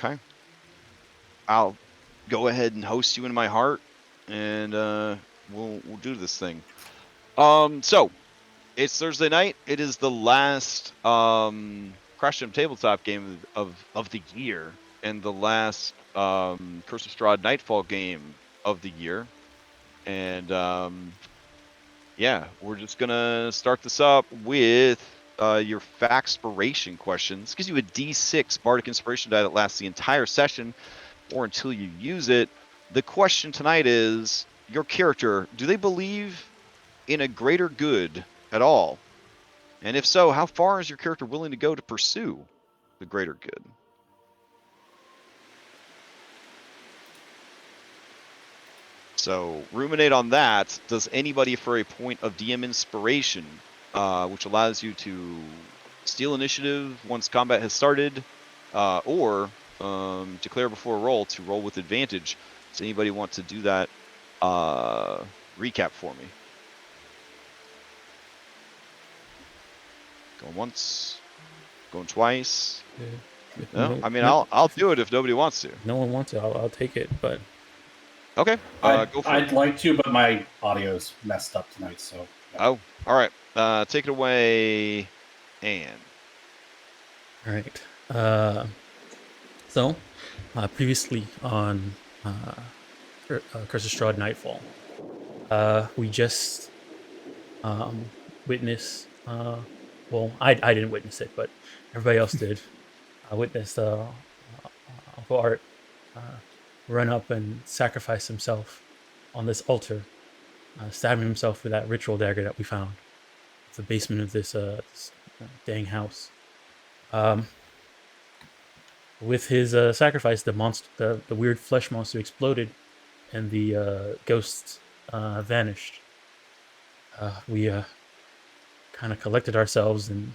Okay. I'll go ahead and host you in my heart, and we'll do this thing. So it's Thursday night. It is the last Crash Jam tabletop game of the year, and the last Curse of Strahd Nightfall game of the year. And yeah, we're just gonna start this up with your Factspiration questions. Gives you a D6 Bardic Inspiration die that lasts the entire session or until you use it. The question tonight is, your character, do they believe in a greater good at all? And if so, how far is your character willing to go to pursue the greater good? So ruminate on that. Does anybody for a point of DM inspiration, which allows you to steal initiative once combat has started, or declare before a roll to roll with advantage? Does anybody want to do that recap for me? Going once, going twice. No, I mean, I'll do it if nobody wants to. No one wants it. I'll take it, but okay. Go for it. I'd like to, but my audio's messed up tonight, so. Yeah. Oh, all right. Take it away, Anne. All right. So, previously on Curse of Strahd Nightfall, we just witnessed. Well, I didn't witness it, but everybody else did. I witnessed Uncle Art run up and sacrifice himself on this altar, stabbing himself with that ritual dagger that we found in the basement of this dang house. With his sacrifice, the weird flesh monster exploded, and the ghost vanished. We kind of collected ourselves and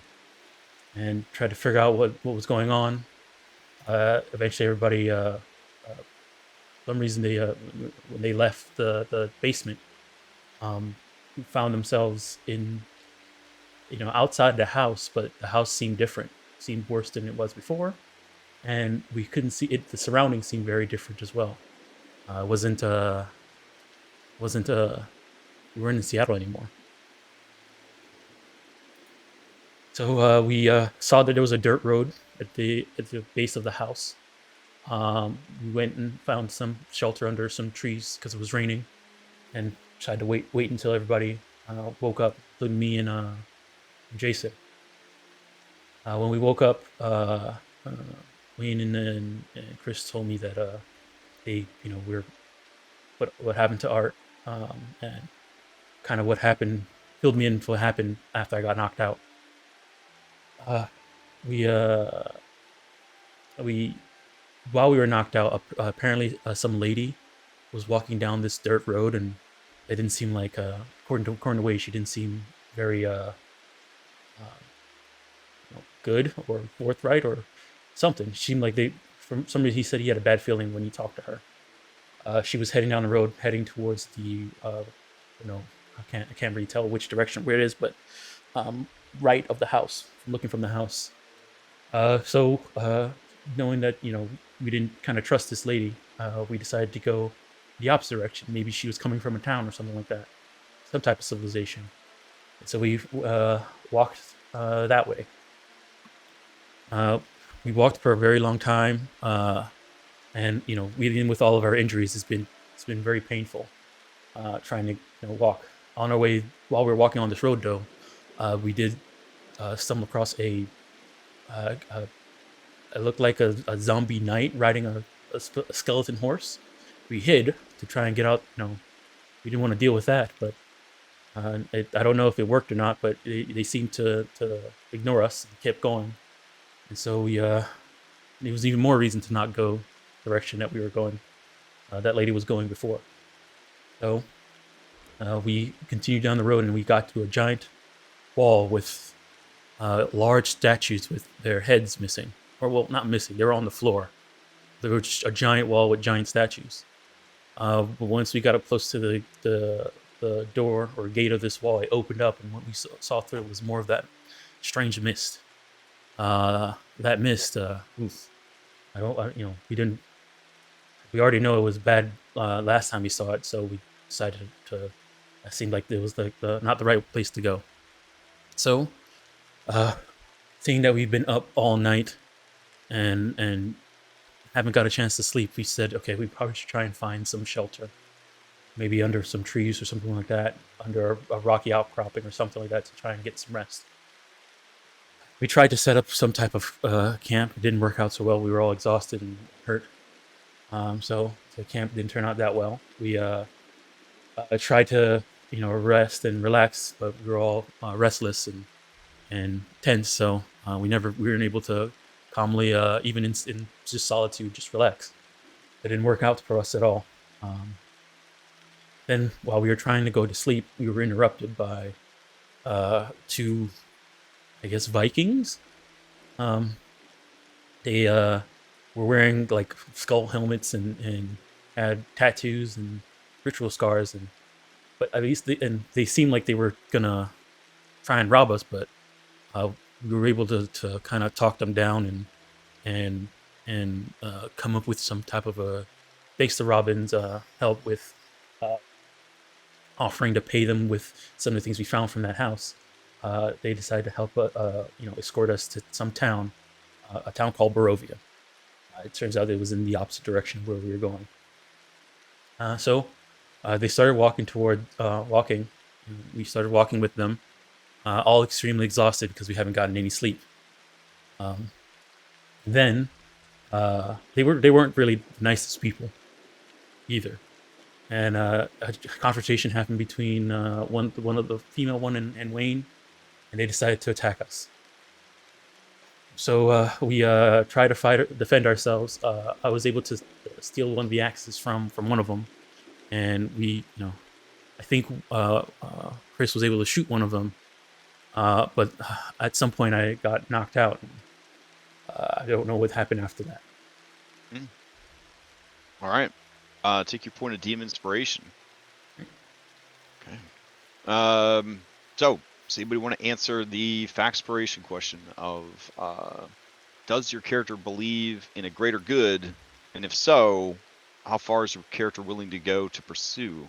tried to figure out what was going on. Eventually, everybody, for some reason, when they left the basement, found themselves in, outside the house, but the house seemed different, seemed worse than it was before, and we couldn't see it. The surroundings seemed very different as well. Wasn't we weren't in Seattle anymore. So we saw that there was a dirt road at the base of the house. We went and found some shelter under some trees because it was raining, and tried to wait until everybody woke up, including me and Jason. When we woke up, Wayne and Chris told me that they, we're what happened to Art, and kind of what happened filled me in for what happened after I got knocked out. We while we were knocked out, apparently some lady was walking down this dirt road, and it didn't seem like, according to Wade, she didn't seem very good or forthright or something. She seemed like from some reason, he said he had a bad feeling when he talked to her. She was heading down the road, heading towards the I can't really tell which direction where it is, but right of the house, looking from the house. So knowing that we didn't kind of trust this lady, we decided to go the opposite direction. Maybe she was coming from a town or something like that, some type of civilization. And so we walked that way. We walked for a very long time, and even with all of our injuries, it's been very painful trying to walk. On our way, while we were walking on this road, though, we did stumble across it looked like a zombie knight riding a skeleton horse. We hid to try and get out. We didn't want to deal with that, but I don't know if it worked or not. But they seemed to ignore us and kept going, and so it was even more reason to not go the direction that we were going. That lady was going before, so we continued down the road, and we got to a giant wall with large statues with their heads missing. Or, well, not missing. They were on the floor. There was just a giant wall with giant statues. But once we got up close to the door or gate of this wall, it opened up, and what we saw through was more of that strange mist. That mist, We already know it was bad last time we saw it, so we decided to. It seemed like it was not the right place to go. So, seeing that we've been up all night and haven't got a chance to sleep, we said, okay, we probably should try and find some shelter, maybe under some trees or something like that, under a rocky outcropping or something like that, to try and get some rest. We tried to set up some type of camp. It didn't work out so well. We were all exhausted and hurt. So the camp didn't turn out that well. We tried to, rest and relax, but we were all restless and tense. So we weren't able to calmly, even in just solitude, just relax. It didn't work out for us at all. Then, while we were trying to go to sleep, we were interrupted by two, I guess, Vikings. They were wearing like skull helmets and had tattoos and ritual scars, but at least they seemed like they were gonna try and rob us, but we were able to kind of talk them down and come up with some type of a, thanks to Robin's help with offering to pay them with some of the things we found from that house. They decided to help escort us to some town, a town called Barovia. It turns out it was in the opposite direction of where we were going. So they started walking. We started walking with them, all extremely exhausted because we haven't gotten any sleep. Then they weren't really the nicest people either, and a confrontation happened between one of the female one and Wayne, and they decided to attack us. So we tried to defend ourselves. I was able to steal one of the axes from one of them, and I think Chris was able to shoot one of them, but at some point I got knocked out. I don't know what happened after that. All right. Take your point of demon inspiration. Okay. So, does anybody want to answer the factspiration question of does your character believe in a greater good? And if so, how far is your character willing to go to pursue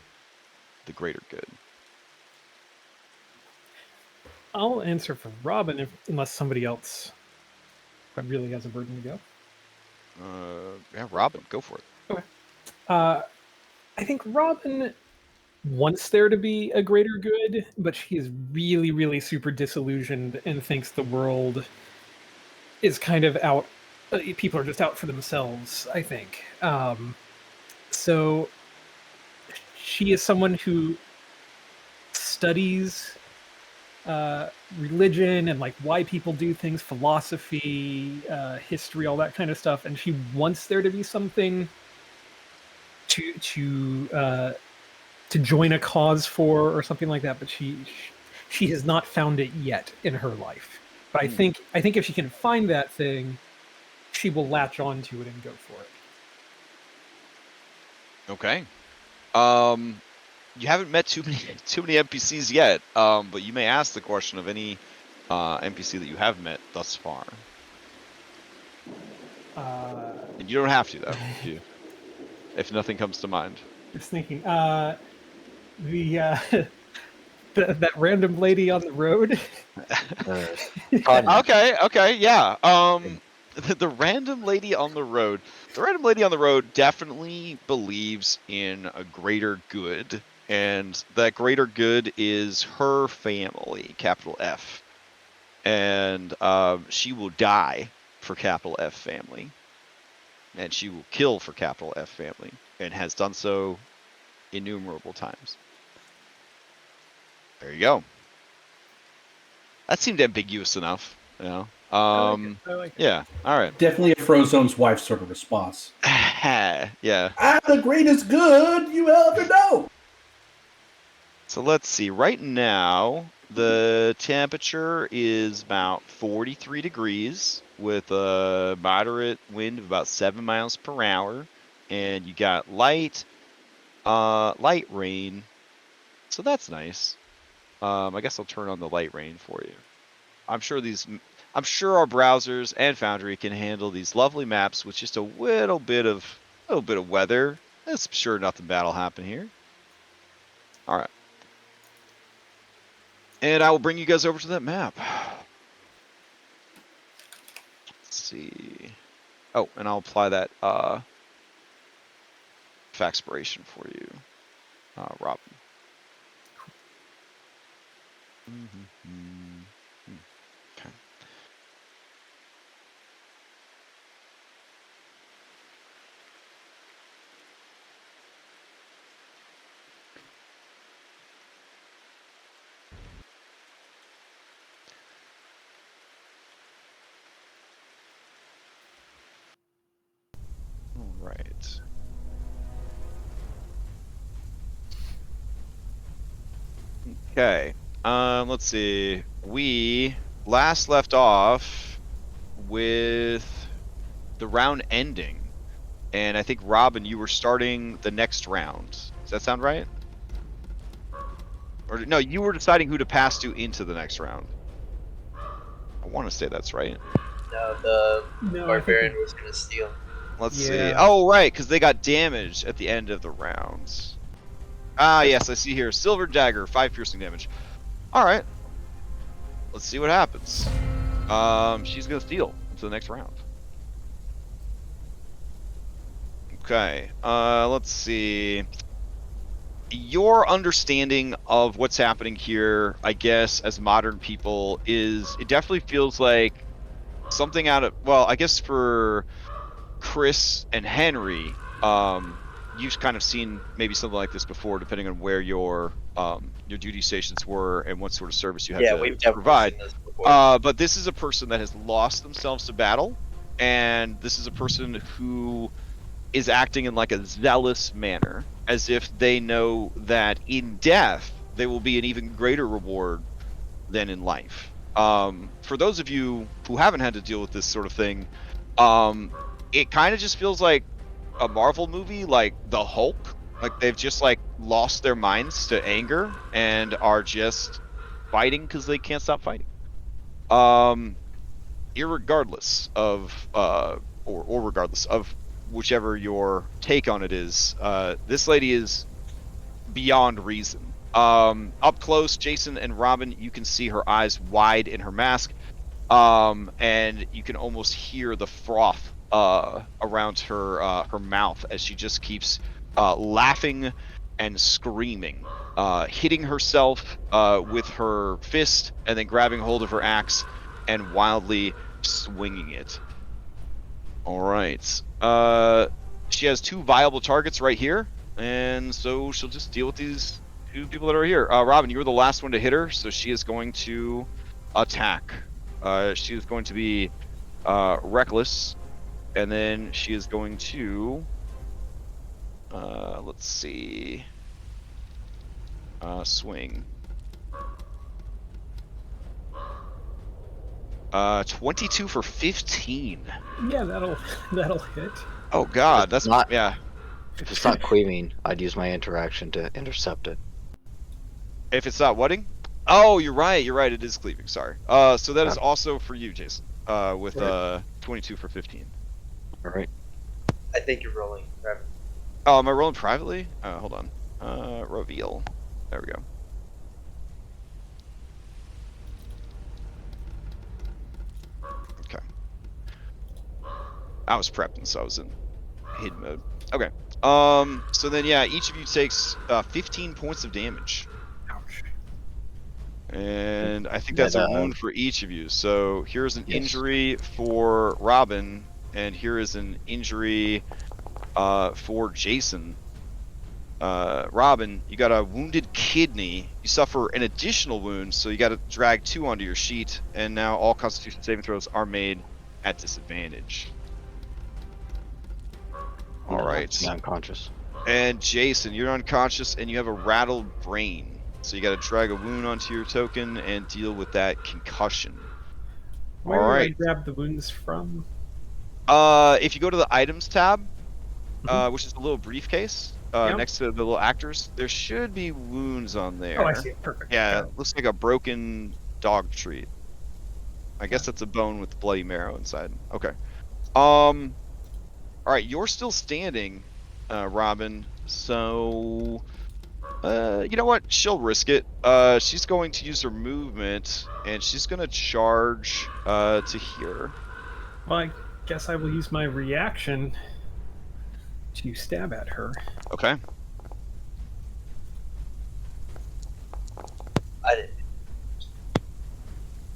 the greater good? I'll answer for Robin unless somebody else really has a burden to go. Yeah, Robin, go for it. Okay. I think Robin wants there to be a greater good, but she is really, really super disillusioned and thinks the world is kind of out. People are just out for themselves, I think. So she is someone who studies religion and like why people do things, philosophy, history, all that kind of stuff, and she wants there to be something to join a cause for or something like that, but she has not found it yet in her life. But I think if she can find that thing, she will latch on to it and go for it. Okay. You haven't met too many NPCs yet, but you may ask the question of any NPC that you have met thus far. And you don't have to, though, if nothing comes to mind. Just thinking, that random lady on the road. Okay, yeah. The random lady on the road. The random lady on the road definitely believes in a greater good, and that greater good is her family, capital F. And she will die for capital F family, and she will kill for capital F family, and has done so innumerable times. There you go. That seemed ambiguous enough, I like it. Yeah, all right. Definitely a Frozone's wife sort of response. Yeah. I'm the greatest good you ever know. So let's see. Right now, the temperature is about 43 degrees with a moderate wind of about 7 miles per hour, and you got light rain. So that's nice. I guess I'll turn on the light rain for you. I'm sure I'm sure our browsers and Foundry can handle these lovely maps with just a little bit of weather. I'm sure nothing bad will happen here. All right. And I will bring you guys over to that map. Let's see. Oh, and I'll apply that Faxpiration for you, Robin. Okay. All right. Okay. Let's see. We last left off with the round ending, and I think Robin, you were starting the next round. Does that sound right? Or no, you were deciding who to pass to into the next round. I want to say that's right. No, the No, I barbarian think was gonna steal. Let's see. Yeah. Oh, right, because they got damaged at the end of the rounds. Ah, yes, I see here. Silver Dagger, 5 piercing damage. All right. Let's see what happens. She's going to steal into the next round. Okay. Let's see. Your understanding of what's happening here, I guess, as modern people, is it definitely feels like something out of, well, I guess for Chris and Henry, you've kind of seen maybe something like this before, depending on where your duty stations were and what sort of service you had Yeah, to we've definitely provide. seen this before. But this is a person that has lost themselves to battle, and this is a person who is acting in like a zealous manner, as if they know that in death they will be an even greater reward than in life. For those of you who haven't had to deal with this sort of thing, it kind of just feels like a Marvel movie, like the Hulk. Like they've just like lost their minds to anger and are just fighting because they can't stop fighting. Irregardless of or regardless of whichever your take on it is, this lady is beyond reason. Up close, Jason and Robin, you can see her eyes wide in her mask, and you can almost hear the froth around her mouth as she just keeps laughing and screaming, hitting herself with her fist, and then grabbing hold of her axe and wildly swinging it. All right. She has 2 viable targets right here, and so she'll just deal with these 2 people that are here. Robin, you were the last one to hit her, so she is going to attack. She is going to be reckless, and then she is going to let's see, swing. 22 for 15. Yeah, that'll hit. Oh God, that's not- yeah. If it's not cleaving, I'd use my interaction to intercept it. If it's not whatting? Oh, you're right. You're right. It is cleaving. Sorry. So that is also for you, Jason. With 22 for 15. All right. I think you're rolling. Trevor. Oh, am I rolling privately? Hold on. Reveal. There we go. Okay. I was prepping, so I was in hidden mode. Okay. So then, yeah, each of you takes 15 points of damage. Ouch. And I think that's a wound for each of you. So here's an Yes. injury for Robin, and here is an injury for Jason. Robin, you got a wounded kidney. You suffer an additional wound, so you got to drag 2 onto your sheet, and now all Constitution saving throws are made at disadvantage. All right. I'm unconscious. And Jason, you're unconscious, and you have a rattled brain. So you got to drag a wound onto your token and deal with that concussion. Where All do I right. grab the wounds from? If you go to the items tab, which is the little briefcase Yep. next to the little actors, there should be wounds on there. Oh, I see it. Perfect. Yeah, Got it looks like a broken dog treat. I guess that's a bone with bloody marrow inside. Okay. All right, you're still standing, Robin. So, you know what? She'll risk it. She's going to use her movement, and she's going to charge to here. Well, I guess I will use my reaction to stab at her. Okay. I didn't.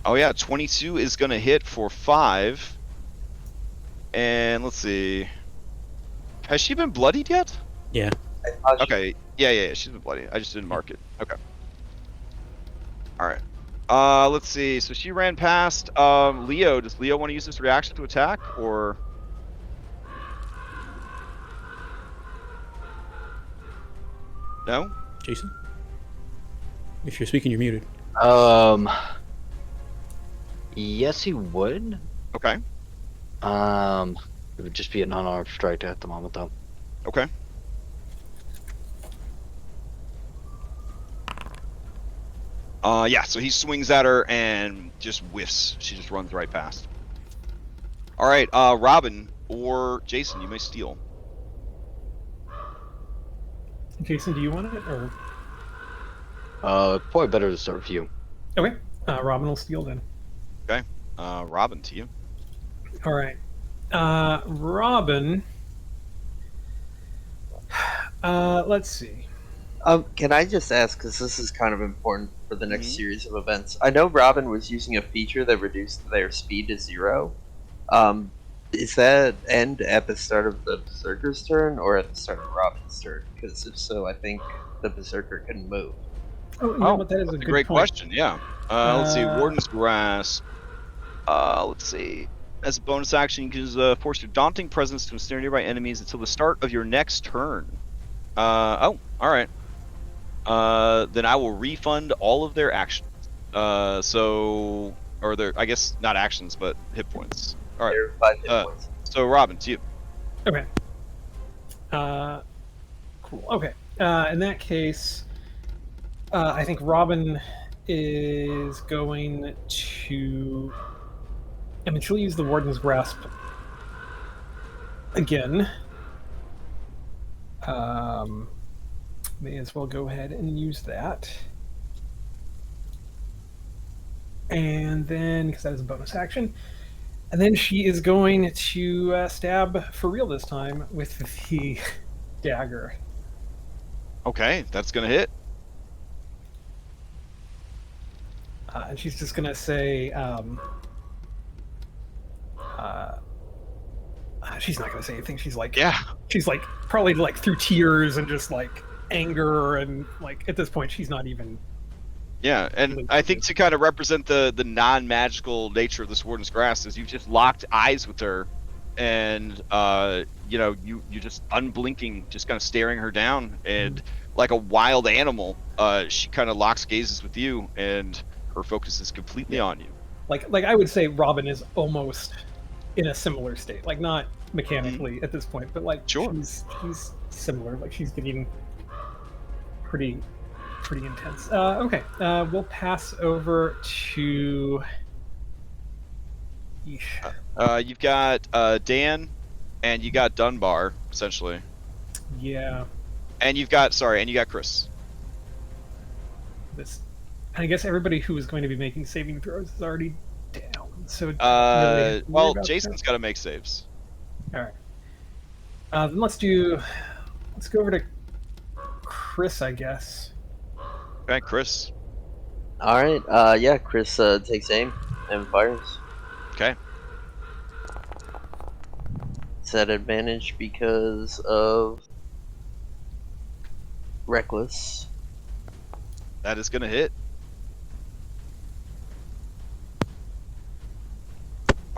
Oh yeah, 22 is going to hit for 5. And let's see. Has she been bloodied yet? Yeah. I thought she- Okay. Yeah, she's been bloodied. I just didn't mark it. Okay. All right. Let's see. So she ran past. Leo. Does Leo want to use this reaction to attack, or? No. Jason? If you're speaking, you're muted. Yes, he would. Okay. It would just be an unarmed strike at the moment, though. Okay. Yeah. So he swings at her and just whiffs. She just runs right past. All right. Robin or Jason, you may steal. Jason, do you want it or? Probably better to start with you. Okay. Robin will steal then. Okay. Robin, to you. All right. Robin. Let's see. Can I just ask, because this is kind of important for the next Mhm. series of events? I know Robin was using a feature that reduced their speed to 0. Is that end at the start of the Berserker's turn, or at the start of Robin's turn? Because if so, I think the Berserker can move. Oh, you know what? That is a That's good a great point. question. Yeah. Let's see. Warden's Grasp. Let's see. As a bonus action, you can use, force your daunting presence to ensnare nearby enemies until the start of your next turn. Oh, all right. Then I will refund all of their actions. Or their, I guess not actions, but hit points. All right. They're 5 hit points. So Robin, to you. Okay. Cool. Okay. In that case, I think Robin is going to. I mean, she'll use the Warden's Grasp again. May as well go ahead and use that. And then, because that is a bonus action. And then she is going to stab for real this time with the dagger. Okay, that's gonna hit. And she's just going to say, she's not going to say anything. She's like, Yeah. she's like probably like through tears and just like anger, and like at this point she's not even. Yeah, and I think to kind of represent the non-magical nature of this Warden's Grasp is you've just locked eyes with her, and you just unblinking, just kind of staring her down, and like a wild animal, she kind of locks gazes with you, and her focus is completely on you. Like I would say Robin is almost in a similar state, like not mechanically at this point, but like Sure. she's similar, like she's getting pretty intense. Okay, we'll pass over to. Yeesh. You've got Dan, and you got Dunbar essentially, Yeah, and you've got Chris. this. I guess everybody who is going to be making saving throws is already down. So Well, Jason's got to make saves. All right. Then let's go over to Chris, I guess. Okay, Chris. Alright, yeah, Chris takes aim and fires. Okay. It's at advantage because of Reckless. That is gonna hit.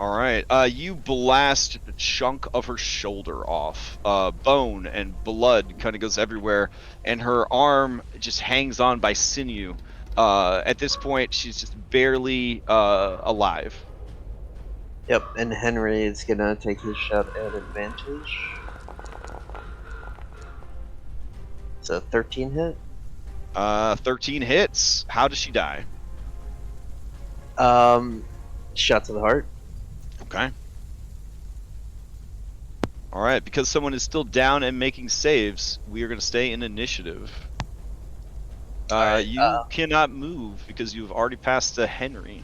All right. You blast a chunk of her shoulder off. Bone and blood kind of goes everywhere, and her arm just hangs on by sinew. At this point, she's just barely alive. Yep, and Henry is gonna take his shot at advantage. So 13 hit. 13 hits. How does she die? Shot to the heart. Okay. All right, because someone is still down and making saves, we are going to stay in initiative. Alright, You cannot move because you've already passed to Henry.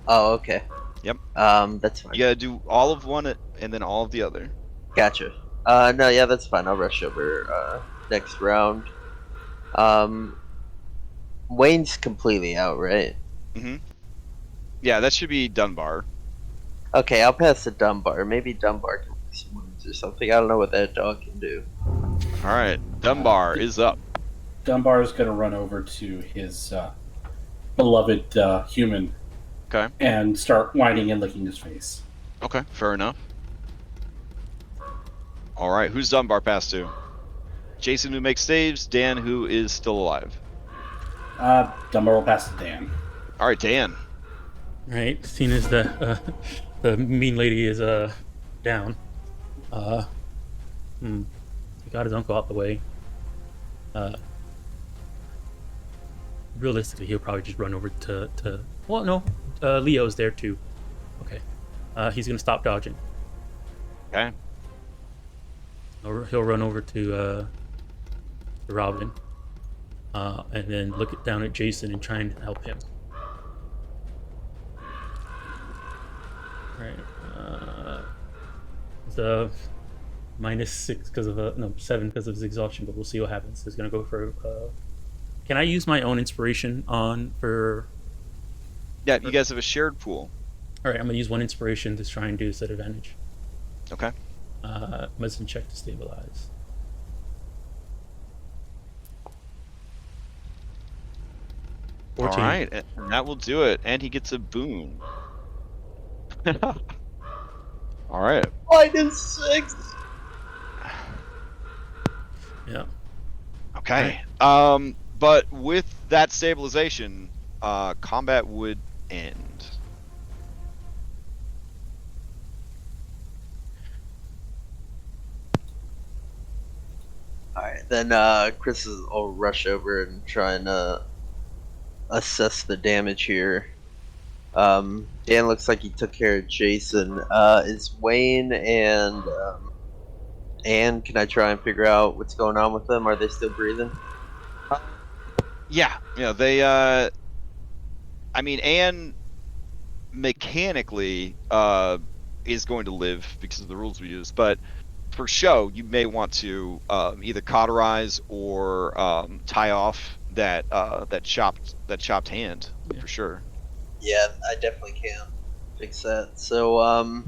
Oh, okay. Yep. That's fine. You got to do all of one and then all of the other. Gotcha. No, yeah, that's fine. I'll rush over next round. Wayne's completely out, right? Mm-hmm. Yeah, that should be Dunbar. Okay, I'll pass to Dunbar. Maybe Dunbar can make some wounds or something. I don't know what that dog can do. All right, Dunbar is up. Dunbar is going to run over to his beloved human Okay. and start whining and licking his face. Okay, fair enough. All right, who's Dunbar passed to? Jason, who makes saves. Dan, who is still alive. Dunbar will pass to Dan. All right, Dan. Right, seeing as the mean lady is down, he got his uncle out the way. Realistically, he'll probably just run over to well, no, Leo's there too. Okay, he's gonna stop dodging. Okay. He'll run over to Robin, and then look down at Jason and try and help him. Right. It's a -6 because of no 7 because of his exhaustion, but we'll see what happens. He's gonna go for. Can I use my own inspiration on for? Yeah, you guys have a shared pool. All right, I'm gonna use one inspiration to try and do set advantage. Okay. Medicine check to stabilize. All right, and that will do it. And he gets a boon. All right. -6. Yeah. Okay. But with that stabilization, combat would end. Alright, then Chris will rush over and try and assess the damage here. Dan looks like he took care of Jason. Is Wayne and Anne, can I try and figure out what's going on with them? Are they still breathing? Yeah, they I mean, Anne mechanically is going to live because of the rules we use, but for show you may want to either cauterize or tie off that chopped hand for sure. Yeah, I definitely can fix that. So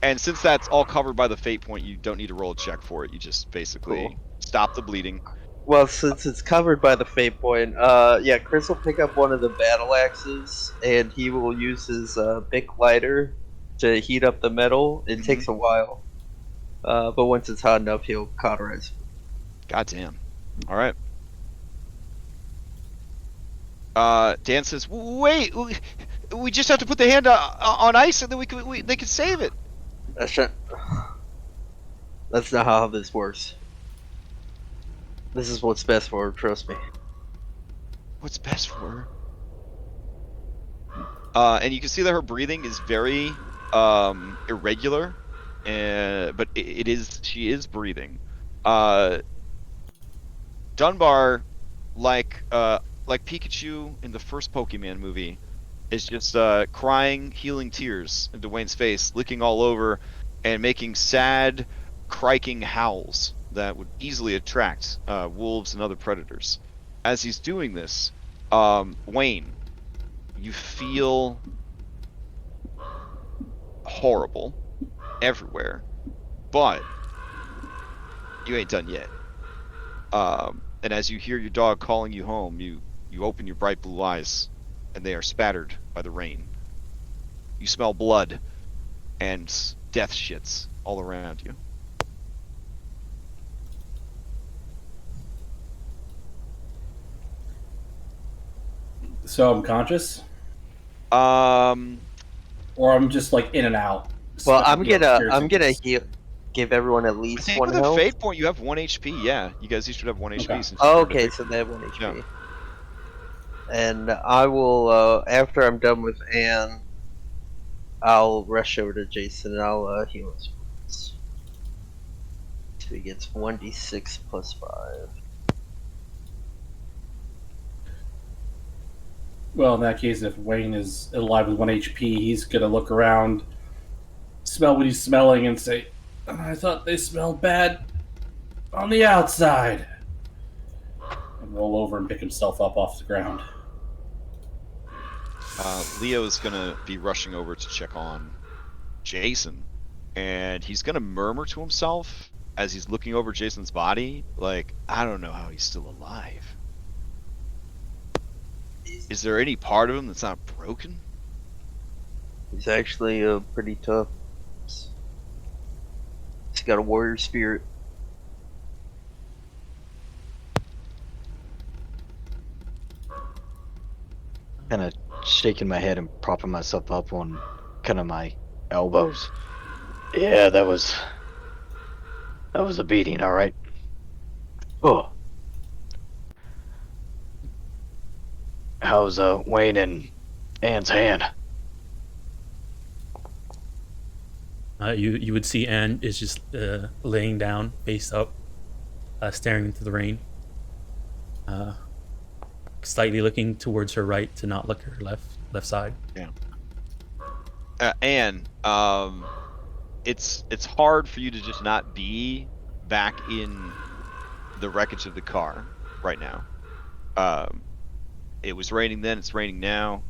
and since that's all covered by the fate point, you don't need to roll a check for it. You just basically Cool. stop the bleeding. well, since it's covered by the fate point, yeah, Chris will pick up one of the battle axes and he will use his Bic lighter to heat up the metal. It takes a while, but once it's hot enough, he'll cauterize. Goddamn. All right. Dan says, "Wait, we just have to put the hand on ice, and then they can save it." That's not how this works. This is what's best for her, trust me. What's best for her? And you can see that her breathing is very irregular, but she is breathing. Dunbar, like Pikachu in the first Pokemon movie, is just crying healing tears into Wayne's face, licking all over, and making sad, criking howls that would easily attract wolves and other predators. As he's doing this, Wayne, you feel horrible everywhere, but you ain't done yet. And as you hear your dog calling you home, you open your bright blue eyes, and they are spattered by the rain. You smell blood and death shits all around you. So I'm conscious, Um, or I'm just like in and out. Well, I'm You know, gonna heal, give everyone at I least think one with a health. fate point, you have 1 HP. Yeah, you guys each should have 1 HP. Okay. Since Oh, you okay, turned so they have 1 HP. Yeah. And I will, after I'm done with Anne, I'll rush over to Jason and I'll heal his wounds. So he gets 1d6 plus 5. Well, in that case, if Wayne is alive with 1 HP, he's gonna look around, smell what he's smelling, and say, I thought they smelled bad on the outside. And roll over and pick himself up off the ground. Leo's gonna be rushing over to check on Jason, and he's gonna murmur to himself as he's looking over Jason's body, like, I don't know how he's still alive. Is there any part of him that's not broken? He's actually pretty tough. He's got a warrior spirit. Kind of shaking my head and propping myself up on kind of my elbows. Yeah, that was a beating, all right. Oh. How's Wayne and Anne's hand? You would see Anne is just laying down, face up, staring into the rain, slightly looking towards her right to not look at her left side. Yeah. Anne, it's hard for you to just not be back in the wreckage of the car right now. It was raining then, it's raining now.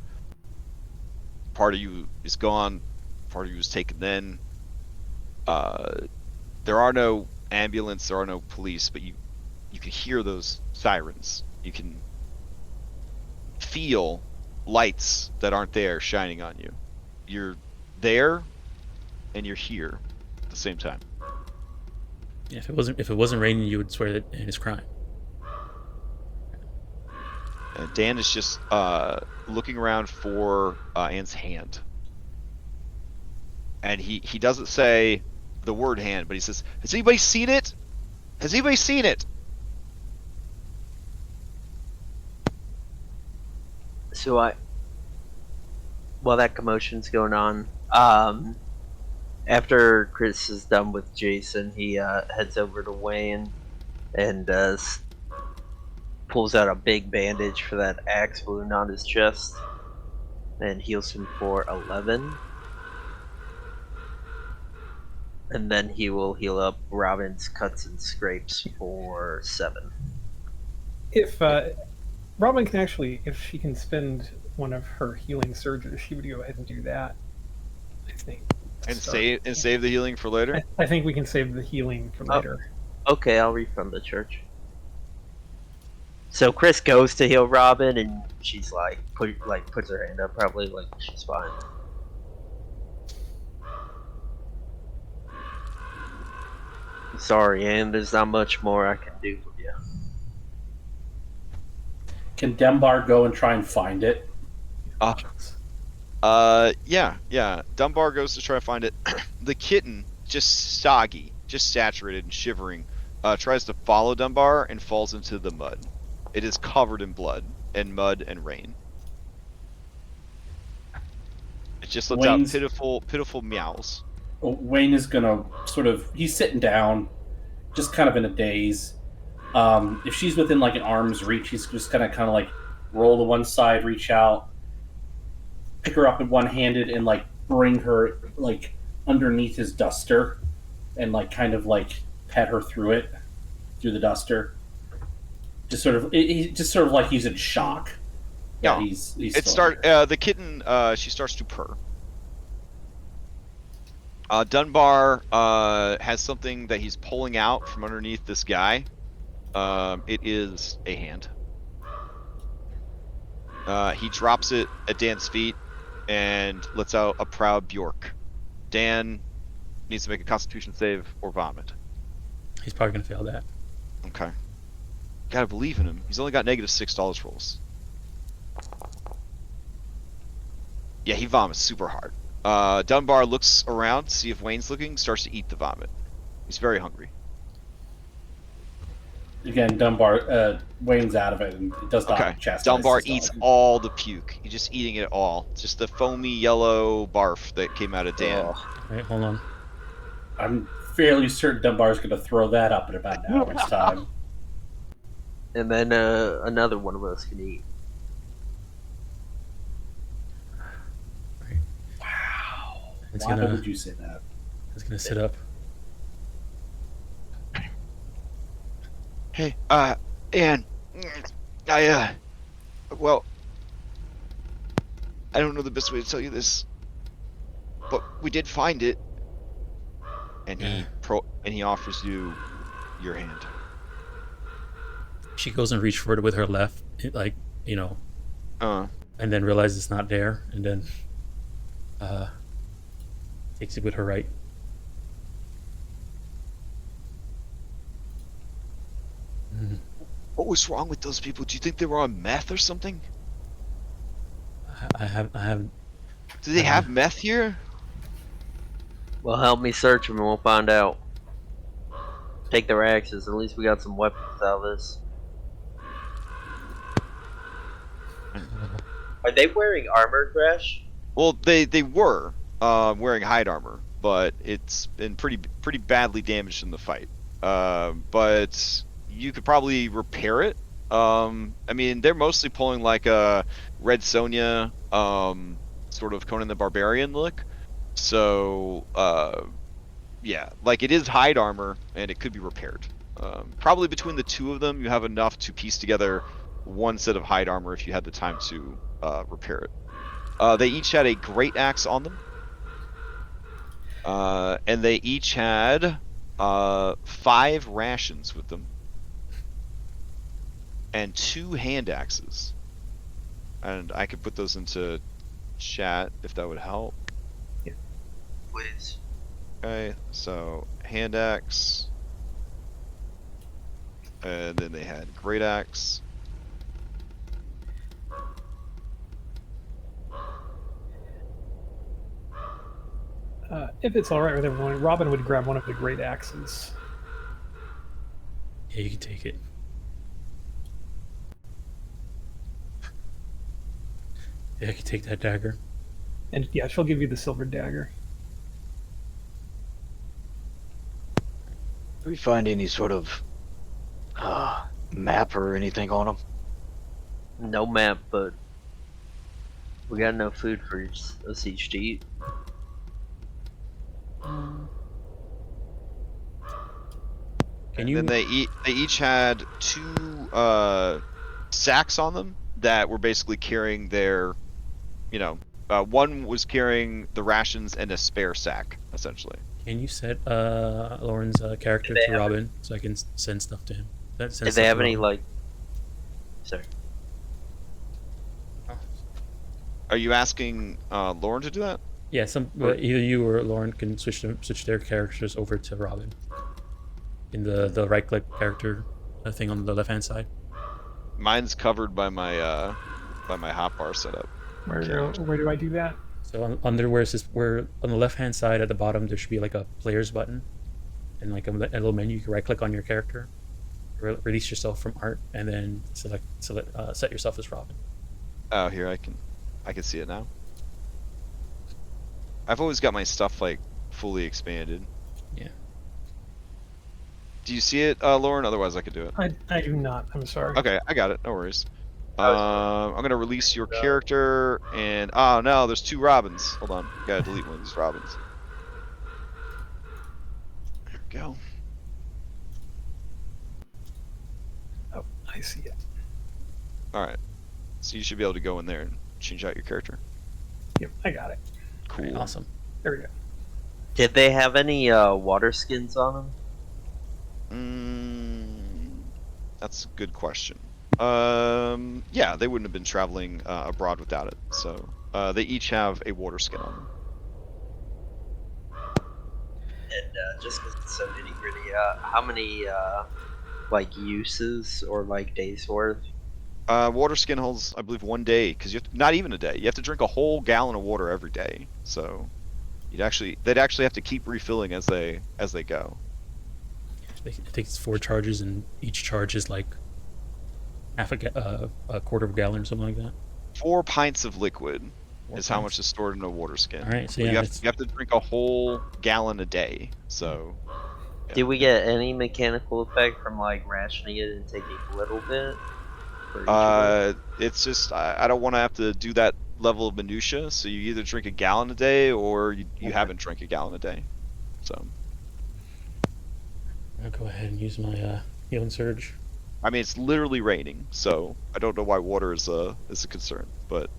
Part of you is gone, part of you was taken then. There are no ambulance, there are no police, but you can hear those sirens. You can feel lights that aren't there shining on you. You're there and you're here at the same time. Yeah, if it wasn't raining, you would swear that Anne is crying. Dan is just looking around for Anne's hand. And he doesn't say the word hand, but he says, has anybody seen it? Has anybody seen it? So while that commotion's going on, after Chris is done with Jason, he heads over to Wayne and pulls out a big bandage for that axe wound on his chest and heals him for 11. And then he will heal up Robin's cuts and scrapes for 7. If Robin can actually, if she can spend one of her healing surges, she would go ahead and do that. I think. And save the healing for later? I think we can save the healing for later. Okay, I'll refund the church. So Chris goes to heal Robin, and she's like, puts her hand up, probably like she's fine. Sorry, Anne. There's not much more I can do for you. Can Dembar go and try and find it? Yeah. Dunbar goes to try to find it. The kitten, just soggy, just saturated and shivering, tries to follow Dunbar and falls into the mud. It is covered in blood and mud and rain. It just lets out pitiful meows. Wayne is gonna he's sitting down, just kind of in a daze. If she's within like an arm's reach, he's just gonna kind of like roll to one side, reach out, pick her up in one-handed, and like bring her like underneath his duster, and like kind of like pet her through the duster. Just sort of like he's in shock. Yeah, he's the kitten she starts to purr. Dunbar has something that he's pulling out from underneath this guy. It is a hand. He drops it at Dan's feet and lets out a proud Bjork. Dan needs to make a Constitution save or vomit. He's probably gonna fail that. Okay. Gotta believe in him. He's only got -6 rolls. Yeah, he vomits super hard. Dunbar looks around to see if Wayne's looking, starts to eat the vomit. He's very hungry. Again, Dunbar wings out of it and it does Okay. not chastise Dunbar his eats dog. all the puke. He's just eating it all. It's just the foamy yellow barf that came out of Dan. Ugh. Wait, hold on. I'm fairly certain Dunbar's going to throw that up in about an hour's time. And then another one of us can eat. Wow. It's Why gonna- would you say that? It's gonna sit up. Hey, Anne, well, I don't know the best way to tell you this, but we did find it, and Yeah. he offers you your hand. She goes and reaches for it with her left, like, you know, Uh, and then realizes it's not there, and then takes it with her right. Mhm. what was wrong with those people? Do you think they were on meth or something? I have Do they have meth here? Well, help me search them and we'll find out. Take their axes. At least we got some weapons out of this. Are they wearing armor, Gresh? Well, they were wearing hide armor, but it's been pretty badly damaged in the fight. But you could probably repair it. I mean, they're mostly pulling like a Red Sonja, sort of Conan the Barbarian look. So, yeah, like it is hide armor and it could be repaired. Probably between the two of them, you have enough to piece together one set of hide armor if you had the time to repair it. They each had a great axe on them. And they each had 5 rations with them. And 2 hand axes. And I could put those into chat if that would help. Please. Okay, so hand axe. And then they had great axe. If it's all right with everyone, Robin would grab one of the great axes. Yeah, you can take it. Yeah, I can take that dagger. And yeah, she'll give you the silver dagger. Do we find any sort of map or anything on them? No map, but we got enough food for us each to eat. Can And you? then they each had 2 sacks on them that were basically carrying their, you know, one was carrying the rations and a spare sack, essentially. Can you set Lauren's character Do they to have Robin so I can send stuff to him? Did they have any like? Sorry. Are you asking Lauren to do that? Yeah, either you or Lauren can switch their characters over to Robin. In the right click character thing on the left hand side. Mine's covered by my hotbar setup. Where do I do that? So under where it says on the left hand side at the bottom there should be like a players button, and like a little menu. You can right click on your character, release yourself from art, and then set yourself as Robin. Oh, here I can see it now. I've always got my stuff like fully expanded. Yeah. Do you see it, Lauren? Otherwise, I could do it. I do not. I'm sorry. Okay, I got it. No worries. I'm gonna release your character, and oh no, there's 2 Robins. Hold on, gotta delete one of these Robins. There we go. Oh, I see it. All right, so you should be able to go in there and change out your character. Yep, I got it. Cool. Right, awesome. There we go. Did they have any water skins on them? That's a good question. Yeah, they wouldn't have been traveling abroad without it. So they each have a water skin on them. And just because it's so nitty gritty, how many like uses or like days worth? Water skin holds, I believe, 1 day, because not even a day. You have to drink a whole gallon of water every day. So they'd actually have to keep refilling as they go. I think it's 4 charges, and each charge is like a quarter of a gallon or something like that. 4 pints of liquid 4 is how pints. much is stored in a water skin. All right, so But yeah, you have to drink a whole gallon a day. So yeah. Did we get any mechanical effect from like rationing it and taking a little bit? For each of us? It's just I don't want to have to do that level of minutia. So you either drink a gallon a day or you Okay. haven't drank a gallon a day. So I'll go ahead and use my healing surge. I mean, it's literally raining, so I don't know why water is a concern. But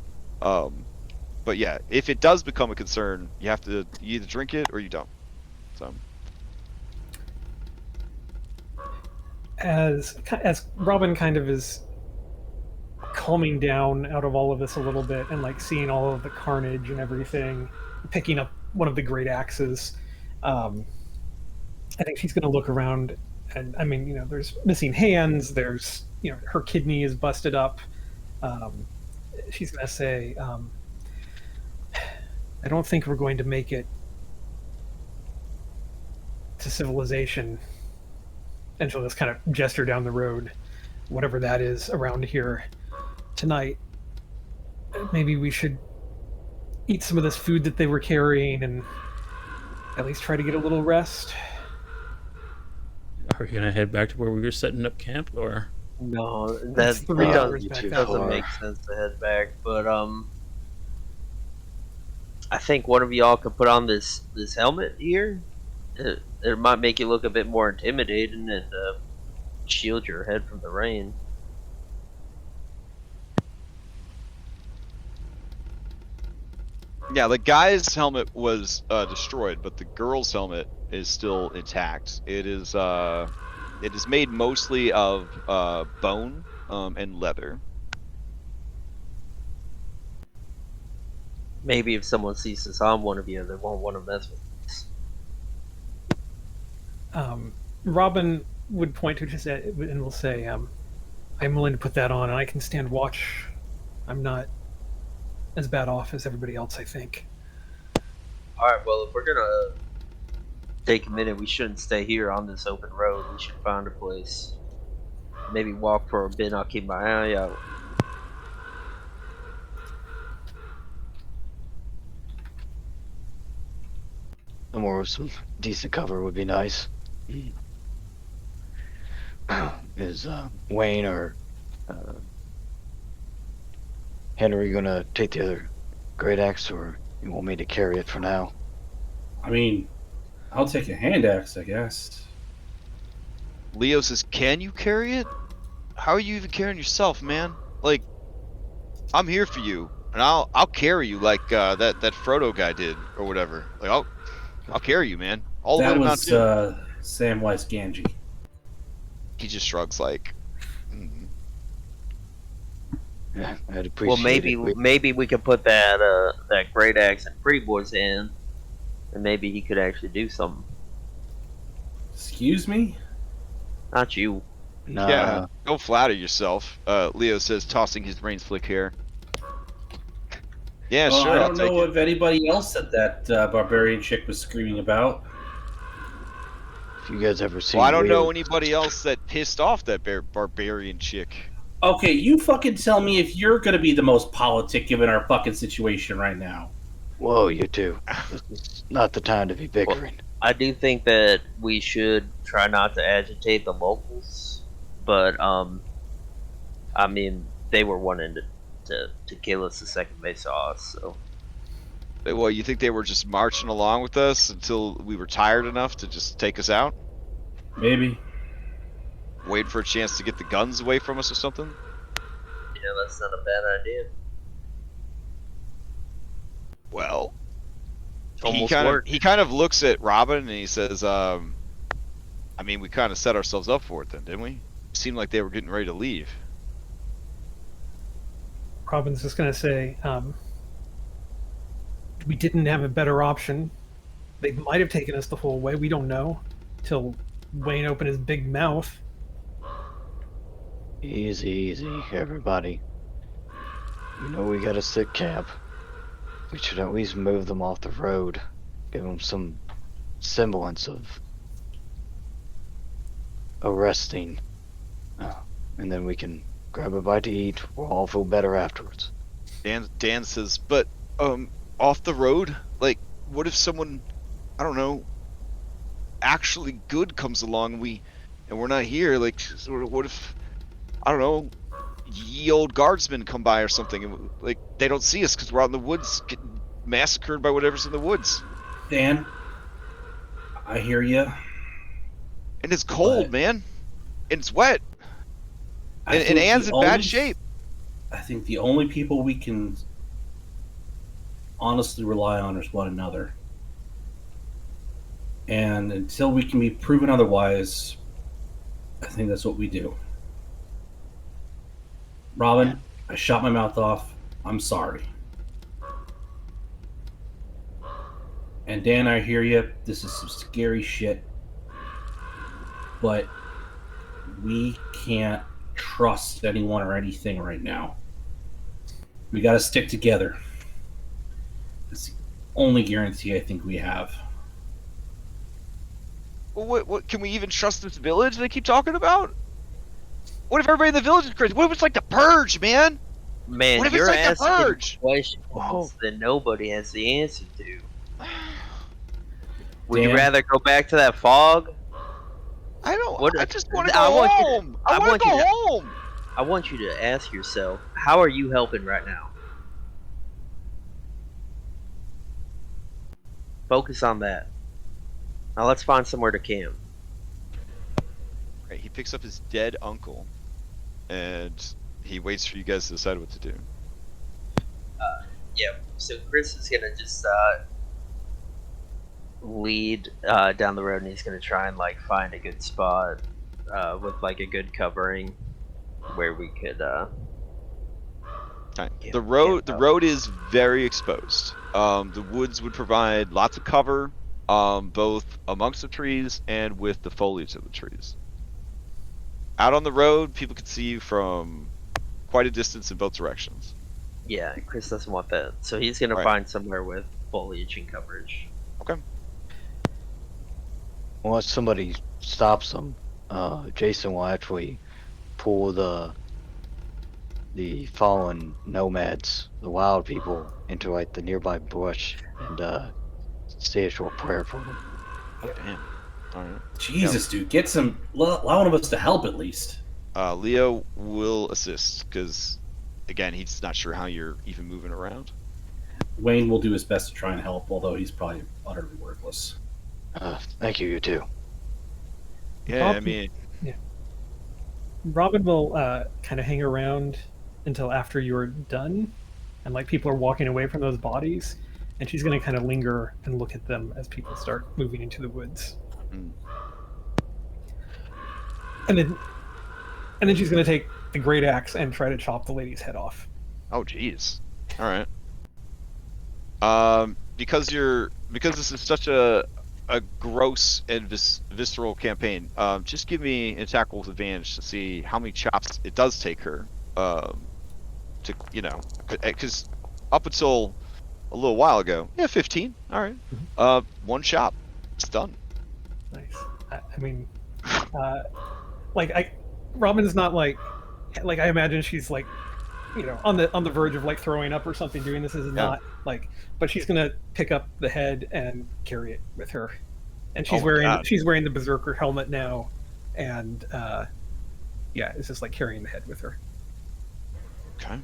yeah, if it does become a concern, you either drink it or you don't. So As Robin kind of is calming down out of all of this a little bit and like seeing all of the carnage and everything, picking up one of the great axes, I think she's going to look around, and I mean, there's missing hands, there's, her kidney is busted up. She's going to say, I don't think we're going to make it to civilization. And she'll just kind of gesture down the road, whatever that is around here tonight. Maybe we should eat some of this food that they were carrying and at least try to get a little rest. Are you gonna head back to where we were setting up camp, or? No, That's that 3 hours you back too that doesn't far. make sense to head back. But I think one of y'all could put on this helmet here. It might make you look a bit more intimidating and shield your head from the rain. yeah, the guy's helmet was destroyed, but the girl's helmet is still intact. It is made mostly of bone and leather. Maybe if someone sees this on one of you, they won't want to mess with us. Robin would point to just and will say, I'm willing to put that on and I can stand watch. I'm not as bad off as everybody else, I think. Alright, well, if we're gonna take a minute, we shouldn't stay here on this open road. We should find a place. Maybe walk for a bit, I'll keep my eye out. Somewhere with some decent cover would be nice. Is Wayne or Henry gonna take the other great axe, or you want me to carry it for now? I mean, I'll take a hand axe, I guess. Leo says, "Can you carry it? How are you even carrying yourself, man? Like, I'm here for you, and I'll carry you like that Frodo guy did, or whatever. Like, I'll carry you, man. All the way That to Mount was Doom." Samwise Gamgee. He just shrugs like, Yeah, I'd appreciate Well, it. maybe we could put that great axe in Pretty Boy's hand, and maybe he could actually do something. Excuse me? Not you. Nah, yeah, don't flatter yourself. Leo says, tossing his brain flick hair. Yeah, Well, sure, I I'll don't take know it. if anybody else that barbarian chick was screaming about. if you guys ever seen Well, I don't Leo, know anybody else that pissed off that barbarian chick. Okay, you fucking tell me if you're gonna be the most politic given our fucking situation right now. Whoa, you two. This is not the time to be bickering. I do think that we should try not to agitate the locals, but I mean, they were wanting to kill us the second they saw us. So Well, you think they were just marching along with us until we were tired enough to just take us out? Maybe. Wait for a chance to get the guns away from us or something? yeah, that's not a bad idea. Well, Almost worked. he kind of looks at Robin and he says, I mean, we kind of set ourselves up for it then, didn't we? It seemed like they were getting ready to leave. Robin's just going to say, we didn't have a better option. They might have taken us the whole way. We don't know. Till Wayne opened his big mouth. Easy, easy, everybody. You know we got a sick camp. We should at least move them off the road. Give them some semblance of a resting. And then we can grab a bite to eat. We'll all feel better afterwards. Dan says, but off the road, like, what if someone, I don't know, actually good comes along and we're not here? Like, sort of, what if, I don't know, ye old guardsmen come by or something, and like they don't see us because we're out in the woods getting massacred by whatever's in the woods. Dan, I hear you. And it's cold, But- man. And it's wet. I And think Anne's the in bad only- shape. I think the only people we can honestly rely on is one another. And until we can be proven otherwise, I think that's what we do. Robin, I shot my mouth off. I'm sorry. And Dan, I hear you. This is some scary shit. But we can't trust anyone or anything right now. We got to stick together. That's the only guarantee I think we have. Well, what can we even trust this village they keep talking about? What if everybody in the village is crazy? What if it's like the Purge, man? Man, What if it's you're like the asking Purge? questions Oh. that nobody has the answer to. Would Dan? you rather go back to that fog? I don't. What- I just want to go I want you to- home. I I want want to you go to- home. I want you to ask yourself, how are you helping right now? Focus on that. Now let's find somewhere to camp. Right, he picks up his dead uncle, and he waits for you guys to decide what to do. Yeah, so Chris is gonna just lead down the road, and he's gonna try and like find a good spot with like a good covering where we could. Right. Yeah, The road yeah. is very exposed. The woods would provide lots of cover, both amongst the trees and with the foliage of the trees. Out on the road, people can see you from quite a distance in both directions. Yeah, Chris doesn't want that, so he's gonna Right. find somewhere with foliage and coverage. Once somebody stops them, Jason will actually pull the fallen nomads, the wild people, into like the nearby bush and say a short prayer for them. Damn. All right. Jesus, dude, get some. Allow one of us to help at least. Leo will assist because, again, he's not sure how you're even moving around. Wayne will do his best to try and help, although he's probably utterly worthless. Thank you, you too. Yeah, I Bob- mean, Robin will kind of hang around until after you're done, and like people are walking away from those bodies, and she's going to kind of linger and look at them as people start moving into the woods. Mm. And then she's going to take the great axe and try to chop the lady's head off. oh jeez. All right. Because this is such a gross and visceral campaign, just give me an attack roll with advantage to see how many chops it does take her. To because up until a little while ago, 15. All right. One chop, it's done. Nice. I mean, Robin's not like I imagine she's like, on the verge of like throwing up or something. Doing this is not like, but she's gonna pick up the head and carry it with her, and she's Oh my God. wearing the berserker helmet now, and it's just like carrying the head with her. Okay.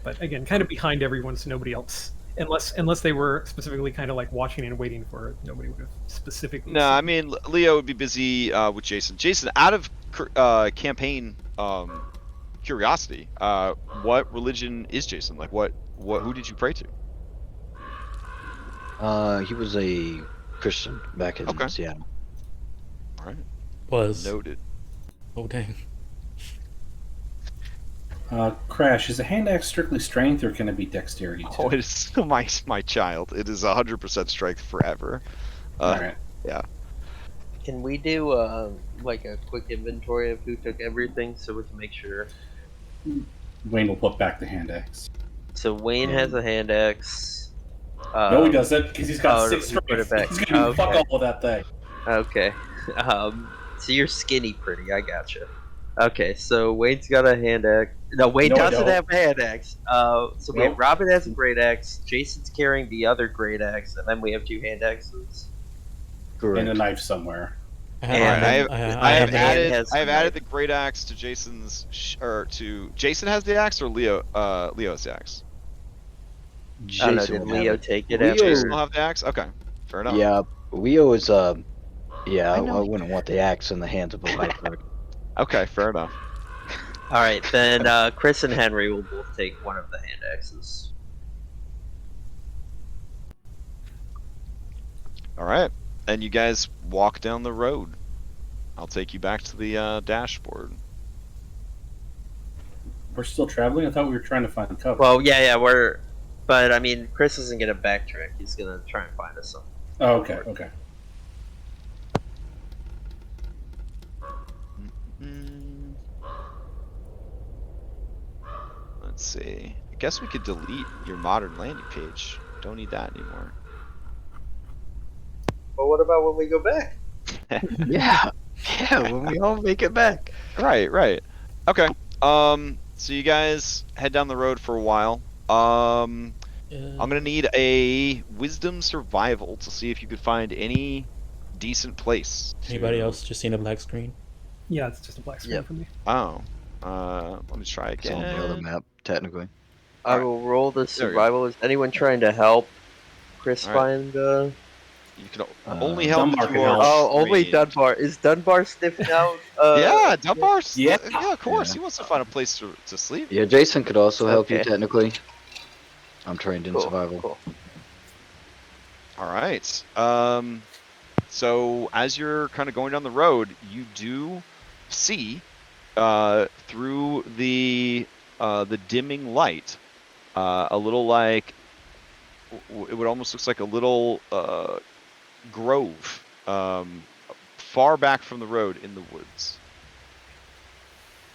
But again, kind of behind everyone, so nobody else, unless they were specifically kind of like watching and waiting for her, nobody would have specifically. No, seen I mean Leo would be busy with Jason. Jason, out of campaign curiosity, what religion is Jason? Like, who did you pray to? He was a Christian back in Okay. Seattle. All right. Was. Noted. Oh, dang. Crash, is a hand axe strictly strength or can it be dexterity too? Oh, it is my child. It is 100% strength forever. Alright. Can we do like a quick inventory of who took everything so we can make sure? Wayne will put back the hand axe. So Wayne has a hand axe. No, he doesn't, because he's got oh, 6 he put it strength. back. He's gonna do fuck Okay. all with that thing. Okay. So you're skinny pretty. I gotcha. Okay, so Wade's got a hand axe. No, Wade No, I doesn't don't. have a hand axe. So we have Nope. Robin has a great axe. Jason's carrying the other great axe, and then we have 2 hand axes. Correct. And a knife somewhere. And Alright, then I have Dan added has I have the added knife. the great axe to Jason's Jason has the axe or Leo has the axe. I don't know. Jason Did would Leo have it. take it Leo- Jason after? will have the axe. Okay, fair enough. Yeah, Leo is yeah. I know. wouldn't want the axe in the hands of a lifeguard. Okay, fair enough. All right, then Chris and Henry will both take one of the hand axes. All right, and you guys walk down the road. I'll take you back to the dashboard. We're still traveling? I thought we were trying to find cover. Well, yeah, but I mean, Chris isn't gonna backtrack. He's gonna try and find us something. Oh, okay, okay. Mm. Let's see. I guess we could delete your modern landing page. Don't need that anymore. But what about when we go back? Yeah, when we all make it back. Right. Okay. So you guys head down the road for a while. I'm gonna need a wisdom survival to see if you could find any decent place. Anybody else just seen a black screen? Yeah, it's just a black screen Yep. for me. Oh. Let me try It's on the other again. map, technically. I Alright. will roll the There we go. survival. Is anyone trying to help Chris Alright. find? You can only help Dunbar if can you are. help. Oh, only trained. Dunbar. Is Dunbar sniffing out? Yeah, Dunbar's. Yeah. Yeah, of course. Yeah. He wants to find a place to sleep. Yeah, Jason could also help you Okay. technically. I'm trained in Cool, survival. cool. All right. So as you're kind of going down the road, you do see through the dimming light a little like it would almost looks like a little grove far back from the road in the woods.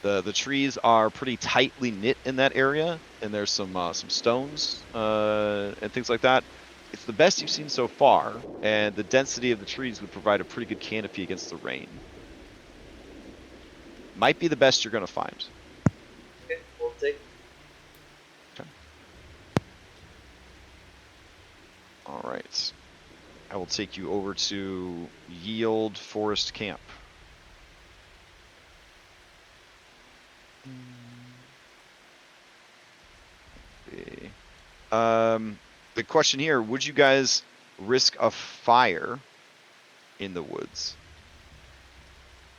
The trees are pretty tightly knit in that area, and there's some stones and things like that. It's the best you've seen so far, and the density of the trees would provide a pretty good canopy against the rain. Might be the best you're going to find. Okay, we'll take. All right. I will take you over to Yield Forest Camp. Okay. The question here, would you guys risk a fire in the woods?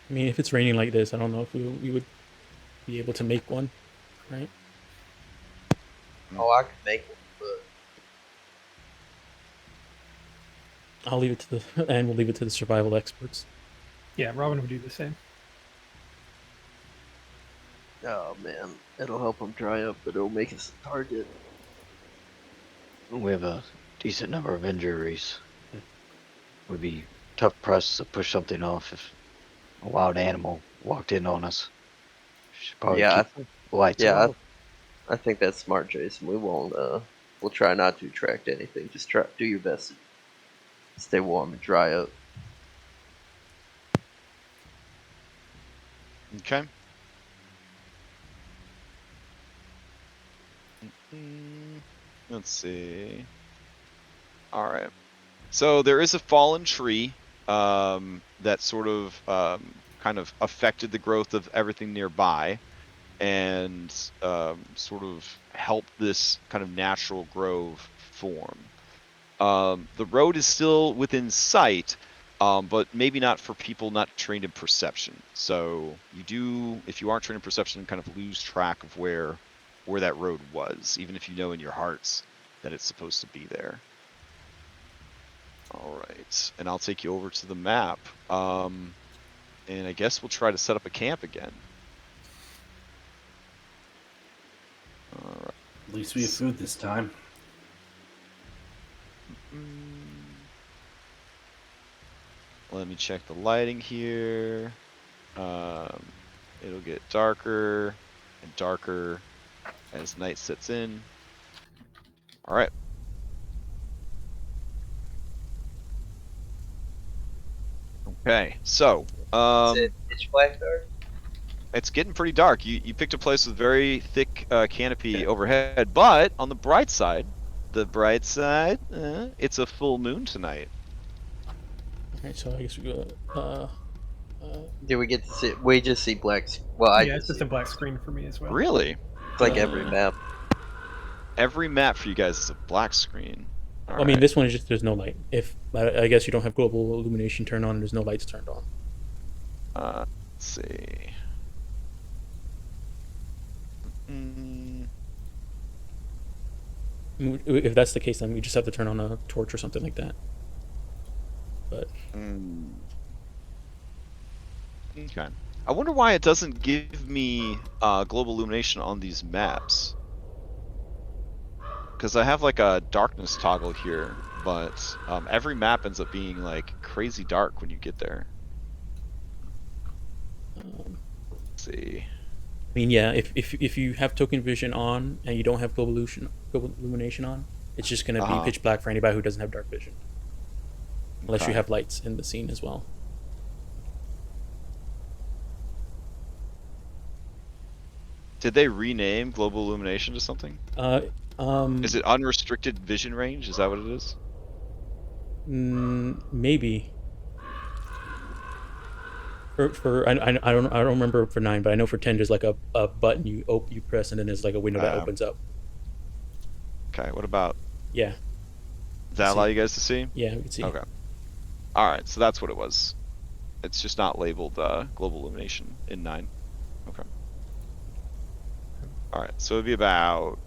I mean, if it's raining like this, I don't know if we would be able to make one, right? Oh, I could make one, but I'll leave it to the and we'll leave it to the survival experts. Yeah, Robin would do the same. oh man, it'll help him dry up, but it'll make us a target. We have a decent number of injuries. It would be tough pressed to push something off if a wild animal walked in on us. Should probably Yeah, keep lights yeah, low. I think that's smart, Jason. We won't. We'll try not to attract anything. Just try do your best to stay warm and dry up. Okay. Let's see. All right. So there is a fallen tree that sort of kind of affected the growth of everything nearby and sort of helped this kind of natural grove form. The road is still within sight, but maybe not for people not trained in perception. So you do, if you aren't trained in perception, kind of lose track of where that road was, even if you know in your hearts that it's supposed to be there. All right, and I'll take you over to the map, and I guess we'll try to set up a camp again. All right. At least we have food this time. Let me check the lighting here. It'll get darker and darker as night sets in. All right. Okay, so Is it pitch black dark? it's getting pretty dark. You picked a place with very thick canopy overhead, but on the bright side, it's a full moon tonight. Okay, so I guess we go. Do we get to see? We just see black. Well, I Yeah, it's just just see. a black screen for me as well. Really? It's like every map. Every map for you guys is a black screen. All I mean, right. this one is just there's no light. If I guess you don't have global illumination turned on, and there's no lights turned on. Let's see. Mm, If that's the case, then we just have to turn on a torch or something like that. But okay. I wonder why it doesn't give me global illumination on these maps. Because I have like a darkness toggle here, but every map ends up being like crazy dark when you get there. Let's see. I mean, yeah, if you have token vision on and you don't have global illumination on, it's just gonna be pitch black for anybody who doesn't have dark vision, unless you have lights in the scene as well. Did they rename global illumination to something? Is it unrestricted vision range? Is that what it is? Maybe. For I don't remember for 9, but I know for 10 there's like a button you press and then there's like a window that opens up. Okay, what about? Yeah. Does that allow you guys to see? Yeah, we can see. Okay. All right, so that's what it was. It's just not labeled global illumination in 9. Okay. All right, so it'd be about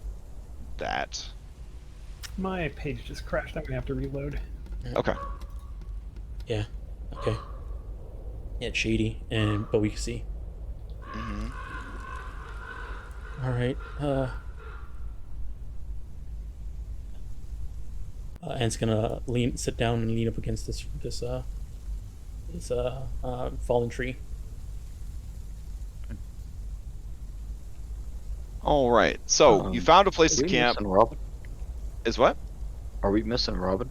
that. My page just crashed. I'm gonna have to reload. Okay. Yeah. Okay. Yeah, it's shady, but we can see. Mm-hmm. All right. Anne's gonna sit down and lean up against this fallen tree. All right. So you found a place to camp. Robin? Is what? Are we missing Robin?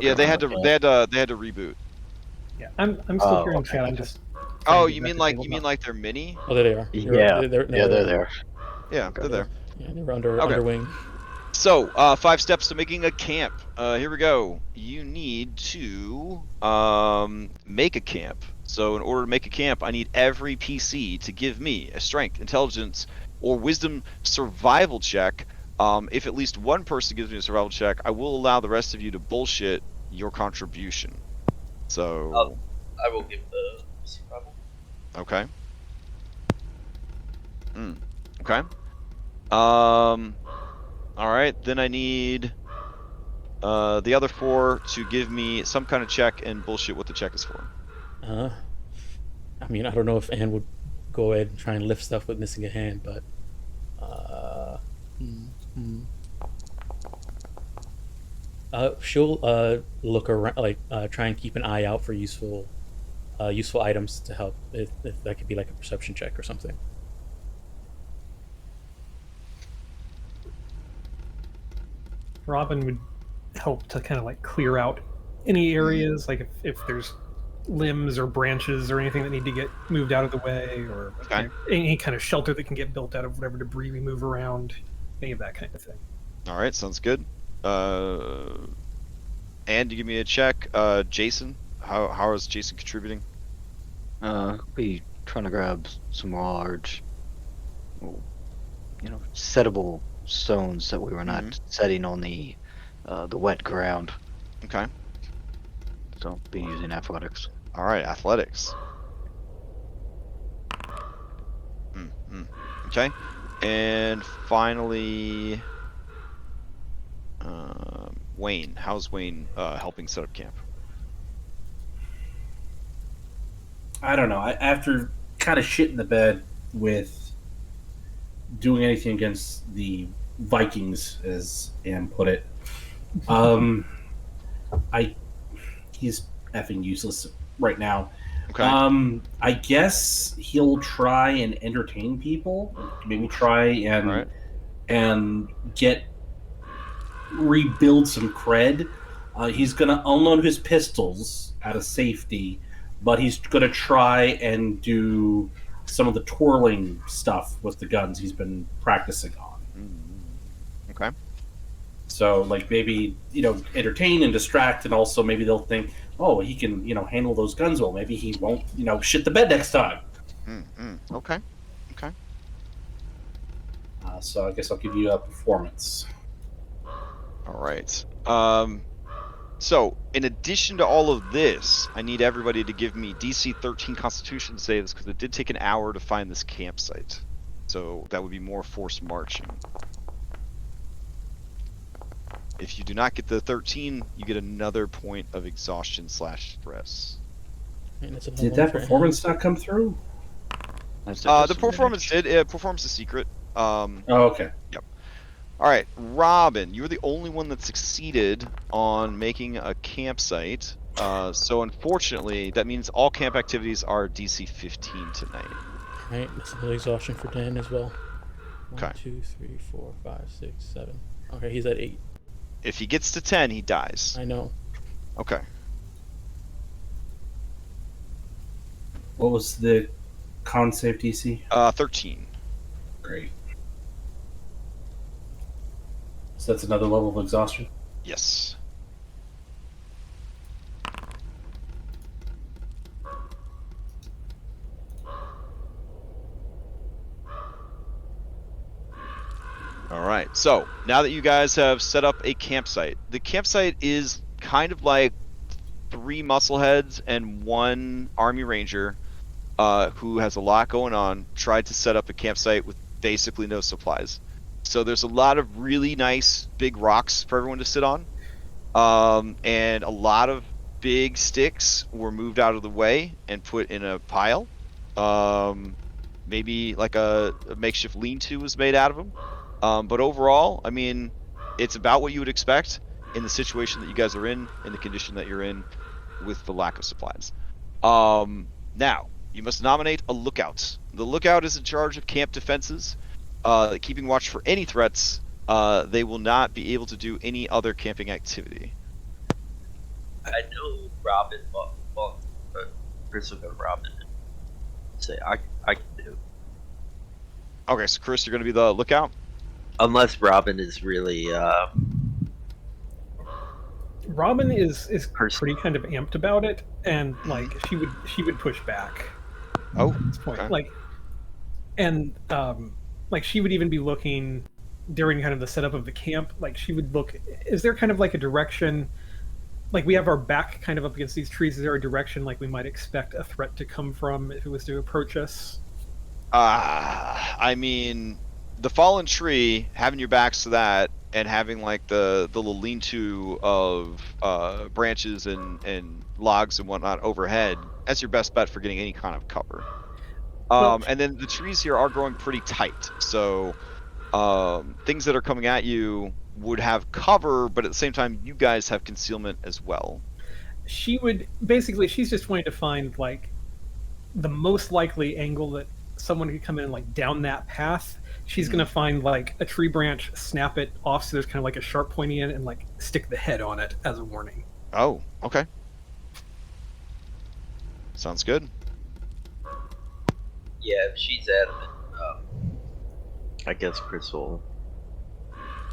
Yeah, they had to reboot. Yeah, I'm still here in chat. I'm just. Oh, you mean like they're mini? Oh, there they are. Yeah, they're there. Yeah, they're there. Yeah, they're under wing. So, 5 steps to making a camp. Here we go. You need to make a camp. So in order to make a camp, I need every PC to give me a strength, intelligence, or wisdom survival check. If at least one person gives me a survival check, I will allow the rest of you to bullshit your contribution. So I will give the survival. Okay. Okay. All right. Then I need the other 4 to give me some kind of check and bullshit what the check is for. I mean, I don't know if Anne would go ahead and try and lift stuff with missing a hand, but she'll look around, like try and keep an eye out for useful items to help. If that could be like a perception check or something. Robin would help to kind of like clear out any areas, like if there's limbs or branches or anything that need to get moved out of the way, or any kind of shelter that can get built out of whatever debris we move around, any of that kind of thing. All right, sounds good. And you give me a check. Jason, how is Jason contributing? We trying to grab some large, settable stones that we were not setting on the wet ground. Okay. So be using athletics. All right, athletics. Okay. And finally, Wayne. How's Wayne helping set up camp? I don't know. After kind of shit in the bed with doing anything against the Vikings, as Anne put it, he's effing useless right now. Okay. I guess he'll try and entertain people. Maybe try and rebuild some cred. He's gonna unload his pistols out of safety but he's going to try and do some of the twirling stuff with the guns he's been practicing on. Okay. So, like, maybe, entertain and distract, and also maybe they'll think, oh, he can, handle those guns well. Maybe he won't, shit the bed next time. Okay. Okay. So I guess I'll give you a performance. All right. So, in addition to all of this, I need everybody to give me DC 13 Constitution saves because it did take an hour to find this campsite. So that would be more forced marching. If you do not get the 13, you get another point of exhaustion/stress. Did that performance not come through? The performance did. Performance is secret. Oh, okay. Yep. All right, Robin, you're the only one that succeeded on making a campsite. So unfortunately, that means all camp activities are DC 15 tonight. All right, that's another exhaustion for Dan as well. 1, Okay. 2, 3, 4, 5, 6, 7. Okay, he's at 8. If he gets to 10, he dies. I know. Okay. What was the con save DC? 13. Great. So that's another level of exhaustion? Yes. All right, so now that you guys have set up a campsite, the campsite is kind of like 3 muscleheads and 1 army ranger who has a lot going on, tried to set up a campsite with basically no supplies. So there's a lot of really nice big rocks for everyone to sit on, and a lot of big sticks were moved out of the way and put in a pile. Maybe like a makeshift lean-to was made out of them. But overall, I mean, it's about what you would expect in the situation that you guys are in the condition that you're in with the lack of supplies. Now, you must nominate a lookout. The lookout is in charge of camp defenses, keeping watch for any threats. They will not be able to do any other camping activity. I know Robin. Well, Chris will go Robin. Say I can do. Okay, so Chris, you're going to be the lookout? Unless Robin is really Robin is Person. pretty kind of amped about it, and like she would push back. Oh, At this point, okay. like she would even be looking during kind of the setup of the camp. Like she would look. Is there kind of like a direction? Like we have our back kind of up against these trees. Is there a direction like we might expect a threat to come from if it was to approach us? I mean, the fallen tree, having your backs to that, and having like the little lean-to of branches and logs and whatnot overhead, that's your best bet for getting any kind of cover. And then the trees here are growing pretty tight, so things that are coming at you would have cover, but at the same time, you guys have concealment as well. She would basically. She's just wanting to find like the most likely angle that someone could come in like down that path. She's gonna find like a tree branch, snap it off so there's kind of like a sharp pointy end, and like stick the head on it as a warning. Oh, okay. Sounds good. Yeah, if she's adamant, I guess Chris will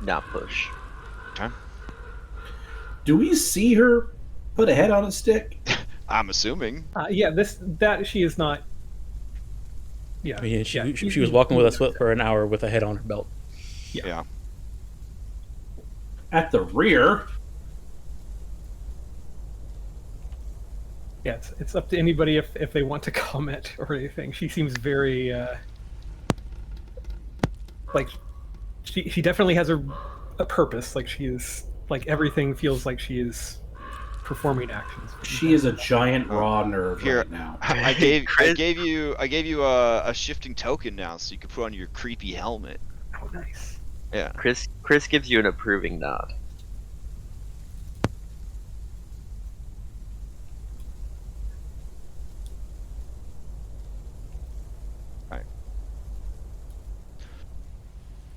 not push. Okay. Do we see her put a head on a stick? I'm assuming. Yeah, that she is not. Yeah, I mean, yeah, she was walking with us for an hour with a head on her belt. Yeah. At the rear? Yeah, it's up to anybody if they want to comment or anything. She seems very like she definitely has a purpose. Like she is like everything feels like she is performing actions. She is a giant raw nerve Here, right now. I gave you a shifting token now, so you can put on your creepy helmet. Oh, nice. Yeah. Chris gives you an approving nod.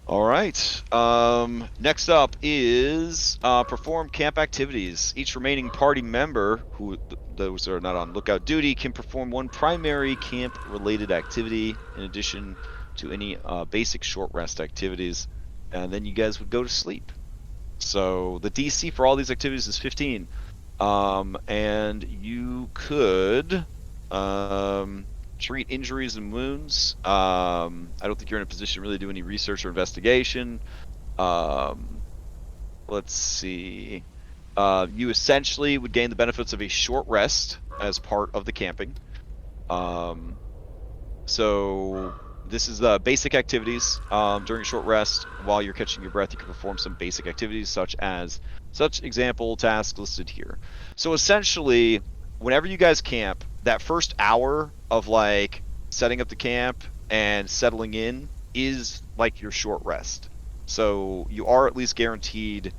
All right. Next up is perform camp activities. Each remaining party member, who those are not on lookout duty, can perform one primary camp-related activity in addition to any basic short rest activities, and then you guys would go to sleep. So the DC for all these activities is 15, and you could treat injuries and wounds. I don't think you're in a position to really do any research or investigation. Let's see. You essentially would gain the benefits of a short rest as part of the camping. So this is the basic activities. During a short rest, while you're catching your breath, you can perform some basic activities such example tasks listed here. So essentially, whenever you guys camp, that first hour of like setting up the camp and settling in is like your short rest. So you are at least guaranteed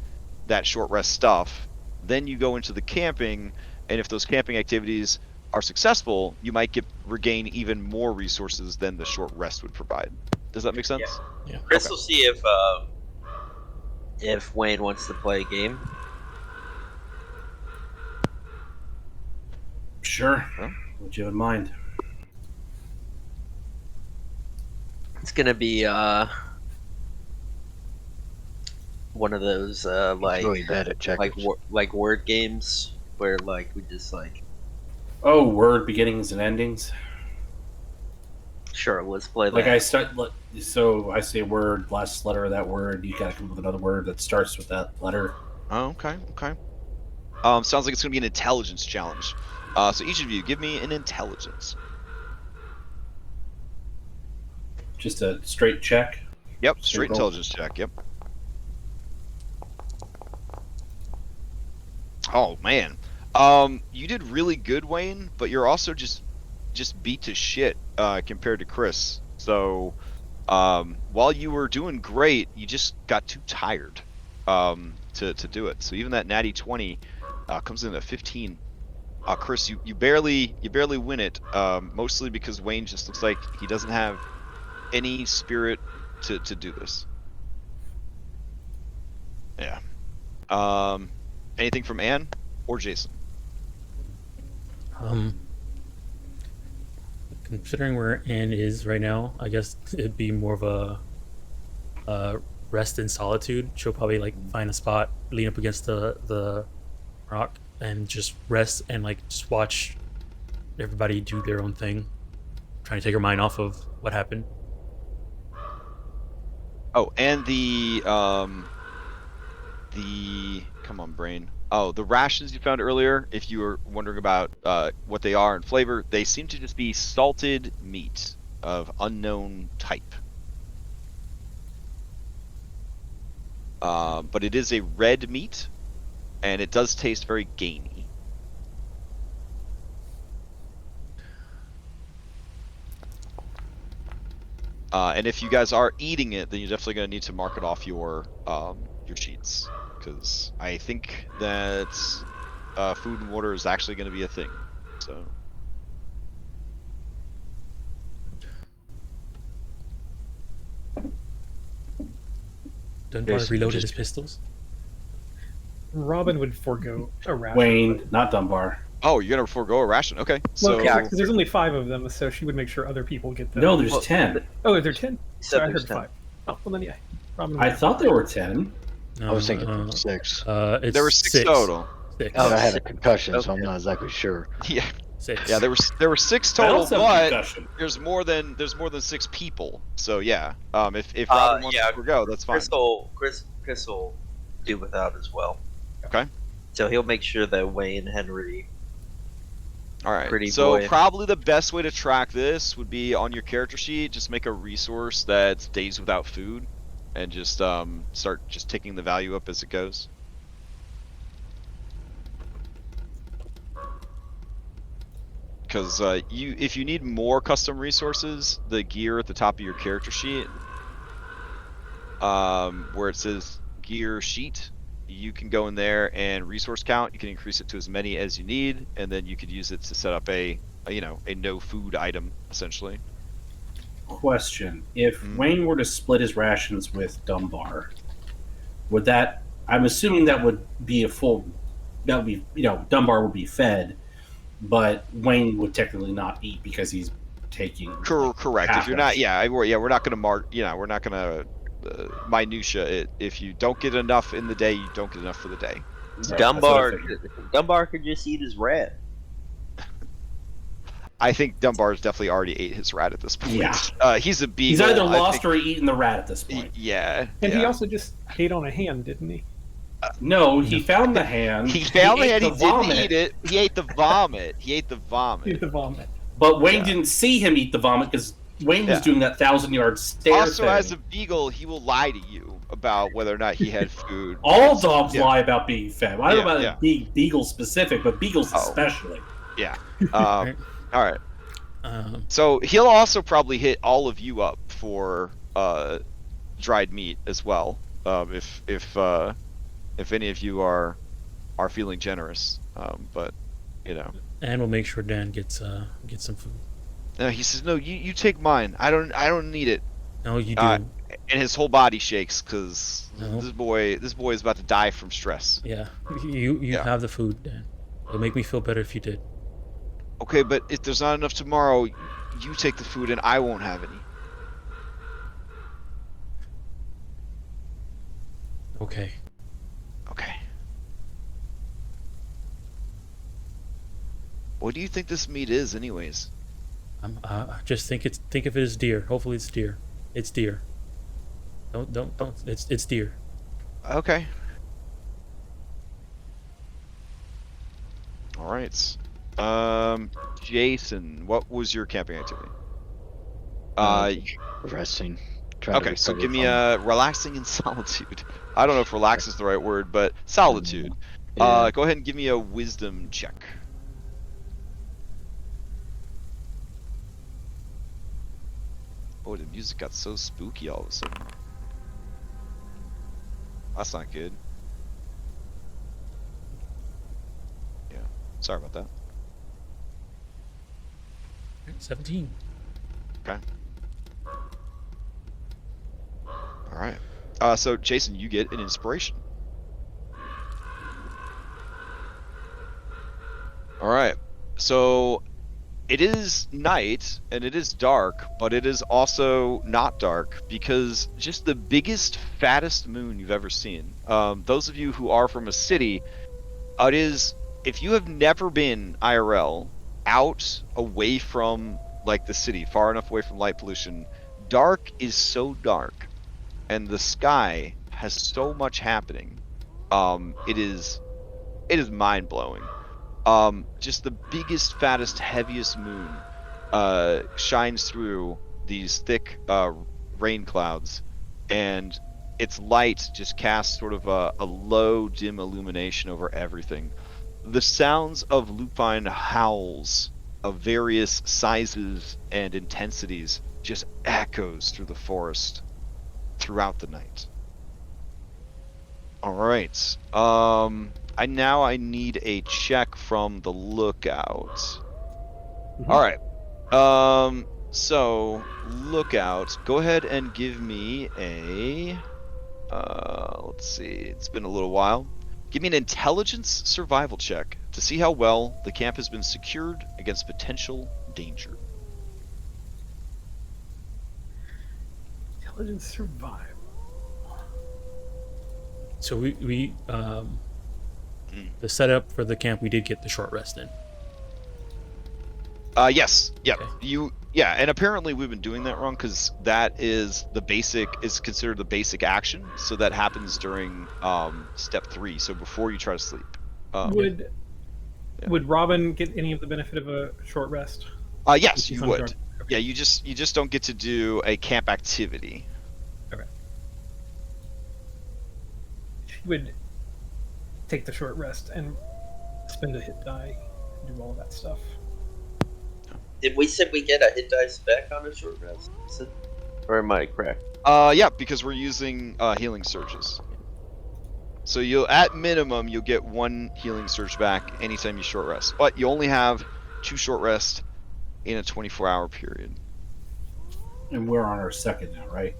that short rest stuff. Then you go into the camping, and if those camping activities are successful, you might regain even more resources than the short rest would provide. Does that make sense? Yeah. Chris Okay. will see if Wayne wants to play a game. Sure. Well. What you have in mind? It's gonna be one of those He's really bad at checkers. like word games where like we just like Oh, word beginnings and endings. sure, let's play that. Like so I say a word, last letter of that word, you gotta come up with another word that starts with that letter. Oh, okay. Sounds like it's going to be an intelligence challenge. So each of you, give me an intelligence. Just a straight check. Yep, straight Straight roll. intelligence check. Yep. Oh man, you did really good, Wayne, but you're also just beat to shit compared to Chris. So while you were doing great, you just got too tired to do it. So even that natty 20 comes in at 15. Chris, you barely win it, mostly because Wayne just looks like he doesn't have any spirit to do this. Yeah. Anything from Anne or Jason? Considering where Anne is right now, I guess it'd be more of a rest in solitude. She'll probably like find a spot, lean up against the rock, and just rest and like just watch everybody do their own thing, trying to take her mind off of what happened. Oh, and the come on, brain. Oh, the rations you found earlier, if you were wondering about what they are and flavor, they seem to just be salted meat of unknown type. But it is a red meat, and it does taste very gamey. And if you guys are eating it, then you're definitely going to need to mark it off your sheets, because I think that food and water is actually going to be a thing. So. Dunbar Jason, reloaded just- his pistols. Robin would forego a ration. Wayne, not Dunbar. Oh, you're gonna forego a ration? Okay. So Well, yeah, because there's only 5 of them, so she would make sure other people get them. No, there's Well, 10. Oh, is there 10? So I there's heard 10. 5. Oh, well then yeah. Robin I would- thought there were 10. I was thinking 6. It's there were 6 total. 6. Oh, I had a six. concussion, so I'm Okay. not exactly sure. Yeah. 6. Yeah, there were 6 I total, also have a but concussion. there's more than 6 people. So yeah. If Robin wants yeah, to forgo, that's fine. Chris will do without as well. Okay. So he'll make sure that Wayne and Henry. All right. Pretty So boy. probably the best way to track this would be on your character sheet. Just make a resource that's days without food, and just start just taking the value up as it goes. Because if you need more custom resources, the gear at the top of your character sheet, where it says gear sheet, you can go in there and resource count. You can increase it to as many as you need, and then you could use it to set up a no food item essentially. Question: If Mm. Wayne were to split his rations with Dunbar, would that? I'm assuming that would be a full. That would be, Dunbar would be fed, but Wayne would technically not eat because he's taking Correct. If half you're that. not, we're not going to we're not going to minutia it. If you don't get enough in the day, you don't get enough for the day. So, Dunbar could just eat his rat. I think Dunbar's definitely already ate his rat at this point. Yeah. He's a beagle. He's either lost or eaten the rat at this point. Yeah. And he also just ate on a hand, didn't he? No, he found the hand. He found the hand. He didn't vomit. eat it. He ate the vomit. He ate the vomit. He ate the vomit. But Wayne didn't see him eat the vomit because Wayne was doing that 1,000-yard stare Also, thing. as a beagle, he will lie to you about whether or not he had food. All dogs lie about being fed. I don't know about yeah. beagle specific, but beagles especially. Yeah. All right. So he'll also probably hit all of you up for dried meat as well. If any of you are feeling generous, but And we'll make sure Dan gets some food. No, he says, no, you take mine. I don't need it. No, you do. And his whole body shakes because No. this boy is about to die from stress. Yeah, you have the food, Dan. It'll make me feel better if you did. Okay, but if there's not enough tomorrow, you take the food and I won't have any. Okay. Okay. What do you think this meat is, anyways? I just think of it as deer. Hopefully it's deer. It's deer. Don't. It's deer. Okay. All right. Jason, what was your camping activity? Resting. Okay, so give me a relaxing in solitude. I don't know if relax is the right word, but solitude. Yeah. Go ahead and give me a wisdom check. Oh, the music got so spooky all of a sudden. That's not good. Yeah, sorry about that. 17. Okay. All right. So Jason, you get an inspiration. All right. So it is night and it is dark, but it is also not dark because just the biggest, fattest moon you've ever seen. Those of you who are from a city, it is, if you have never been IRL out away from like the city, far enough away from light pollution, dark is so dark and the sky has so much happening. It is mind-blowing. Just the biggest, fattest, heaviest moon shines through these thick rain clouds, and its light just casts sort of a low, dim illumination over everything. The sounds of lupine howls of various sizes and intensities just echoes through the forest throughout the night. All right. I need a check from the lookout. Mm-hmm. All right. So lookout, go ahead and give me a. Let's see. It's been a little while. Give me an intelligence survival check to see how well the camp has been secured against potential danger. Intelligence survival. So we the setup for the camp, we did get the short rest in. Yes. Yep. Okay. And apparently we've been doing that wrong because that is considered the basic action. So that happens during step 3. So before you try to sleep. Would Robin get any of the benefit of a short rest? Yes, you would. Okay. Yeah, you just don't get to do a camp activity. Okay. She would take the short rest and spend a hit die and do all that stuff. Did we said we get a hit dice back on a short rest? Or am I correct? Yeah, because we're using healing surges. So at minimum you'll get 1 healing surge back anytime you short rest, but you only have 2 short rests in a 24-hour period. And we're on our second now, right?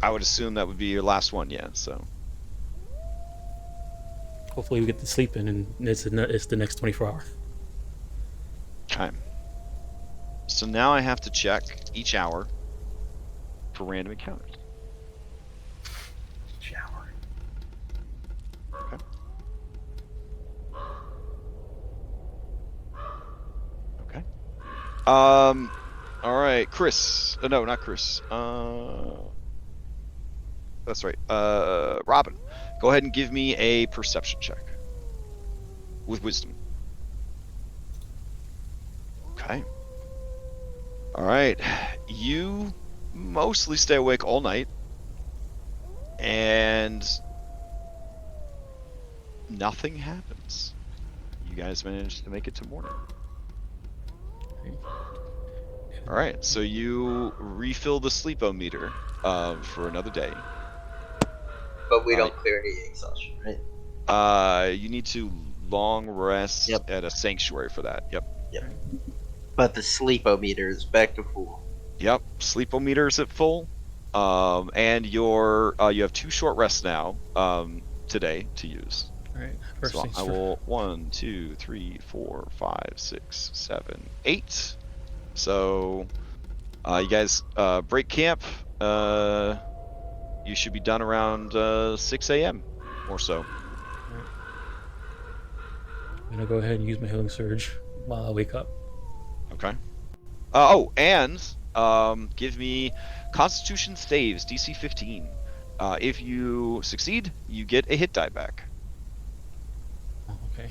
I would assume that would be your last one, yeah. So Hopefully we get to sleep in, and it's the next 24 hour. okay. So now I have to check each hour for random encounters. Shower. Okay. All right, Chris. No, not Chris. That's right. Robin, go ahead and give me a perception check with wisdom. Okay. All right. You mostly stay awake all night, and nothing happens. You guys managed to make it to morning. All right, so you refill the sleepometer for another day. But we don't clear any exhaustion, right? You need to long rest Yep. at a sanctuary for that. Yep. But the sleepometer is back to full. Yep. Sleepometer is at full. And you have 2 short rests now today to use. All right. First So things I first. will 1, 2, 3, 4, 5, 6, 7, 8. So you guys break camp. You should be done around 6 a.m. or so. I'm gonna go ahead and use my healing surge while I wake up. Okay. And give me Constitution saves DC 15. If you succeed, you get a hit die back. Oh, okay.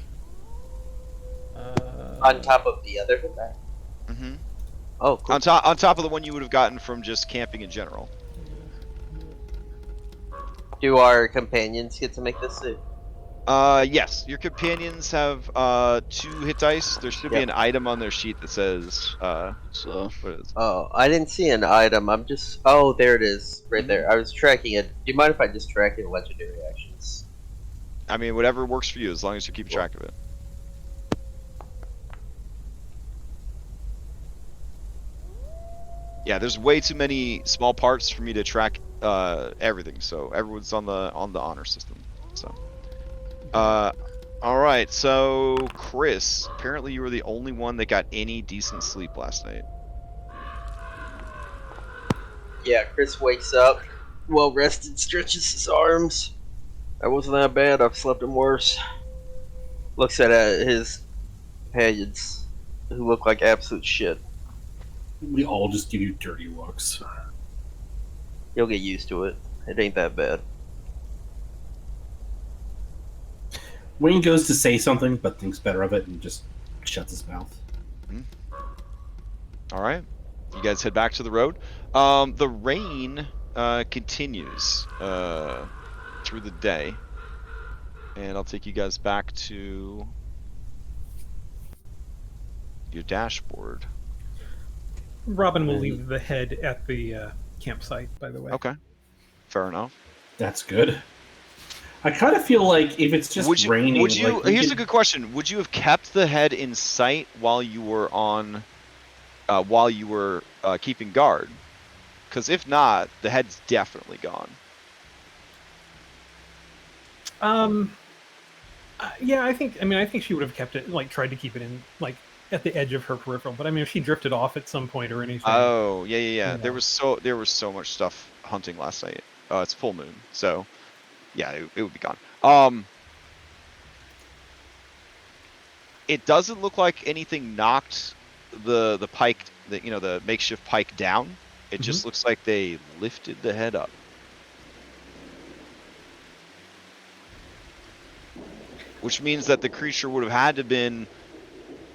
On top of the other hit back. Mm-hmm. Oh, cool. On top of the one you would have gotten from just camping in general. Do our companions get to make this suit? Yes, your companions have 2 hit dice. There should be an item on their sheet that says So what is it? Oh, I didn't see an item. I'm just. Oh, there it is, right there. I was tracking it. Do you mind if I just track your legendary actions? I mean, whatever works for you, as long as you keep track of it. Yeah, there's way too many small parts for me to track everything, so everyone's on the honor system. So, all right. So, Chris, apparently you were the only one that got any decent sleep last night. Yeah, Chris wakes up, well rested, stretches his arms. That wasn't that bad. I've slept in worse. Looks at his companions, who look like absolute shit. We all just give you dirty looks. You'll get used to it. It ain't that bad. Wayne goes to say something, but thinks better of it and just shuts his mouth. All right, you guys head back to the road. The rain continues through the day, and I'll take you guys back to your dashboard. Robin will leave the head at the campsite, by the way. Okay, fair enough. That's good. I kind of feel like if it's just raining, Here's a good question: would you have kept the head in sight while you were on, keeping guard? Because if not, the head's definitely gone. Yeah, I think she would have kept it, like, tried to keep it in, like, at the edge of her peripheral. But I mean, if she drifted off at some point or anything. Oh, yeah. Yeah. There was so much stuff hunting last night. It's full moon, so yeah, it would be gone. It doesn't look like anything knocked the pike, the makeshift pike down. It just looks like they lifted the head up. Which means that the creature would have had to have been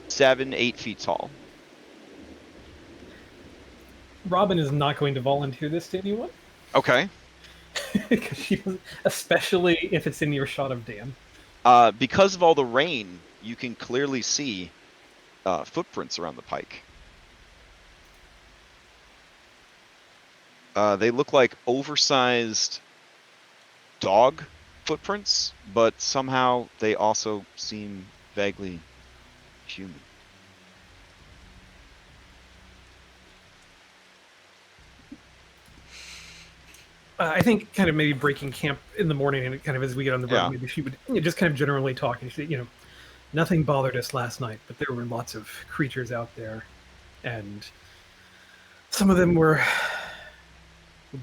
7-8 feet tall. Robin is not going to volunteer this to anyone. Okay. Because she doesn't, especially if it's in your shot of Dan. Because of all the rain, you can clearly see footprints around the pike. They look like oversized dog footprints, but somehow they also seem vaguely human. I think kind of maybe breaking camp in the morning and kind of as we get on the road, Yeah. maybe she would just kind of generally talk. And she, nothing bothered us last night, but there were lots of creatures out there, and some of them were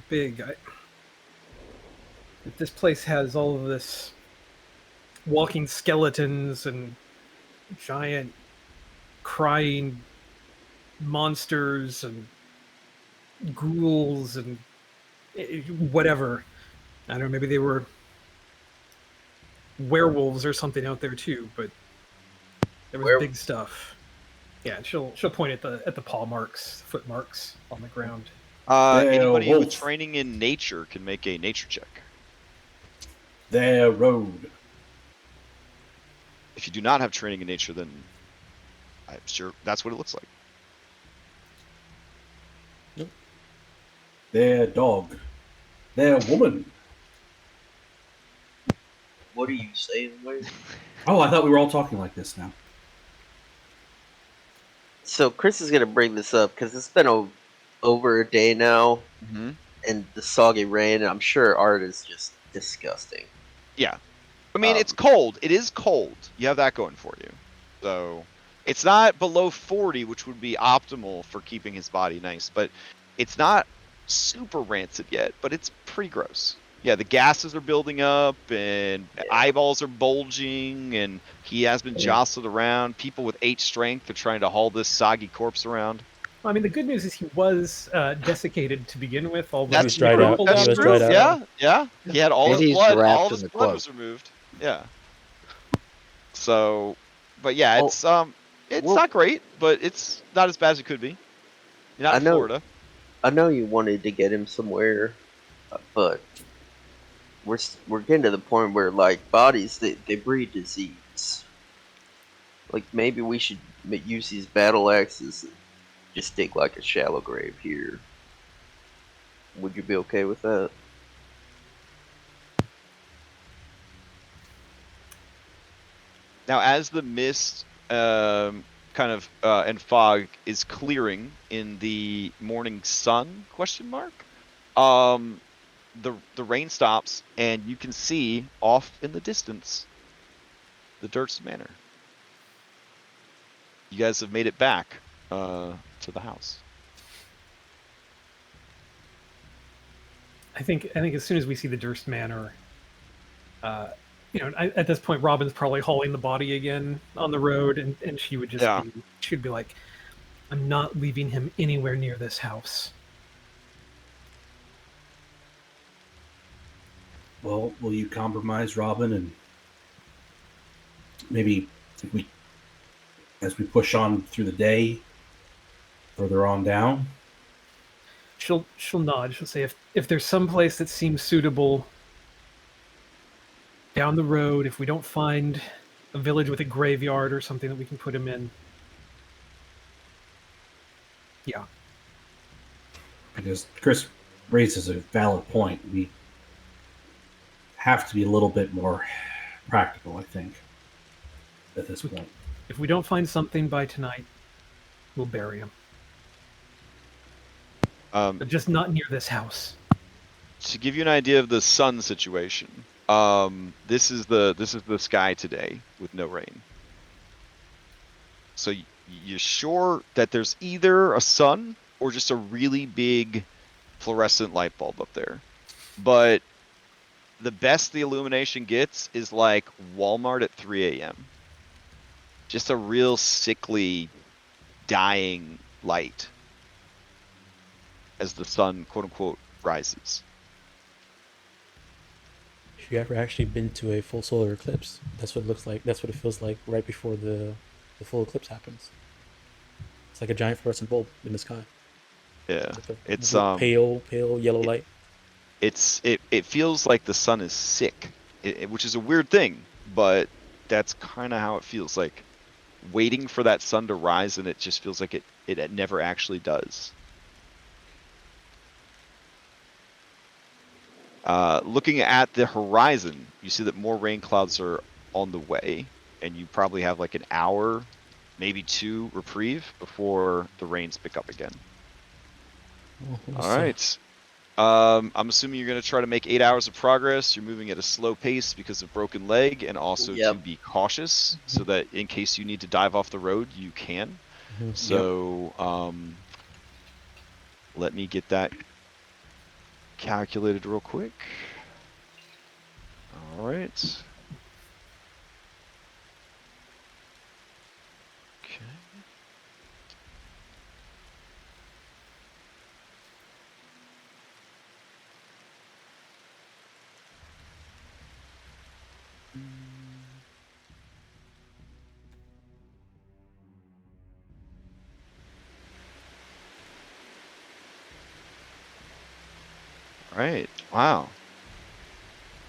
big. If this place has all of this walking skeletons and giant crying monsters and ghouls and whatever. I don't know, maybe they were werewolves or something out there too, but there was big stuff. Yeah, she'll point at the paw marks, foot marks on the ground. Anybody with wolf. training in nature can make a nature check. Their road. If you do not have training in nature, then I'm sure that's what it looks like. Their dog. Their woman. What are you saying, Wade? Oh, I thought we were all talking like this now. So Chris is gonna bring this up because it's been over a day now, Mm-hmm. and the soggy rain. And I'm sure art is just disgusting. Yeah. I mean, it's cold. It is cold. You have that going for you. So it's not below 40, which would be optimal for keeping his body nice, but it's not super rancid yet, but it's pretty gross. Yeah, the gases are building up and eyeballs are bulging, and he has been jostled around. People with 8 strength are trying to haul this soggy corpse around. Well, I mean, the good news is he was desiccated to begin with. All That's was dried out. That's He was true. dried out. Yeah. He had all And his he's blood. wrapped All in his the blood cloak. was removed. Yeah. So, but yeah, it's not great, but it's not as bad as it could be. You're not I in know- Florida. I know you wanted to get him somewhere, but we're getting to the point where like bodies they breed disease. Like maybe we should use these battle axes and just dig like a shallow grave here. Would you be okay with that? Now, as the mist kind of and fog is clearing in the morning sun, the rain stops, and you can see off in the distance the Durst Manor. You guys have made it back to the house. I think as soon as we see the Durst Manor, at this point, Robin's probably hauling the body again on the road, and she would just she'd be like, "I'm not leaving him anywhere near this house." Well, will you compromise, Robin, and maybe as we push on through the day, further on down? She'll nod. She'll say, "If there's some place that seems suitable down the road, if we don't find a village with a graveyard or something that we can put him in, yeah." Because Chris raises a valid point. We have to be a little bit more practical, I think, at this point. If we don't find something by tonight, we'll bury him. But just not near this house. To give you an idea of the sun situation, this is the sky today with no rain. So you're sure that there's either a sun or just a really big fluorescent light bulb up there. But the best the illumination gets is like Walmart at 3 a.m. Just a real sickly, dying light as the sun, quote unquote, rises. Have you ever actually been to a full solar eclipse? That's what it looks like. That's what it feels like right before the full eclipse happens. It's like a giant fluorescent bulb in the sky. Yeah, It's pale yellow light. It feels like the sun is sick, which is a weird thing, but that's kind of how it feels, like waiting for that sun to rise, and it just feels like it never actually does. Looking at the horizon, you see that more rain clouds are on the way, and you probably have like an hour, maybe 2 reprieve before the rains pick up again. Oh, All right. I'm assuming you're going to try to make 8 hours of progress. You're moving at a slow pace because of broken leg, and also to Yep. be cautious so that in case you need to dive off the road, you can. Mhm. So let me get that calculated real quick. All right. Okay. All right. Wow.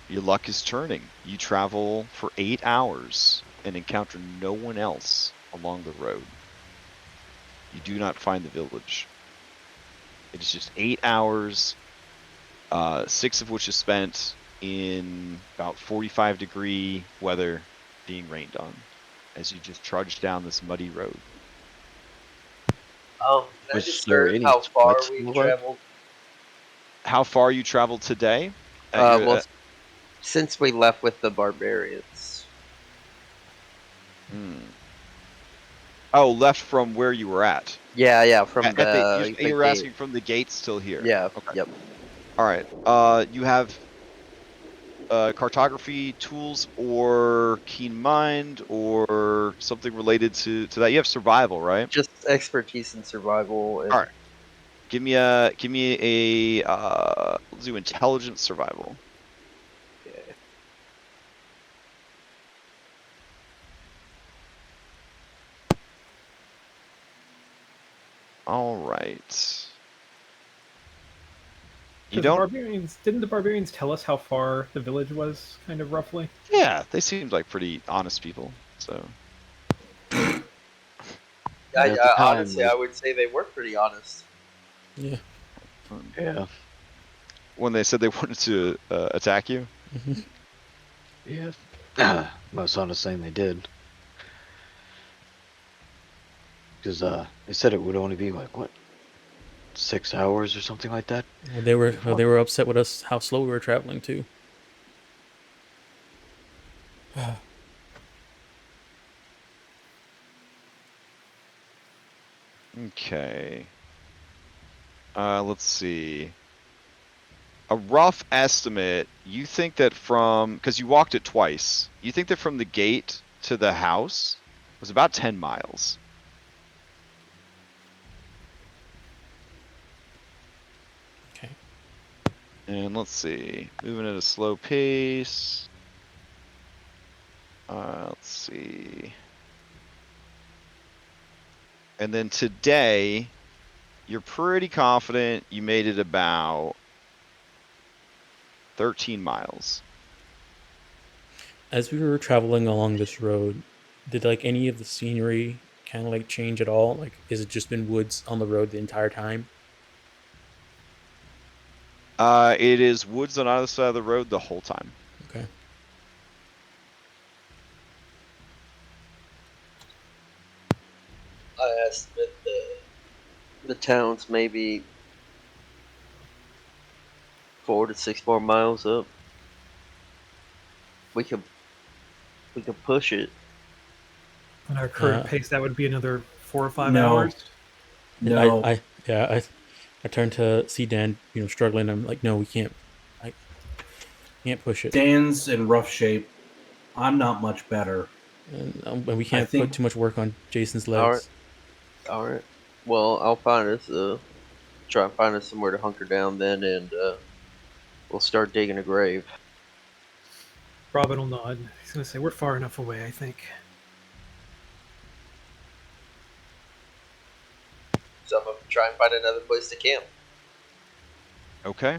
Your luck is turning. You travel for 8 hours and encounter no one else along the road. You do not find the village. It is just 8 hours, 6 of which is spent in about 45-degree weather being rained on as you just trudge down this muddy road. Can I Was just there start any how far sweats we've in the road? traveled? How far you traveled today? At your, Well, since we left with the barbarians. Oh, left from where you were at. Yeah, from At the you were gate. asking from the gates till here. Yeah. Okay. Yep. All right. You have cartography tools or keen mind or something related to that. You have survival, right? Just expertise in survival. And All right. Give me a let's do intelligence survival. Okay. All right. You So the don't. barbarians didn't the barbarians tell us how far the village was, kind of roughly? Yeah, they seemed like pretty honest people. So At the time, Honestly, I would say they were pretty honest. Yeah. yeah, when they said they wanted to attack you, yeah. Most honest thing they did, because they said it would only be like what, 6 hours or something like that. Well, they were upset with us how slow we were traveling too. okay. Let's see. A rough estimate, you think that because you walked it twice, you think that from the gate to the house was about 10 miles. Okay. And let's see, moving at a slow pace. Let's see. And then today, you're pretty confident you made it about 13 miles. As we were traveling along this road, did like any of the scenery kind of like change at all? Like, is it just been woods on the road the entire time? It is woods on either side of the road the whole time. Okay. I estimate the town's maybe 4 to 6 more miles up. We could push it. On our current Yeah. pace, that would be another 4 or 5 No. hours. No. I turned to see Dan, struggling. I'm like, no, we can't. I can't push it. Dan's in rough shape. I'm not much better. And we can't think- put too much work on Jason's All legs. All right. Well, I'll find us try and find us somewhere to hunker down then, and we'll start digging a grave. Robin will nod. He's going to say, we're far enough away, I think. So I'm gonna try and find another place to camp. Okay.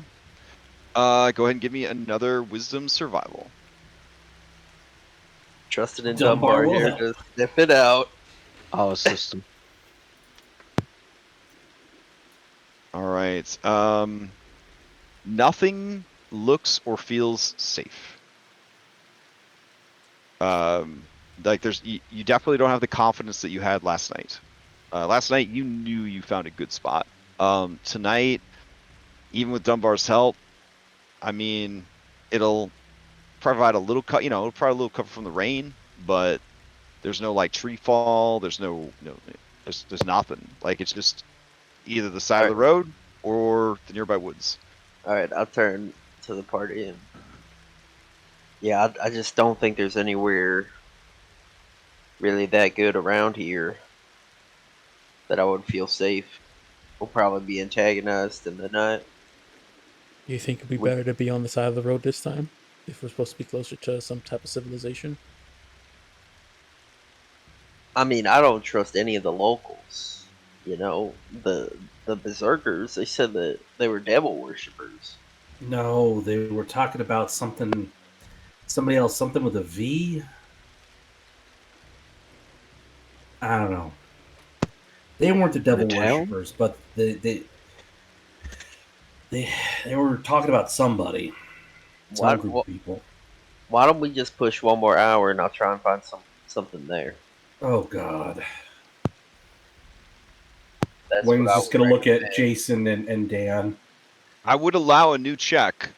Go ahead and give me another wisdom survival. Trusted in Dunbar Dunbar will here help. to sniff it out. I'll assist them. All right. Nothing looks or feels safe. Like you definitely don't have the confidence that you had last night. Last night you knew you found a good spot. Tonight even with Dunbar's help, I mean, it'll provide a little cut. It'll provide a little cover from the rain, but there's no like tree fall. There's there's nothing. Like it's just either the side of the road or the nearby woods. All right, I'll turn to the party and yeah, I just don't think there's anywhere really that good around here that I would feel safe. We'll probably be antagonized in the night. Do you think it'd be better to be on the side of the road this time if we're supposed to be closer to some type of civilization? I mean, I don't trust any of the locals. The berserkers. They said that they were devil worshippers. No, they were talking about something. Somebody else, something with a V. I don't know. They weren't the devil worshippers, but they were talking about somebody. Some group of people. Why don't we just push one more hour and I'll try and find something there. Oh God. That's Wayne's just gonna look at Jason and Dan. I would allow a new check,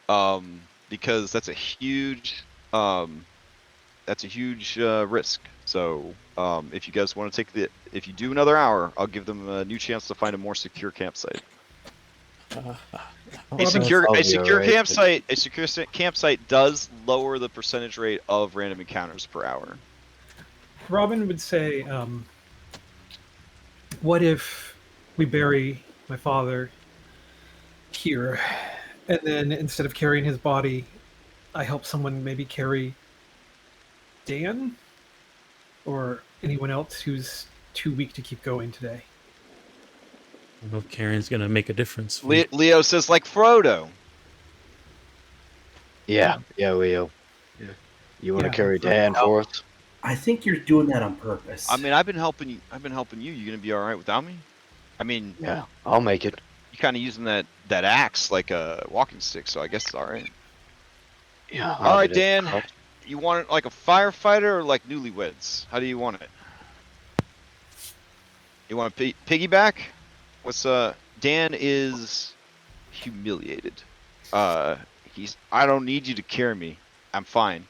because that's a huge risk. So, if you guys want to if you do another hour, I'll give them a new chance to find a more secure campsite. A secure campsite does lower the percentage rate of random encounters per hour. Robin would say, what if we bury my father here, and then instead of carrying his body, I help someone maybe carry Dan? Or anyone else who's too weak to keep going today? I don't know if carrying's going to make a difference. Leo says, like Frodo. Yeah, Leo. Yeah. You want to carry Dan for us? I think you're doing that on purpose. I mean, I've been helping you. You gonna be all right without me? I mean, yeah, I'll make it. You're kind of using that axe like a walking stick, so I guess it's all right. Yeah. All right, Dan. You want it like a firefighter or like newlyweds? How do you want it? You want a piggyback? Dan is humiliated. I don't need you to carry me. I'm fine.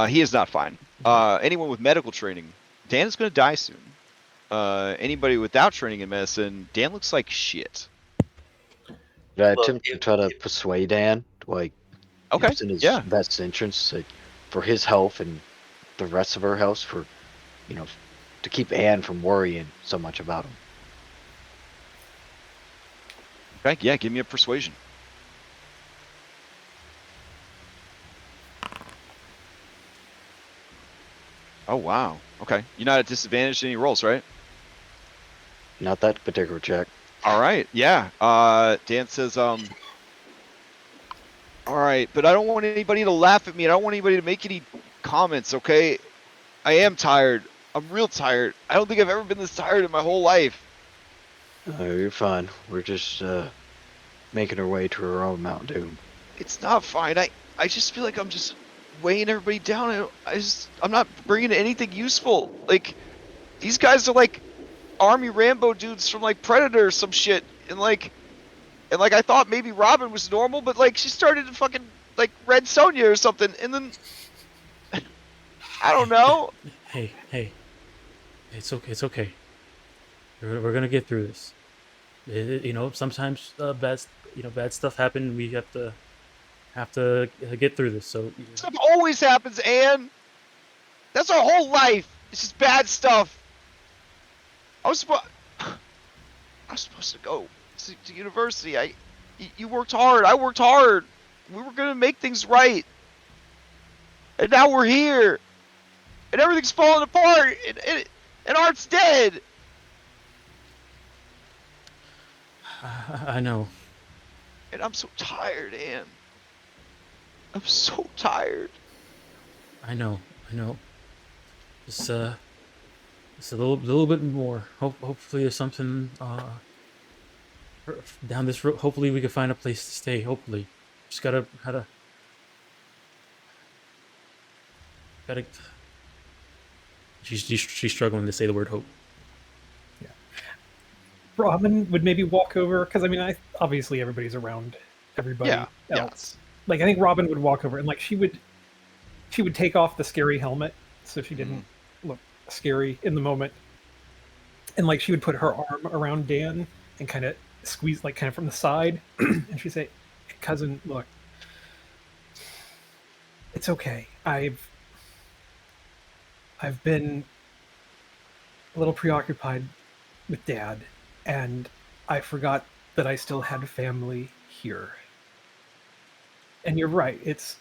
He is not fine. Anyone with medical training, Dan is going to die soon. Anybody without training in medicine, Dan looks like shit. Did I attempt to try to persuade Dan, like, okay, in his best interest, for his health and the rest of our health, for, to keep Anne from worrying so much about him? Okay, yeah, give me a persuasion. Oh, wow. Okay. You're not at disadvantage in any rolls, right? Not that particular check. All right. Yeah. Dan says, all right, but I don't want anybody to laugh at me. I don't want anybody to make any comments, okay? I am tired. I'm real tired. I don't think I've ever been this tired in my whole life. You're fine. We're just making our way to our own Mount Doom. It's not fine. I just feel like I'm just weighing everybody down. I'm not bringing anything useful. Like, these guys are like Army Rambo dudes from like Predator or some shit. And like I thought maybe Robin was normal, but like she started to fucking like Red Sonja or something. And then I don't know. Hey. It's okay. We're gonna get through this. Sometimes bad stuff happen. We have to get through this. So stuff always happens, Anne. That's our whole life. It's just bad stuff. I was supposed to go to university. You worked hard. I worked hard. We were gonna make things right, and now we're here, and everything's falling apart, and Art's dead. I know. And I'm so tired, Anne. I'm so tired. I know. Just a little bit more. Hopefully there's something down this road. Hopefully we can find a place to stay. Hopefully, just gotta. She's struggling to say the word hope. Yeah. Robin would maybe walk over because I mean, obviously everybody's around everybody Yeah, yeah. else. Like I think Robin would walk over and like she would take off the scary helmet so she didn't look scary in the moment, and like she would put her arm around Dan and kind of squeeze like kind of from the side, and she'd say, "Cousin, look, it's okay. I've been a little preoccupied with Dad, and I forgot that I still had family here. And you're right. This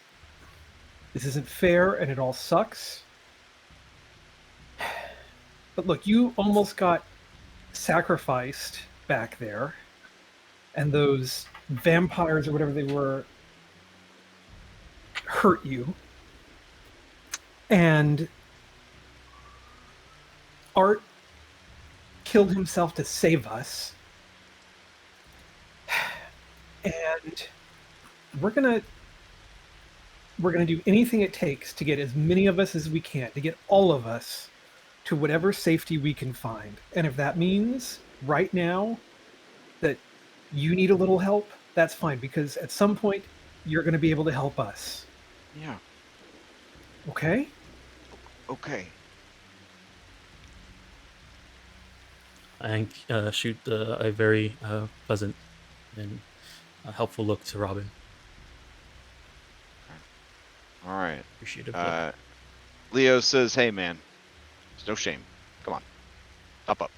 isn't fair, and it all sucks. But look, you almost got sacrificed back there, and those vampires or whatever they were hurt you. And Art killed himself to save us. And we're gonna do anything it takes to get as many of us as we can, to get all of us to whatever safety we can find. And if that means right now that you need a little help, that's fine, because at some point you're going to be able to help us. Yeah. Okay? Okay. I shoot a very pleasant and helpful look to Robin. All right. Appreciative look. Leo says, "Hey, man, there's no shame. Come on, up."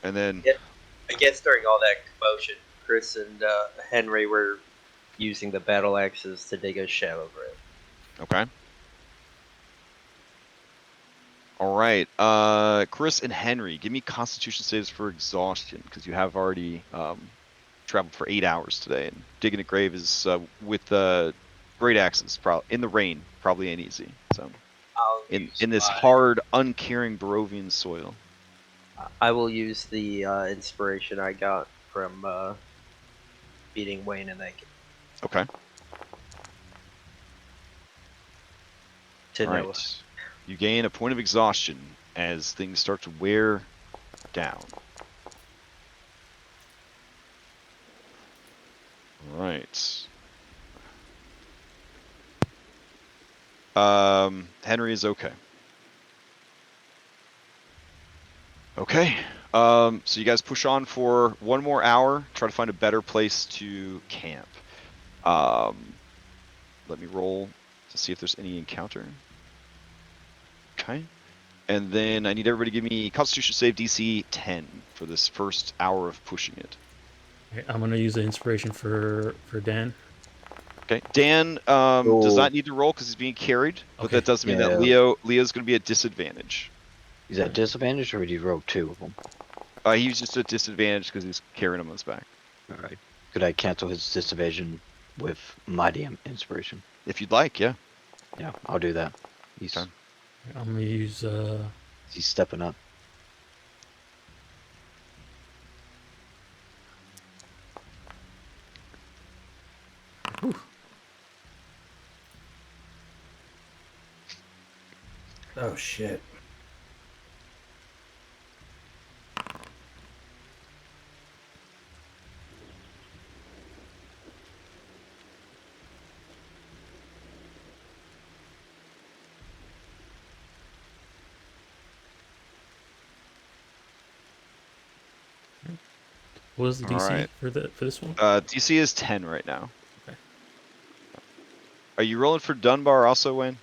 And then, Yeah. I guess during all that commotion, Chris and Henry were using the battle axes to dig a shallow grave. okay. All right. Chris and Henry, give me Constitution saves for exhaustion because you have already traveled for 8 hours today, and digging a grave is with great axes, in the rain, probably ain't easy. So, in this hard, uncaring Barovian soil. I will use the inspiration I got from beating Wayne and Naked. Okay. To All know. right. You gain a point of exhaustion as things start to wear down. All right. Henry is okay. Okay. So you guys push on for 1 more hour, try to find a better place to camp. Let me roll to see if there's any encounter. Okay. And then I need everybody to give me Constitution save DC 10 for this first hour of pushing it. Okay, I'm gonna use the inspiration for Dan. Okay. Dan does not need to roll because he's being carried, but Okay. that doesn't mean that Leo's going to be at disadvantage. He's at disadvantage, or did you roll 2 of them? He's just at disadvantage because he's carrying him on his back. All right. Could I cancel his disadvantage with my DM inspiration? If you'd like, yeah. Yeah, I'll do that. He's I'm gonna use he's stepping up. Whew. Oh shit. what was the DC Alright. for this one? DC is 10 right now. Okay. Are you rolling for Dunbar also, Wayne?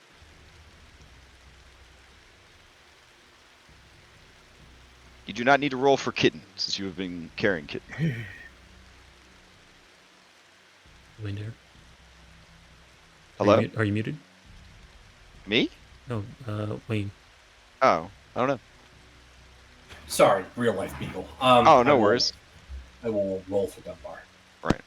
You do not need to roll for Kitten, since you have been carrying Kitten. Wayne there. Hello? Are you muted? Me? No, Wayne. Oh, I don't know. Sorry, real life people. No worries. I will roll for Dunbar. Right.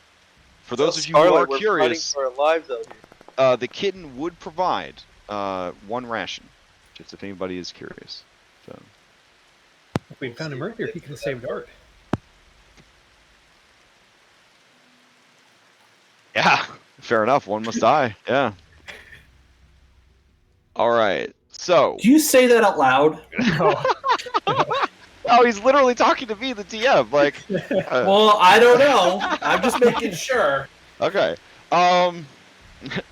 For those of you who are we're curious, fighting for our lives out here. the Kitten would provide 1 ration, just if anybody is curious. So. If we'd found him earlier, he could have saved Art. Yeah, fair enough. One must die. Yeah. All right. So. Do you say that out loud? No. Oh, he's literally talking to me, the DM. Like, Well, I don't know. I'm just making sure. okay.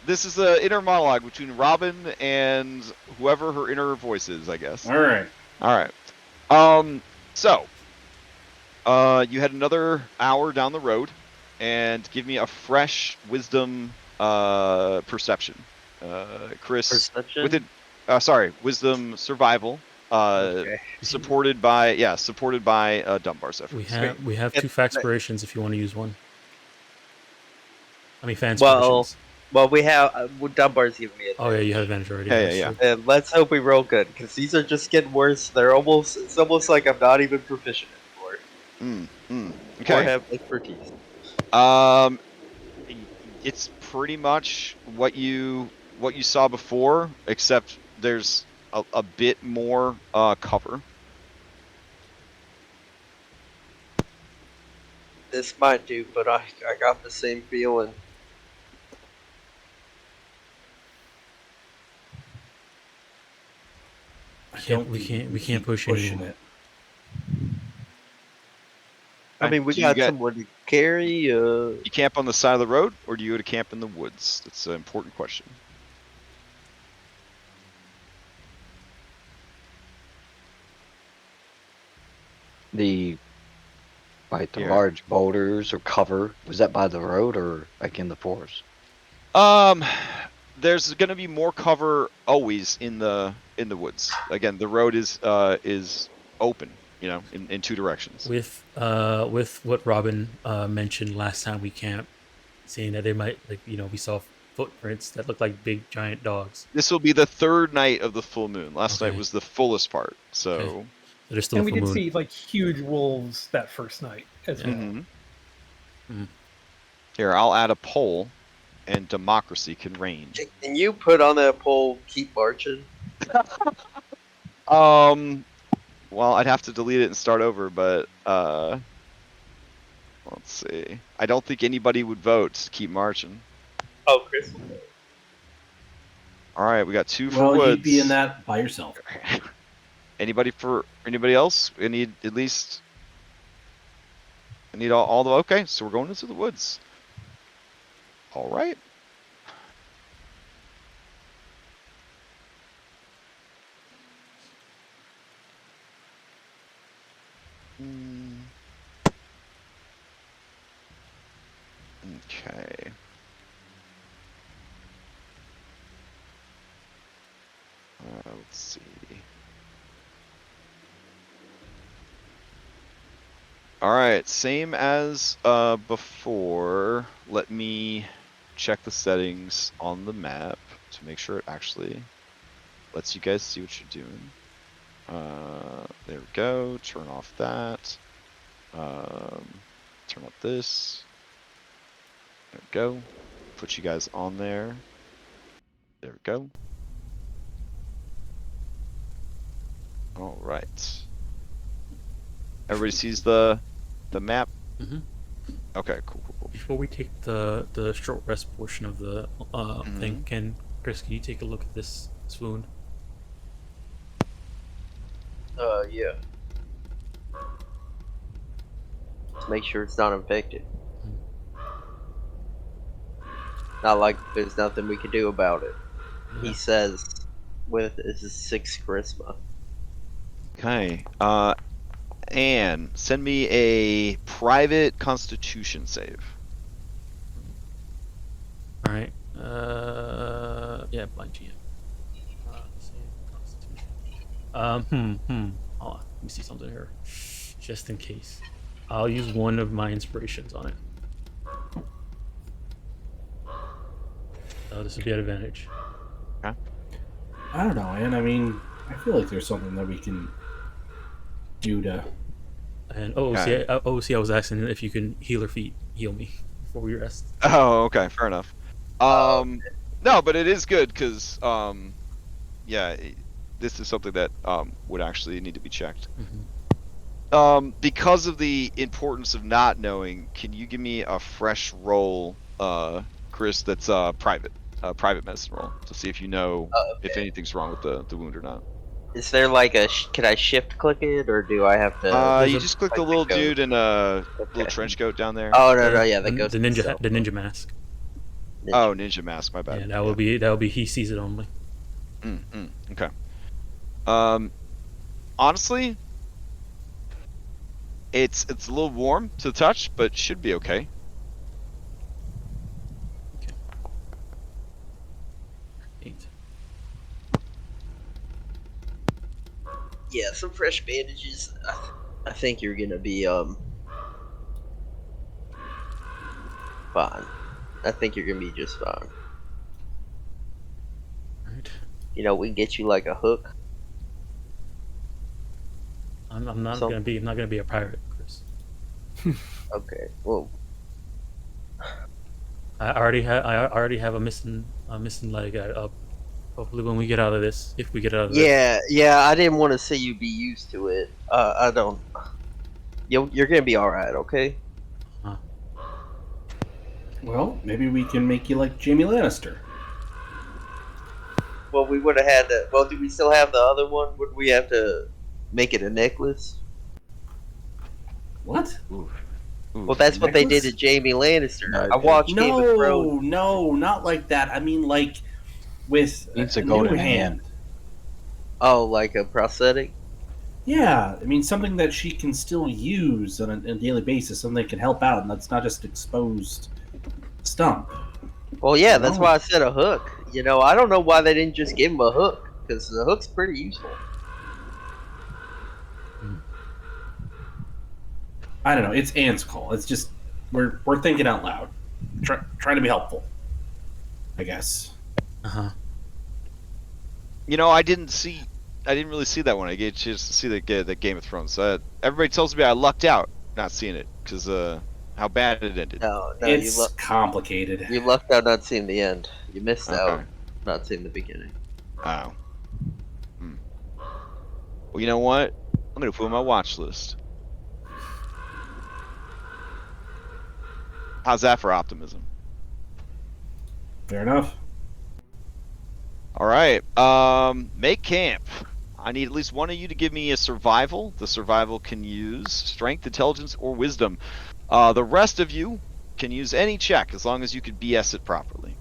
This is an inner monologue between Robin and whoever her inner voice is, I guess. All right. All right. So, you had another hour down the road, and give me a fresh wisdom perception. Chris, Perception? wisdom survival. Okay. Supported by Dunbar's efforts. We have 2 Faxpirations if you want to use one. I mean, Well, Fanspirations. we have Dunbar's giving me a. Oh yeah, you have advantage already. Yeah. And let's hope we roll good, because these are just getting worse. It's almost like I'm not even proficient anymore. Or Okay. have expertise. It's pretty much what you saw before, except there's a bit more cover. This might do, but I got the same feeling. We can't push anymore. it. I mean, we got someone to carry. You camp on the side of the road, or do you go to camp in the woods? That's an important question. The large boulders or cover, was that by the road or like in the forest? There's gonna be more cover always in the woods. Again, the road is open, in 2 directions. With what Robin mentioned last time we camped, saying that they might we saw footprints that looked like big giant dogs. This will be the 3rd night of the full moon. Last night was the fullest part, so. Okay. There's still And we full did moon. see like huge wolves that first night as well. Mm-hmm. Here, I'll add a poll, and democracy can reign. Can you put on that poll, keep marching? Well, I'd have to delete it and start over, but let's see. I don't think anybody would vote to keep marching. Oh, Chris. All right, we got 2 for Well, woods. you'd be in that by yourself. Anybody else? I need all the. Okay, so we're going into the woods. All right. Okay. Let's see. All right, same as before. Let me check the settings on the map to make sure it actually lets you guys see what you're doing. There we go. Turn off that. Turn up this. There we go. Put you guys on there. There we go. All right. Everybody sees the map? Mm-hmm. Okay, cool. Before we take the short rest portion of the thing, Chris, can you take a look at this wound? Yeah. To make sure it's not infected. Not like there's nothing we can do about it. Yeah. He says, this is 6 charisma. Okay. Anne, send me a private Constitution save. All right. Yeah, blind GM. Save Constitution. Oh, let me see something here, just in case. I'll use one of my inspirations on it. This will be at advantage. Okay. I don't know, and I mean, I feel like there's something that we can do to. And I was asking if you can heal me before we rest. Oh, okay, fair enough. No, but it is good because this is something that would actually need to be checked. Mm-hmm. Because of the importance of not knowing, can you give me a fresh roll, Chris? That's private. a private medicine roll to see if you know if Okay. anything's wrong with the wound or not. Is there like a? Can I shift click it, or do I have to? There's You a- just click the click little the goat? dude in a little Okay. trench coat down there. Oh no, yeah, the ghost. the ninja itself. the ninja mask. Oh, ninja mask. My bad. Yeah, that would be he sees it only. Okay. Honestly, it's a little warm to the touch, but should be okay. Eight. Yeah, some fresh bandages. I think you're gonna be fine. I think you're gonna be just fine. Right. You know, we can get you like a hook. I'm not So- gonna be a pirate, Chris. Okay. Well, I already have a missing leg. Hopefully when we get out of this, if we get out of this. yeah. I didn't want to see you be used to it. I don't. You're gonna be all right. Okay. Well, maybe we can make you like Jaime Lannister. Well, we would have had that. Well, do we still have the other one? Would we have to make it a necklace? What? Ooh, Well, that's what they did necklace? to Jaime Lannister. No, I watched Game of Thrones. No, not like that. I mean, like with Needs a new golden hand. Oh, like a prosthetic? Yeah, I mean something that she can still use on a daily basis, something that can help out, and that's not just exposed stump. Well, yeah, that's No. why I said a hook. You know, I don't know why they didn't just give him a hook, because the hook's pretty useful. I don't know. It's Anne's call. It's just we're thinking out loud, trying to be helpful. I guess. You know, I didn't really see that one. I get a chance to see the Game of Thrones. Everybody tells me I lucked out not seeing it because how bad it ended. No, It's complicated. you lucked out not seeing the end. You missed out Okay. not seeing the beginning. Oh. Well, you know what? I'm gonna put it on my watch list. How's that for optimism? Fair enough. All right. Make camp. I need at least one of you to give me a survival. The survival can use strength, intelligence, or wisdom. The rest of you can use any check as long as you can BS it properly.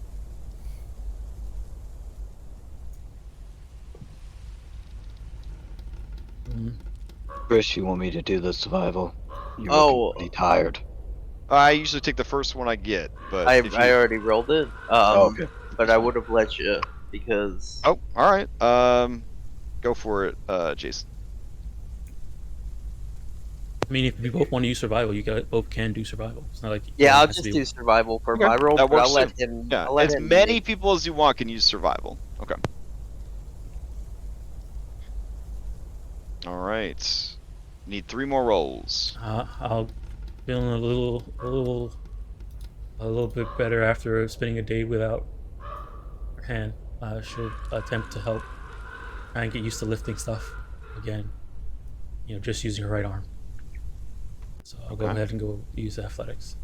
Chris, you want me to do the survival? You're Oh. pretty tired. I usually take the first one I get, but I if you... already rolled it. Okay. But I would have let you because. Oh, all right. Go for it, Jason. I mean, if you both want to use survival, you both can do survival. It's not like Yeah, I'll has to just be- do survival for Okay, my roll, that but I'll works let him. Yeah, I'll let as him many make- people as you want can use survival. Okay. All right. Need 3 more rolls. I'll feeling a little bit better after spending a day without her hand. She'll attempt to help try and get used to lifting stuff again. You know, just using her right arm. So I'll go Okay. ahead and go use athletics.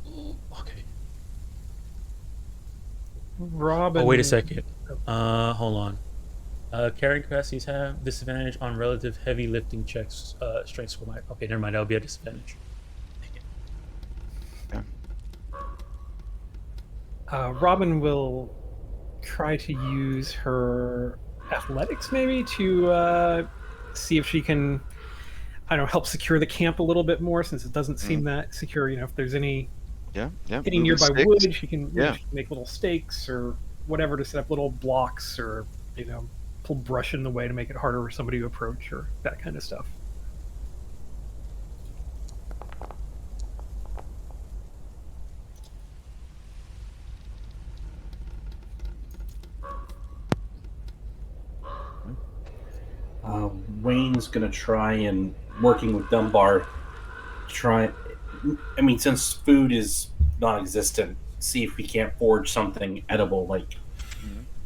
Okay. Robin. Oh, wait a second. Hold on. Carrying capacities have disadvantage on relative heavy lifting checks. Strength score might. Okay, never mind. That'll be a disadvantage. Robin will try to use her athletics maybe to see if she can, I don't know, help secure the camp a little bit more since it doesn't seem that secure. You know, if there's any Yeah. any moving nearby sticks. wood, she can, Yeah. she can make little stakes or whatever to set up little blocks or, you know, pull brush in the way to make it harder for somebody to approach or that kind of stuff. Wayne's gonna try and working with Dunbar. Try. I mean, since food is non-existent, see if we can't forge something edible like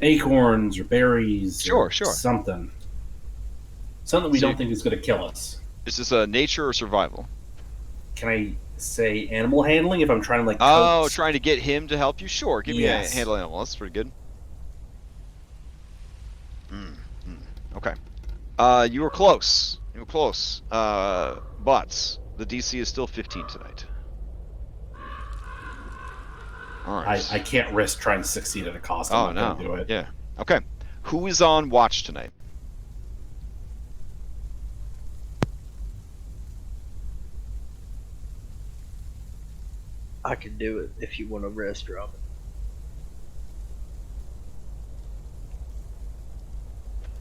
acorns or berries. Sure, or sure. Something we So don't think is gonna kill us. Is this a nature or survival? Can I? say animal handling if I'm trying to like. Oh, coax. trying to get him to help you? Sure. Give me a Yes. handle animal. That's pretty good. Okay. You were close. You were close. But the DC is still 15 tonight. All right. I can't risk trying to succeed at a cost. I'm not going to do it. Yeah. Okay. Who is on watch tonight? I can do it if you want to rest, Robin.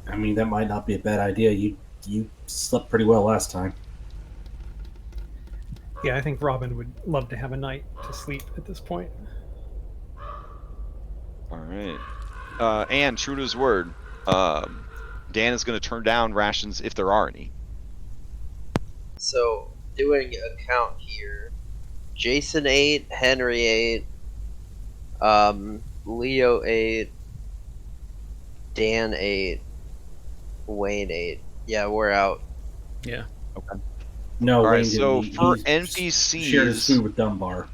I mean, that might not be a bad idea. You slept pretty well last time. Yeah, I think Robin would love to have a night to sleep at this point. All right. And true to his word, Dan is going to turn down rations if there are any. So, doing a count here. Jason 8, Henry 8, Leo 8, Dan 8, Wayne 8. Yeah, we're out. Yeah. Okay. No, All Wayne right. didn't So eat. for He NPCs, shared his food with Dunbar.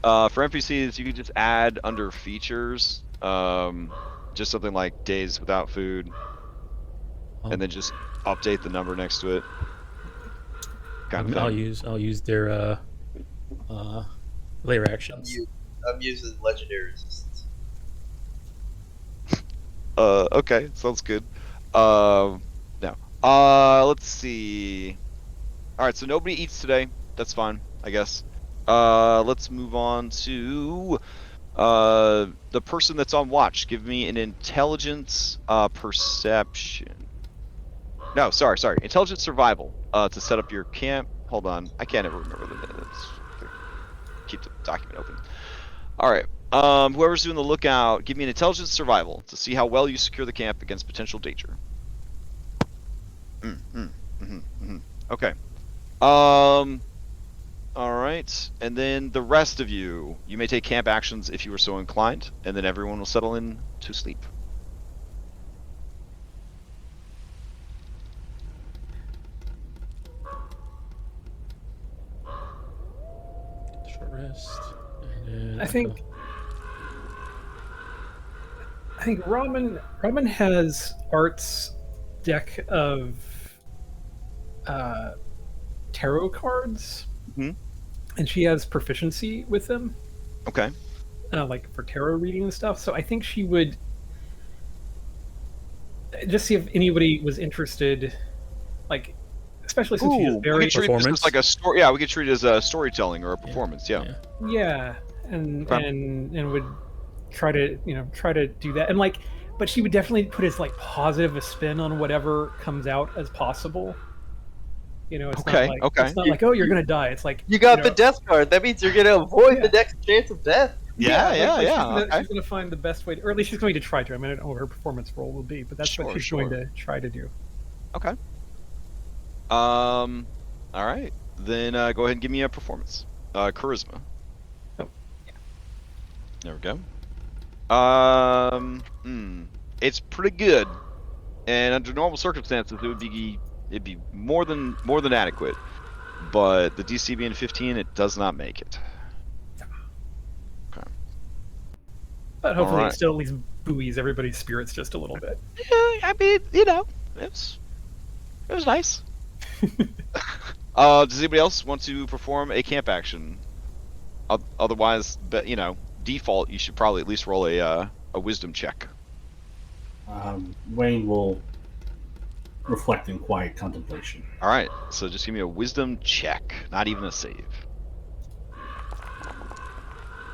For NPCs, you can just add under features, just something like days without food, and then just update the number next to it. Kind of I'll thing. use their layer actions. I'm using legendary resistance. Okay, sounds good. No. Let's see. All right, so nobody eats today. That's fine, I guess. Let's move on to the person that's on watch. Give me an intelligence perception. No, sorry. Intelligence survival to set up your camp. Hold on. I can't ever remember the minutes. Keep the document open. All right. Whoever's doing the lookout, give me an intelligence survival to see how well you secure the camp against potential danger. Okay. All right. And then the rest of you may take camp actions if you are so inclined, and then everyone will settle in to sleep. Short rest. And then I think Robin has Art's deck of tarot cards, Mhm. and she has proficiency with them, Okay. like for tarot reading and stuff. So I think she would just see if anybody was interested, like especially since she is we very could treat this as Performance? like a story. Yeah, we could treat it as a storytelling or a performance. Yeah. yeah, and Okay. and would try to do that, and like, but she would definitely put as like positive a spin on whatever comes out as possible. It's Okay, not like okay. it's not like, oh, you're gonna die. It's like You got the death card. That means you're going to avoid Yeah. the next chance of death. Yeah. She's gonna find the best way, or at least she's going to try to. I mean, I don't know what her performance role will be, but that's what she's going to try to do. Okay. All right. Then go ahead and give me a performance. Charisma. Oh, There we go. It's pretty good, and under normal circumstances, it'd be more than adequate. But the DC being 15, it does not make it. Okay. But hopefully, Alright. it still at least buoys everybody's spirits just a little bit. Yeah, I mean, it was nice. Does anybody else want to perform a camp action? Otherwise, default, you should probably at least roll a wisdom check. Wayne will reflect in quiet contemplation. All right, so just give me a wisdom check, not even a save.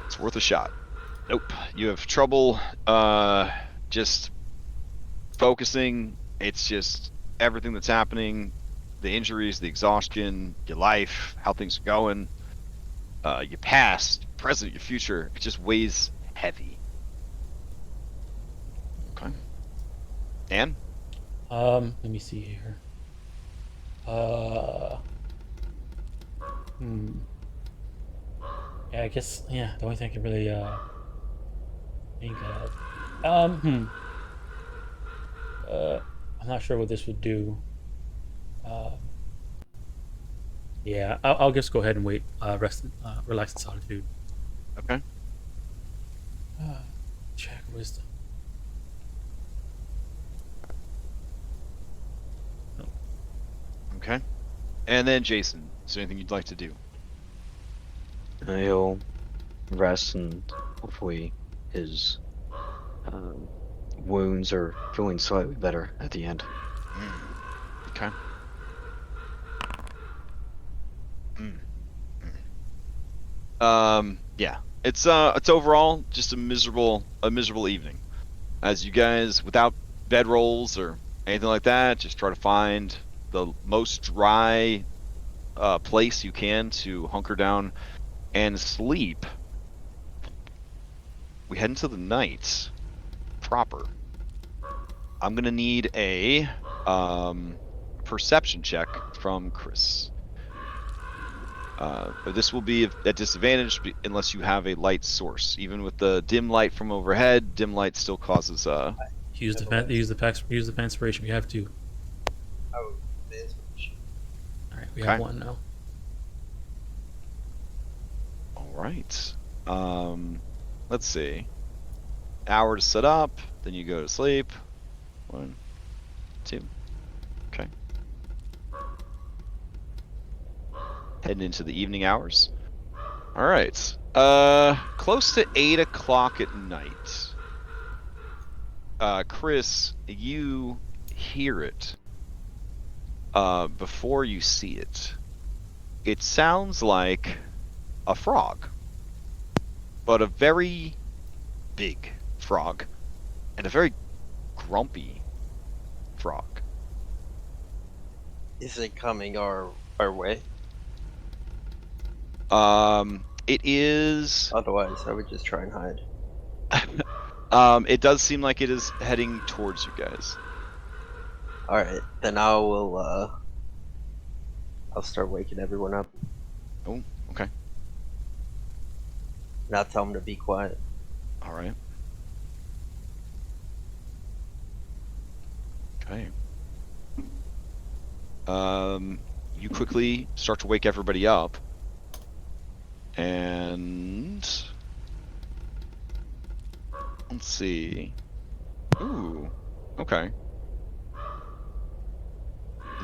It's worth a shot. Nope, you have trouble just focusing. It's just everything that's happening, the injuries, the exhaustion, your life, how things are going, your past, your present, your future. It just weighs heavy. Okay. Anne? Let me see here. Yeah, I guess, the only thing I can really, think of. I'm not sure what this would do. Yeah, I'll just go ahead and wait. Relax in solitude. Okay. Check wisdom. Okay. And then Jason, is there anything you'd like to do? He'll rest and hopefully his wounds are feeling slightly better at the end. Okay. Yeah. It's overall just a miserable evening. As you guys, without bedrolls or anything like that, just try to find the most dry place you can to hunker down and sleep. We head into the night proper. I'm gonna need a perception check from Chris. But this will be at disadvantage unless you have a light source. Even with the dim light from overhead, dim light still causes Use the inspiration. We have two. Oh, All right, we Okay. have one now. All right. Let's see. Hour to set up, then you go to sleep. 1, 2. Okay. Heading into the evening hours. All right. Close to 8 o'clock at night. Chris, you hear it. Before you see it. It sounds like a frog, but a very big frog, and a very grumpy frog. Is it coming our way? It is. Otherwise, I would just try and hide. It does seem like it is heading towards you guys. All right, then I'll start waking everyone up. Oh, okay. Not tell them to be quiet. All right. Okay. You quickly start to wake everybody up, and let's see. Ooh, okay.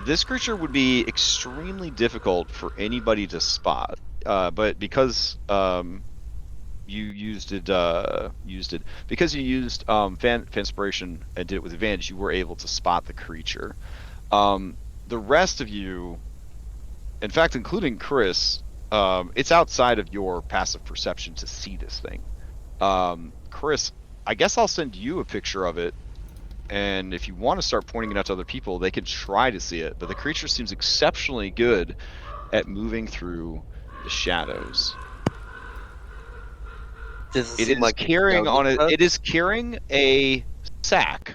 This creature would be extremely difficult for anybody to spot, but because you used it because you used Fanspiration and did it with advantage, you were able to spot the creature. The rest of you, in fact, including Chris, it's outside of your passive perception to see this thing. Chris, I guess I'll send you a picture of it, and if you want to start pointing it out to other people, they can try to see it. But the creature seems exceptionally good at moving through the shadows. Does It seem is like carrying on it. it? It is carrying a sack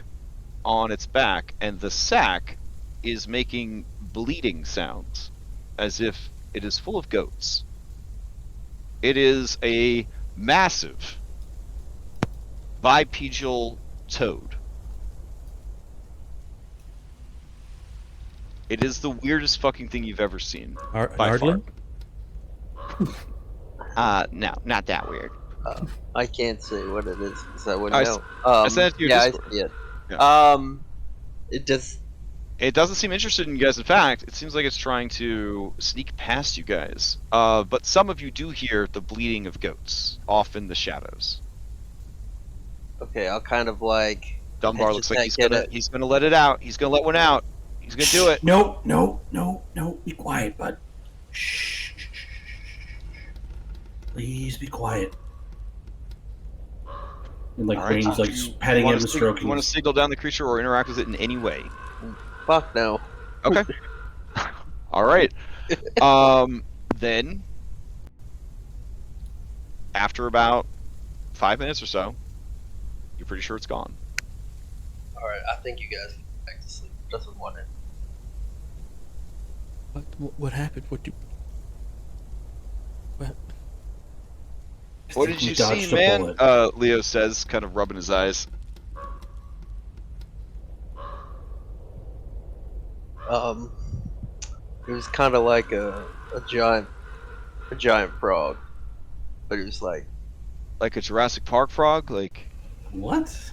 on its back, and the sack is making bleeding sounds, as if it is full of goats. It is a massive bipedal toad. It is the weirdest fucking thing you've ever seen. By far. No, not that weird. I can't say what it is because I wouldn't I know. sent it to your yeah, Discord. I see it. Yeah. It does. It doesn't seem interested in you guys. In fact, it seems like it's trying to sneak past you guys. But some of you do hear the bleating of goats off in the shadows. Okay, I'll kind of like. Dunbar looks like he's gonna let it out. He's gonna let one out. He's gonna do it. No. Be quiet, bud. Shh. Please be quiet. And like Right, Rain's like patting him and stroking. You want to signal down the creature or interact with it in any way? Fuck no. Okay. All right. Then, after about 5 minutes or so, you're pretty sure it's gone. All right, I think you guys can go back to sleep. Doesn't want it. What happened? What did you see, man? Leo says, kind of rubbing his eyes. It was kind of like a giant frog, but it was like Like a Jurassic Park frog? Like, What?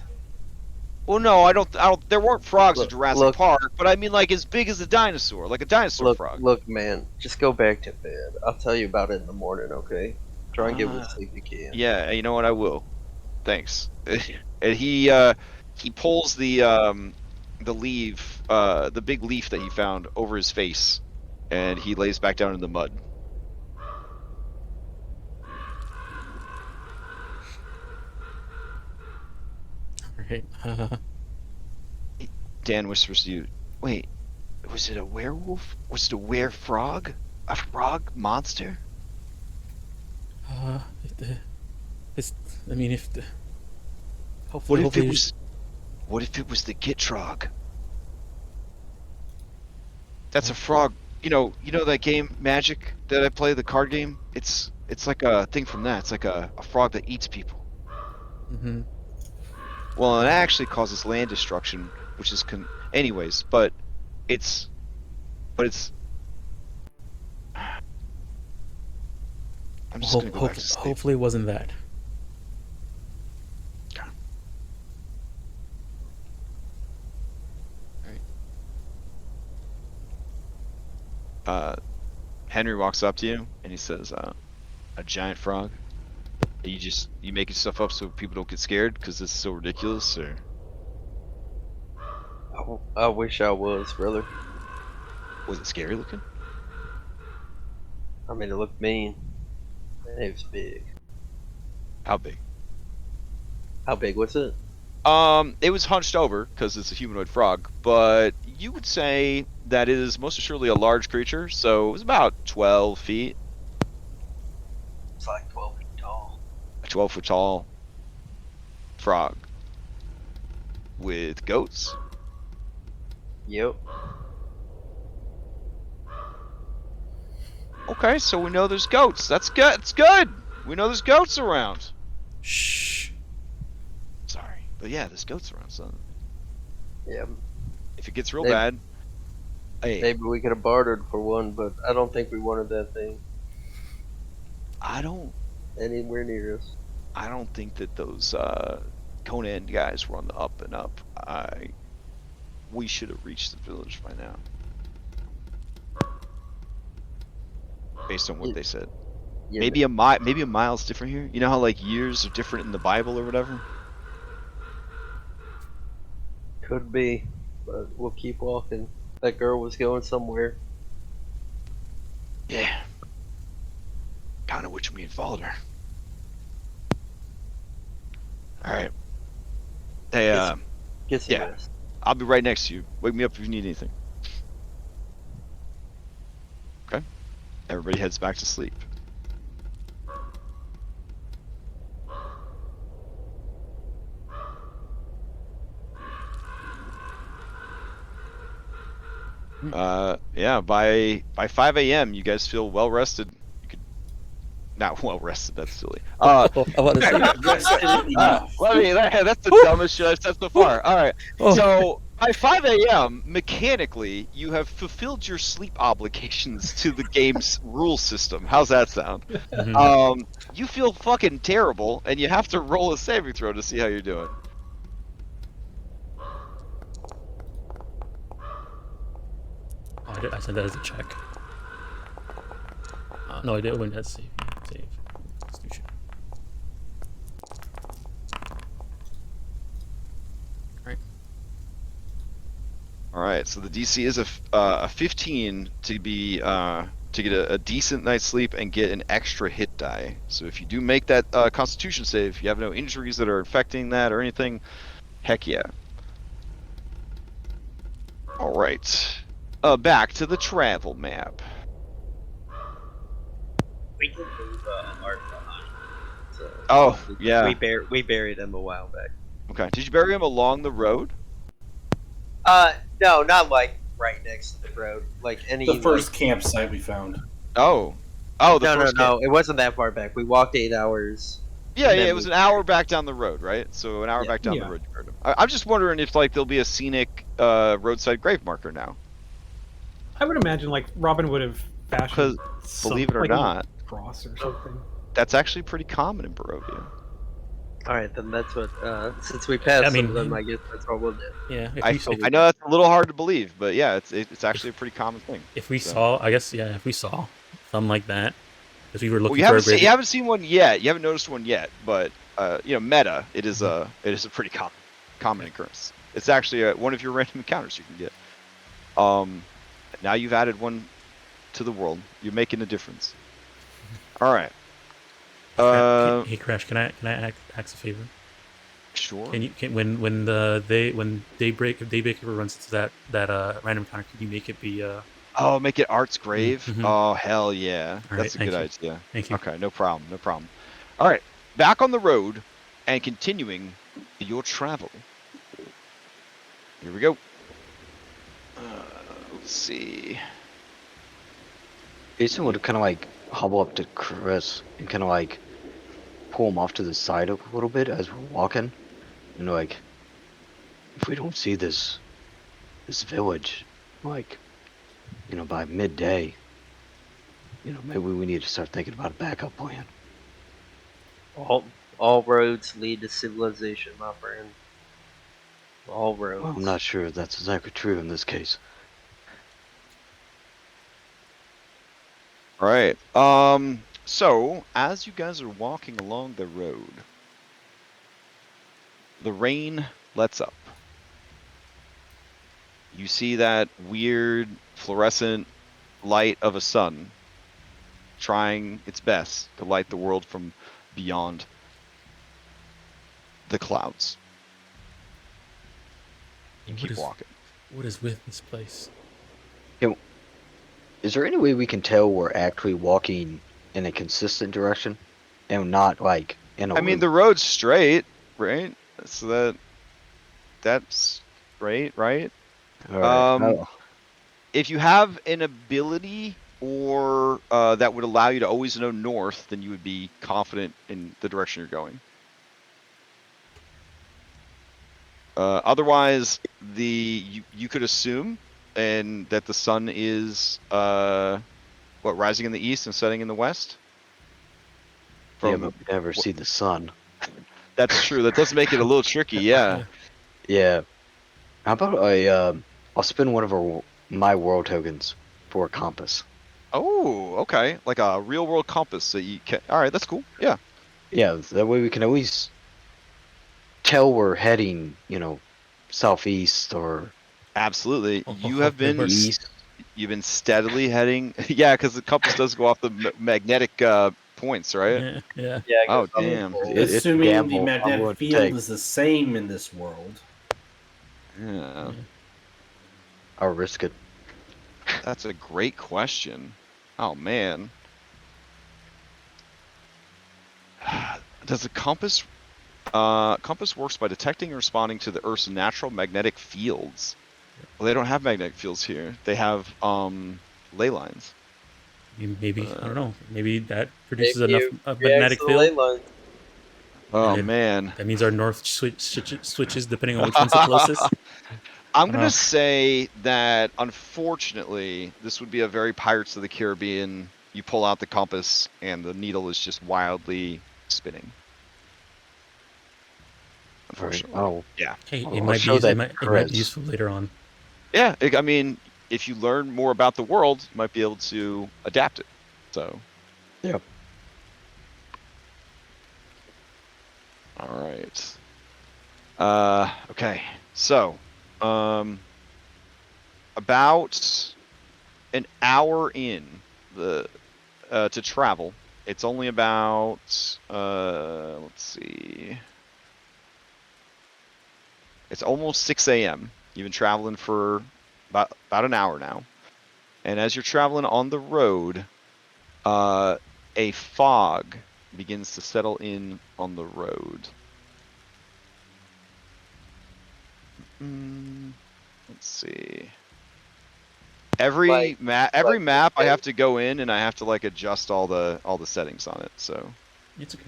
well, no, I don't. There weren't frogs in look, Jurassic Park, but I mean, like as big as a dinosaur, like a dinosaur frog. look, man. Just go back to bed. I'll tell you about it in the morning, okay? Try and get what sleep you can. Yeah, you know what? I will. Thanks. And he pulls the leaf, the big leaf that he found over his face, and he lays back down in the mud. Right. Dan whispers to you, "Wait, was it a werewolf? Was it a werefrog? A frog monster?" It's. I mean, if the. What Hopefully, if hopefully it was? What if it was the Gitrog? That's a frog. You know that game Magic that I play, the card game. It's like a thing from that. It's like a frog that eats people. Mm-hmm. Well, it actually causes land destruction, which is anyways. But it's. I'm just gonna go back to sleep. Hopefully, it wasn't that. Henry walks up to you and he says, "A giant frog? You making stuff up so people don't get scared because this is so ridiculous, or?" I wish I was, brother. Was it scary looking? I mean, it looked mean. And it was big. How big? How big was it? It was hunched over because it's a humanoid frog, but you would say that it is most assuredly a large creature, so it was about 12 feet. It's like 12 feet tall. A 12-foot tall frog with goats. Yep. Okay, so we know there's goats. That's good. It's good. We know there's goats around. Shh. Sorry, but yeah, there's goats around, son. Yeah. If it gets real They- bad, hey, Maybe we could have bartered for one, but I don't think we wanted that thing I don't anywhere near us. think that those Conan guys were on the up and up. We should have reached the village by now, based on what they said. Yeah, Maybe a mile's different here. You know how like years are different in the Bible or whatever. could be, but we'll keep walking. That girl was going somewhere. Yeah. Kind of wish we had followed her. All right. Hey, Get some yeah. rest. I'll be right next to you. Wake me up if you need anything. Okay. Everybody heads back to sleep. Yeah, by 5 a.m. you guys feel well rested. You could not well rested. That's silly. I want to say. That's the dumbest shit I've said so far. All right. Oh. So by 5 a.m., mechanically, you have fulfilled your sleep obligations to the game's rule system. How's that sound? Mhm. You feel fucking terrible, and you have to roll a saving throw to see how you're doing. I said that as a check. No, I did win that save. Save. Let's do shit. All right. So the DC is a 15 to be to get a decent night's sleep and get an extra hit die. So if you do make that Constitution save, you have no injuries that are affecting that or anything. Heck yeah. All right. Back to the travel map. We can leave Art behind. So Oh, yeah. we buried him a while back. Okay. Did you bury him along the road? No, not like right next to the road. Like any The first campsite we found. Oh, the No, first no. It wasn't that far back. We walked 8 hours. Yeah, And yeah, then it was an hour back down the road, right? So an hour Yeah. back down Yeah. the road you buried him. I'm just wondering if like there'll be a scenic roadside grave marker now. I would imagine like Robin would have fashioned believe it or like a little not, cross or something. that's actually pretty common in Barovia. All right, then that's what. Since we passed I some mean, of them, I guess that's what we'll do. Yeah, I know that's a little hard to believe, but yeah, it's actually a pretty common thing. if we So. saw, I guess, yeah, if we saw something like that, because we were Well, looking you for a haven't graveyard. seen one yet. You haven't noticed one yet, but meta, it is a pretty common occurrence. It's actually one of your random encounters you can get. Now you've added one to the world. You're making a difference. All right. Hey Crash, can I ask a favor? Sure. Can you when Daybreaker runs into that random encounter, can you make it be Oh, make it Art's grave. Mhm. Oh, hell yeah, All that's right, a good thank idea. Thank you. Okay, no problem. All right, back on the road and continuing your travel. Here we go. Let's see. Jason would kind of like hobble up to Chris and kind of like pull him off to the side a little bit as we're walking. And like, if we don't see this village, like, by midday, maybe we need to start thinking about a backup plan. All roads lead to civilization, my friend. All roads. Well, I'm not sure if that's exactly true in this case. All right. So as you guys are walking along the road, the rain lets up. You see that weird fluorescent light of a sun trying its best to light the world from beyond the clouds. You keep walking. What is with this place? Is there any way we can tell we're actually walking in a consistent direction and not like in a I mean, loop? the road's straight, right? So that's straight, right? All right. If you have an ability or that would allow you to always know north, then you would be confident in the direction you're going. Otherwise, you could assume and that the sun is rising in the east and setting in the west. Yeah, but we never see the sun. That's true. That does make it a little tricky. Yeah. Yeah. How about I'll spend one of my world tokens for a compass. Oh, okay. Like a real world compass that you can. All right, that's cool. Yeah. Yeah, that way we can always tell we're heading, southeast or Absolutely. You have been east. You've been steadily heading. Yeah, because the compass does go off the magnetic points, right? Yeah. Oh, damn. Assuming the magnetic field is the same in this world. Yeah. I'll risk it. That's a great question. Oh, man. Does the compass works by detecting and responding to the Earth's natural magnetic fields. Well, they don't have magnetic fields here. They have ley lines. Maybe I don't know. Maybe that produces enough magnetic the field. ley lines. Oh man, that means our north switches depending on which one's the closest. I'm gonna say that unfortunately, this would be a very Pirates of the Caribbean. You pull out the compass and the needle is just wildly spinning. Unfortunately. Oh yeah. Hey, it might be useful later on. Yeah, I mean, if you learn more about the world, you might be able to adapt it. So. Yep. All right. Okay. So, about an hour in to travel. It's only about let's see. It's almost 6 a.m. You've been traveling for about an hour now. And as you're traveling on the road, a fog begins to settle in on the road. Let's see. Every map I have to go in and I have to adjust all the settings on it. So it's okay.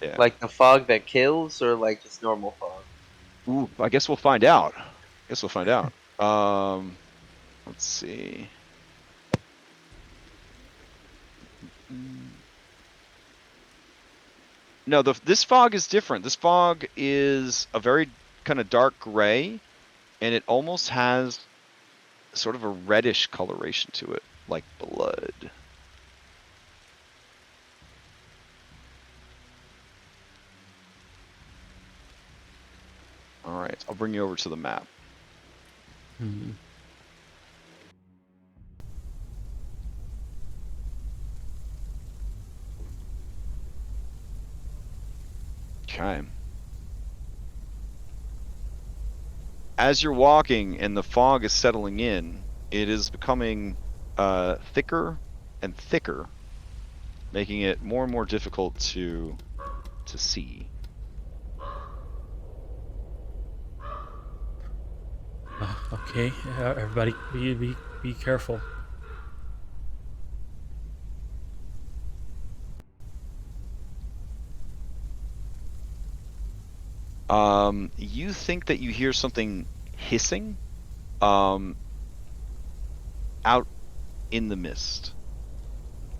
Yeah. Like the fog that kills, or like just normal fog? Ooh, I guess we'll find out. Let's see. No, this fog is different. This fog is a very kind of dark gray, and it almost has sort of a reddish coloration to it, like blood. All right, I'll bring you over to the map. Hmm. Okay. As you're walking and the fog is settling in, it is becoming thicker and thicker, making it more and more difficult to see. Okay, everybody, be careful. You think that you hear something hissing out in the mist.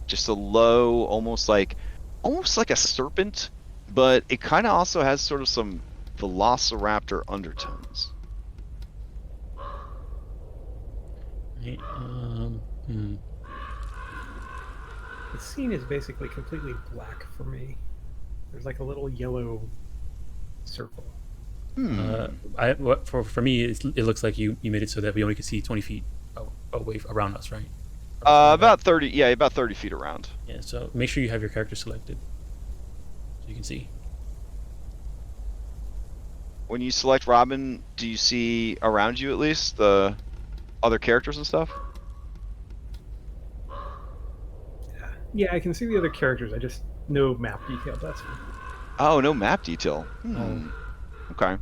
Just a low, almost like a serpent, but it kind of also has sort of some velociraptor undertones. Right, The scene is basically completely black for me. There's like a little yellow circle. For me, it looks like you made it so that we only can see 20 feet away around us, right? About 30, yeah, about 30 feet around. Yeah, so make sure you have your character selected so you can see. When you select Robin, do you see around you at least the other characters and stuff? Yeah, I can see the other characters. I just no map detail. That's fine. Oh, no map detail. Okay.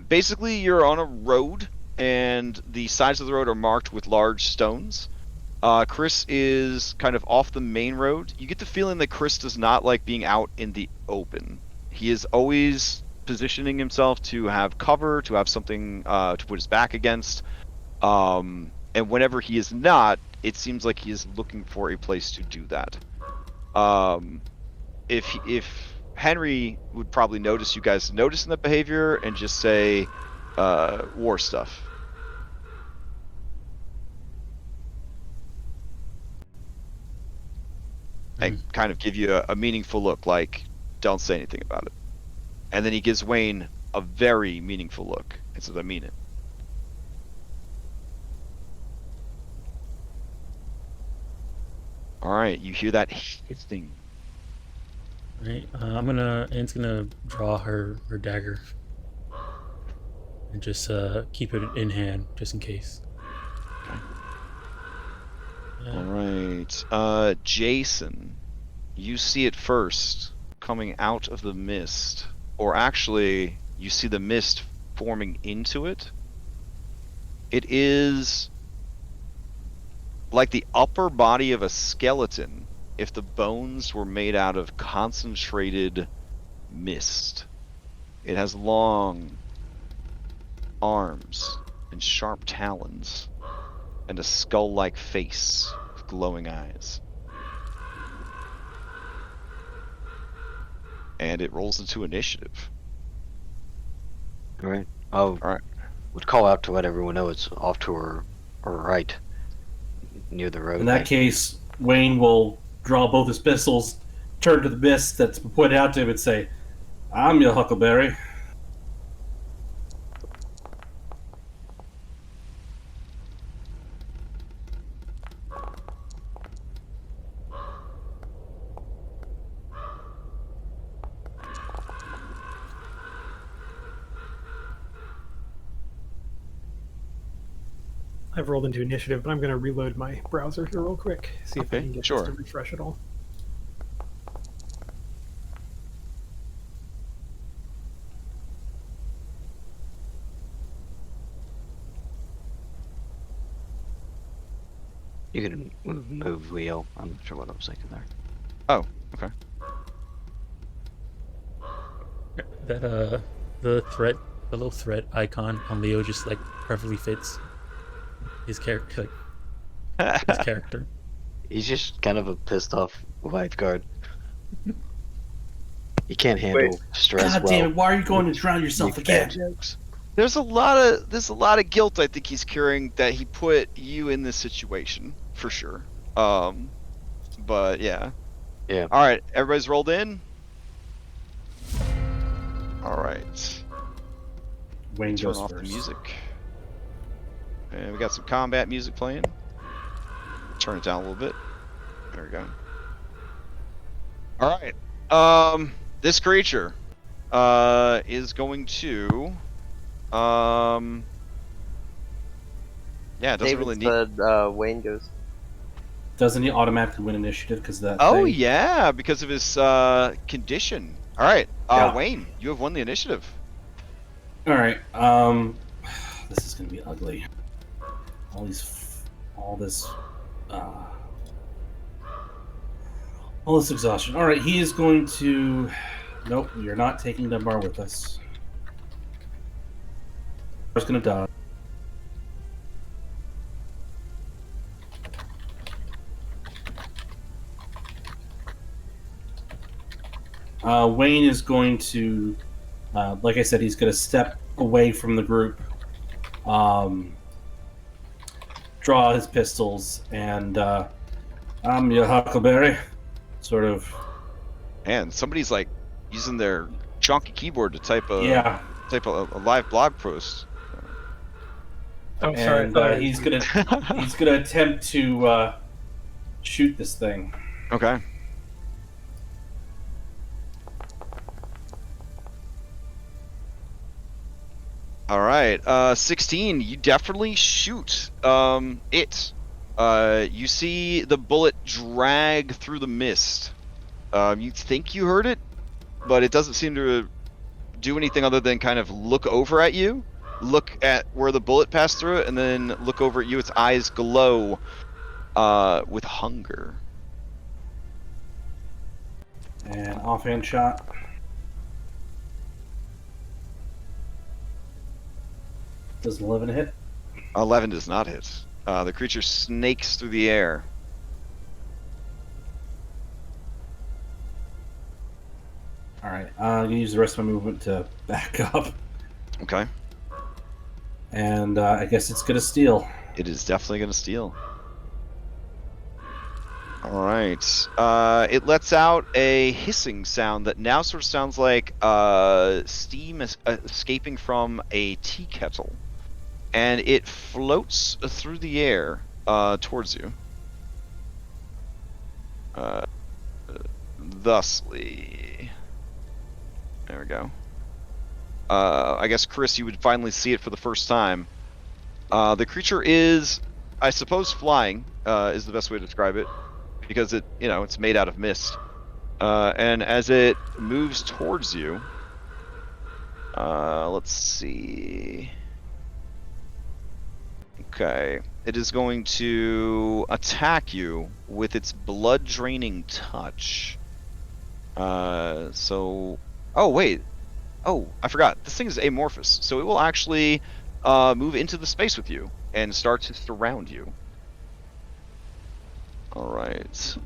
Basically, you're on a road, and the sides of the road are marked with large stones. Chris is kind of off the main road. You get the feeling that Chris does not like being out in the open. He is always positioning himself to have cover, to have something to put his back against. And whenever he is not, it seems like he is looking for a place to do that. If Henry would probably notice you guys noticing that behavior and just say war stuff. And kind of give you a meaningful look, like, don't say anything about it. And then he gives Wayne a very meaningful look and says, I mean it. Alright, you hear that hissing. Right, Anne's gonna draw her dagger and just keep it in hand just in case. Okay. Alright, Jason, you see it first coming out of the mist, or actually you see the mist forming into it. It is like the upper body of a skeleton if the bones were made out of concentrated mist. It has long arms and sharp talons and a skull-like face with glowing eyes. And it rolls into initiative. All right. All right. Would call out to let everyone know it's off to her right, near the road. In that case, Wayne will draw both his pistols, turn to the mist that's been pointed out to him, and say, "I'm your Huckleberry." I've rolled into initiative, but I'm going to reload my browser here real quick. See if I can get this to refresh at all. You can move wheel. I'm not sure what I was thinking there. Oh, okay. That the little threat icon on Leo just like perfectly fits his character. His character. He's just kind of a pissed off lifeguard. He can't handle stress God well. damn it! Why are you going to drown He yourself makes bad again? jokes. There's a lot of guilt I think he's carrying that he put you in this situation for sure. But yeah. Yeah. All right, everybody's rolled in. All right. Wayne Turn goes off first. the music. And we got some combat music playing. Turn it down a little bit. There we go. All right. This creature is going to yeah, it doesn't David really need. said Wayne goes. Doesn't he automatically win initiative because of that Oh thing? yeah, because of his condition. All right. Yeah. Wayne, you have won the initiative. All right. This is gonna be ugly. All this exhaustion. All right, he is going to. Nope, you're not taking Dunbar with us. I was gonna die. Wayne is going to, like I said, he's going to step away from the group, draw his pistols, and I'm your Huckleberry, sort of. And somebody's like using their chunky keyboard to type a Yeah, live blog post. Oh, sorry. I and thought he's gonna attempt to shoot this thing. Okay. All right. 16. You definitely shoot it. You see the bullet drag through the mist. You think you heard it, but it doesn't seem to do anything other than kind of look over at you, look at where the bullet passed through it, and then look over at you. Its eyes glow with hunger. And offhand shot. Does 11 hit? 11 does not hit. The creature snakes through the air. All right, I'm gonna use the rest of my movement to back up, Okay. and I guess it's gonna steal. It is definitely going to steal. All right. It lets out a hissing sound that now sort of sounds like steam escaping from a tea kettle. And it floats through the air towards you. Thusly. There we go. I guess, Chris, you would finally see it for the first time. The creature is, I suppose, flying is the best way to describe it, because it's made out of mist. And as it moves towards you, let's see. Okay, it is going to attack you with its blood-draining touch. Oh wait. Oh, I forgot. This thing is amorphous, so it will actually move into the space with you and start to surround you. All right.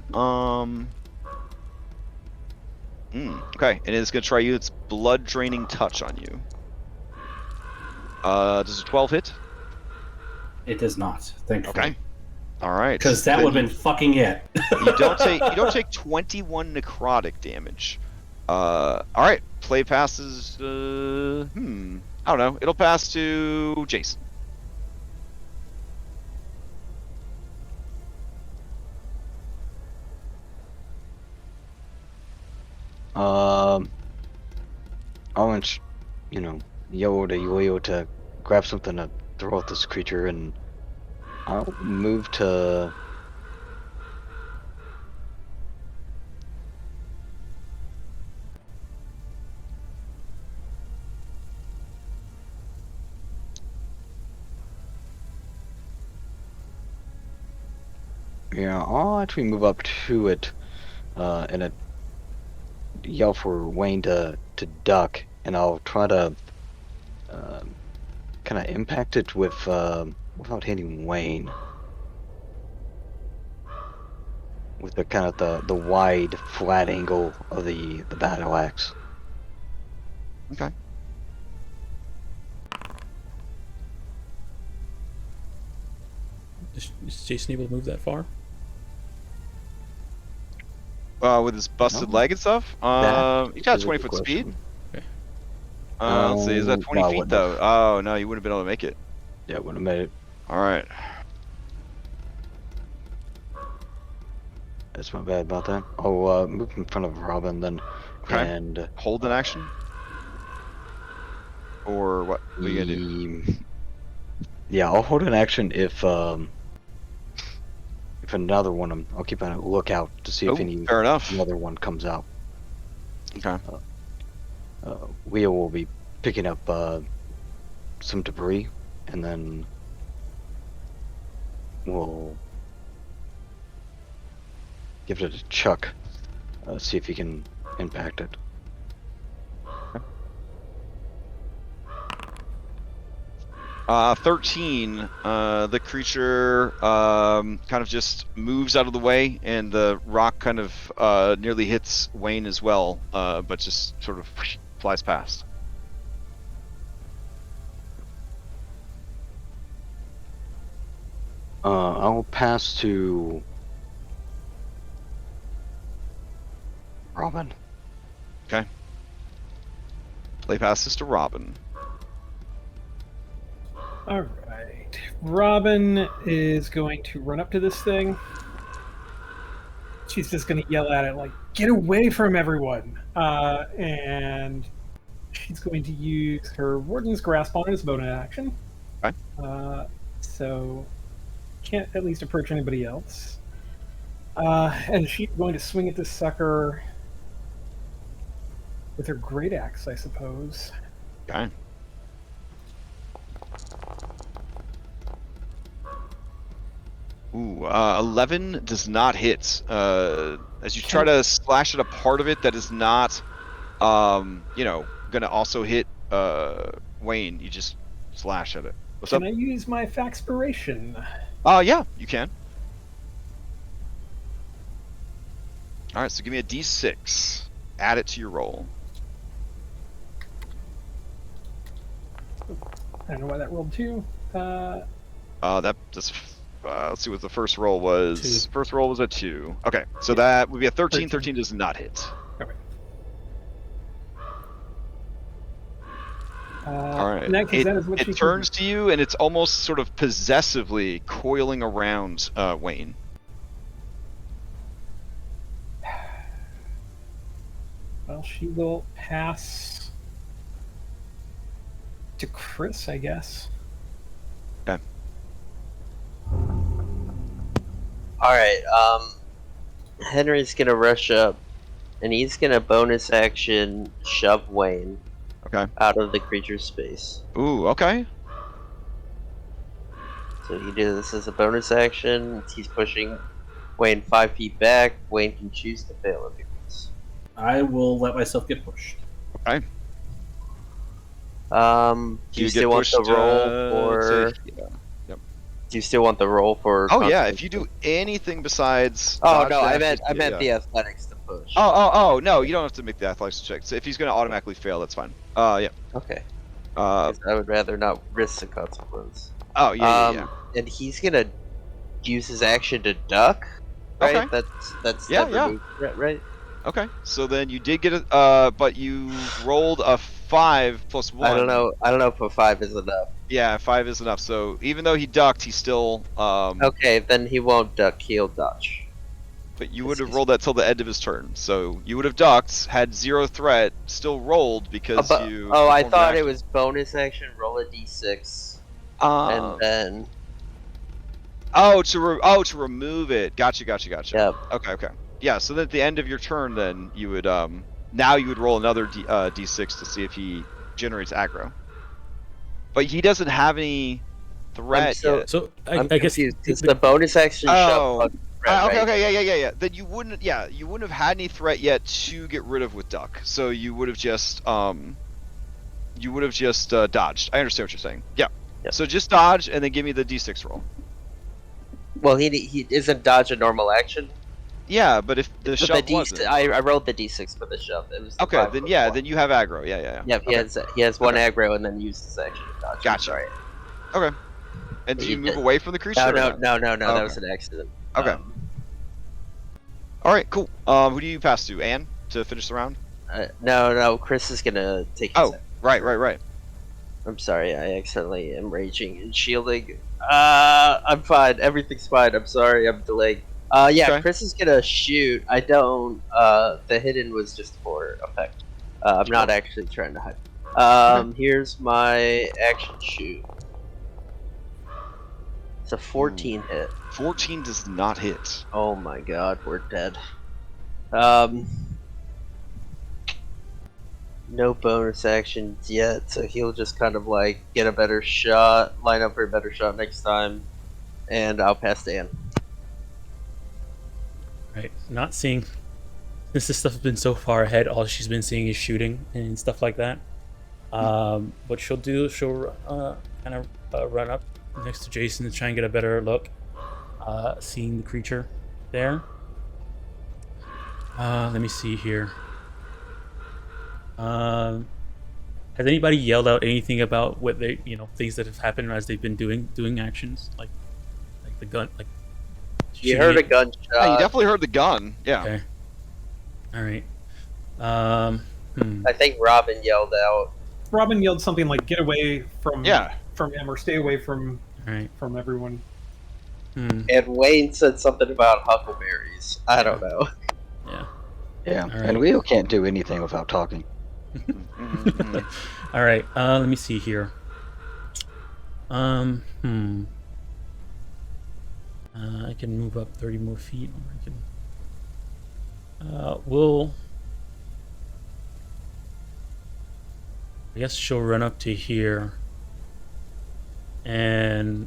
Okay, and it's gonna try you. Its blood-draining touch on you. Does a 12 hit? It does not, thankfully. Okay. All right. Because that Then would have been fucking it. you don't take 21 necrotic damage. All right. Play passes. I don't know. It'll pass to Jason. I want, Yo to Yo to grab something to throw at this creature, and I'll move to. Yeah, I'll actually move up to it, and yell for Wayne to duck, and I'll try to kind of impact it with without hitting Wayne. with the kind of the wide, flat angle of the battle axe. Okay. Is Jason able to move that far? With his busted No. leg and stuff. That He's got is a good 20-foot speed. question. Okay. Let's see. Is that 20 no, I feet wouldn't though? have. Oh no, you wouldn't have been able to make it. Yeah, wouldn't have made it. All right. That's my bad about that. I'll move in front of Robin then. Okay. And Hold an action. Or what? What are you gonna do? yeah, I'll hold an action if another one. I'll keep a lookout to see if any Fair enough. another one comes out. Okay. Leo will be picking up some debris, and then we'll give it a chuck. See if he can impact it. 13. The creature kind of just moves out of the way, and the rock kind of nearly hits Wayne as well, but just sort of flies past. I'll pass to Robin. Okay. Play passes to Robin. All right. Robin is going to run up to this thing. She's just going to yell at it, like, get away from everyone. And she's going to use her Warden's Grasp on it as a bonus action. Okay. So can't at least approach anybody else. And she's going to swing at this sucker with her great axe, I suppose. Okay. Ooh, 11 does not hit. As you try to slash at a part of it that is not, gonna also hit Wayne, you just slash at it. What's Can up? I use my Faxpiration? Yeah, you can. All right, so give me a D6. Add it to your roll. I don't know why that rolled 2. That's let's see what the first roll was. 2. First roll was a 2. Okay, so Yeah. that would be a 13. 13. 13 does not hit. Okay. All right. In that case, that is what she It can turns to you, and it's almost sort of possessively coiling around Wayne. Well, she will pass to Chris, I guess. Okay. Alright, Henry's gonna rush up, and he's gonna bonus action shove Wayne Okay. out of the creature's space. Ooh, okay. So he does this as a bonus action. He's pushing Wayne 5 feet back. Wayne can choose to fail if he wants. I will let myself get pushed. Okay. Do you still want the roll for? Yeah. Do you still want the roll for? Oh yeah, if you do anything besides. Oh dodge no, I dash, meant yeah. the athletics to push. Oh no, you don't have to make the athletics check. So if he's gonna automatically fail, that's fine. Yeah. Okay. 'Cause I would rather not risk the consequence. Oh yeah. And he's gonna use his action to duck. Right. Okay. That's Yeah, that yeah. remove threat, right? Okay. So then you did get it. But you rolled a 5 plus 1. I don't know if a 5 is enough. Yeah, 5 is enough. So even though he ducked, he still. Okay, then he won't duck. He'll dodge. But you would have rolled that till the end of his turn. So you would have ducked, had 0 threat, still rolled because you. I performed thought an it was bonus action. Roll a d6, action. and then to remove it. Gotcha. yep. Okay. Yeah. So then at the end of your turn, then you would now you would roll another d6 to see if he generates aggro. But he doesn't have any threat yet. So I'm I guess confused. It's the bonus action shove button threat, Okay, right? okay, yeah. Then you wouldn't have had any threat yet to get rid of with duck. So you would have just dodged. I understand what you're saying. Yeah. Yep. So just dodge and then give me the d6 roll. Well, he isn't dodge a normal action. Yeah, but if the But shove the wasn't. I rolled the d6 for the shove. It was the Okay, 5 then plus yeah, 1. then you have aggro. Yeah. Yep, Okay. he has one Okay. aggro and then used his action to dodge. Gotcha. Sorry. Okay. And do you move away from the creature? No, or no. That Okay. was an accident. Okay. All right, cool. Who do you pass to? Anne to finish the round? No. Chris is gonna take his Oh, right. I'm sorry, I accidentally am raging and shielding. I'm fine. Everything's fine. I'm sorry, I'm delayed. Yeah, Okay. Chris is gonna shoot. I don't. The hidden was just for effect. I'm not actually trying to hide. Here's my action shoot. It's a 14 hit. 14 does not hit. Oh my god, we're dead. No bonus actions yet, so he'll just kind of like get a better shot, line up for a better shot next time, and I'll pass to Ann. Right. Not seeing. Since this stuff has been so far ahead, all she's been seeing is shooting and stuff like that. What she'll do, she'll kind of run up next to Jason to try and get a better look, seeing the creature there. Let me see here. Has anybody yelled out anything about what they, things that have happened as they've been doing actions, like the gun, like? You heard a gunshot. Yeah, you definitely heard the gun. Yeah. Okay. All right. I think Robin yelled out. Robin yelled something like, "Get away from him," or "Stay away from everyone." And Wayne said something about huckleberries. I don't know. Yeah, All right. and Leo can't do anything without talking. All right. Let me see here. I can move up 30 more feet. Or I can. I guess she'll run up to here. And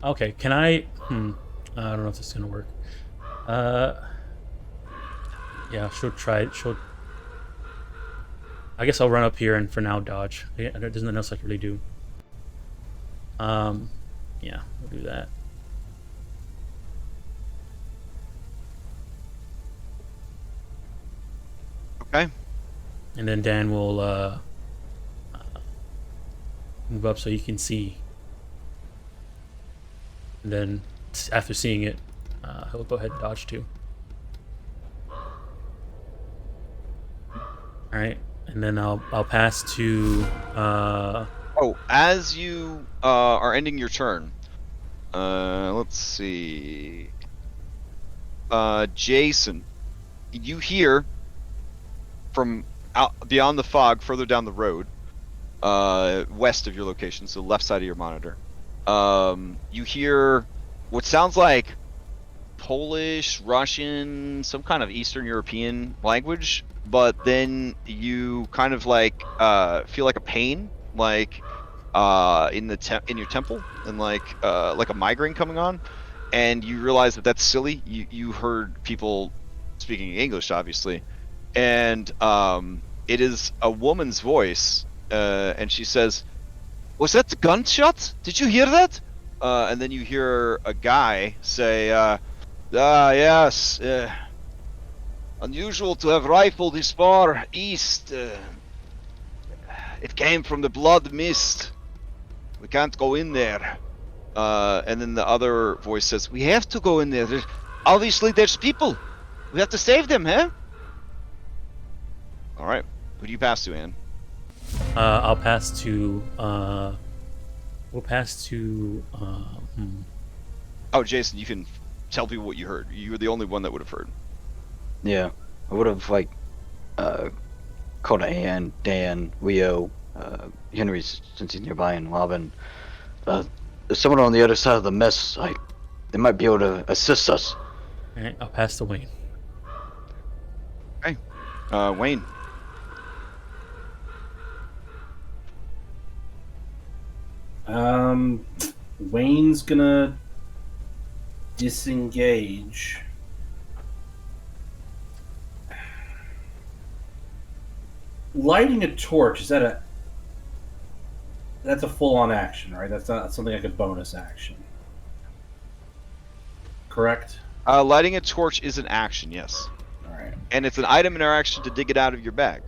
Okay, can I? I don't know if this is gonna work. Yeah, she'll try it. I guess I'll run up here and for now dodge. Yeah, there's nothing else I can really do. Yeah, we'll do that. Okay. And then Dan will move up so you can see. And then after seeing it, he'll go ahead and dodge too. All right, and then I'll pass to. As you are ending your turn, let's see. Jason, you hear from out beyond the fog, further down the road, west of your location, so left side of your monitor. You hear what sounds like Polish, Russian, some kind of Eastern European language, but then you kind of like feel like a pain, like in your temple, and like a migraine coming on, and you realize that that's silly. You heard people speaking English, obviously, and it is a woman's voice, and she says, "Was that the gunshot? Did you hear that?" And then you hear a guy say, yes, unusual to have rifle this far east. It came from the Bloodmist. We can't go in there." And then the other voice says, "We have to go in there. Obviously, there's people. We have to save them, huh?" All right. Who do you pass to, Ann? I'll pass to. We'll pass to. Oh, Jason, you can tell people what you heard. You were the only one that would have heard. Yeah, I would have like called Ann, Dan, Leo, Henry since he's nearby, and Robin. There's someone on the other side of the mess. They might be able to assist us. All right, I'll pass to Wayne. Okay. Wayne. Wayne's gonna disengage. Lighting a torch, is that That's a full-on action, right? That's not something like a bonus action. Correct? Lighting a torch is an action, yes. All right. And it's an item interaction to dig it out of your bag.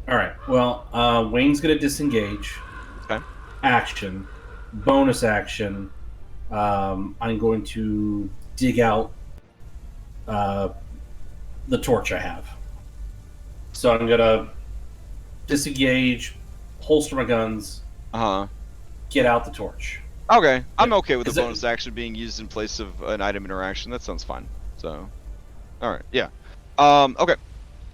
All right. Well, Wayne's going to disengage. Okay. Action. Bonus action. I'm going to dig out the torch I have. So I'm going to disengage, holster my guns, Uh-huh. get out the torch. Okay. I'm okay with the Is it- bonus action being used in place of an item interaction. That sounds fine. So, alright, yeah. Okay.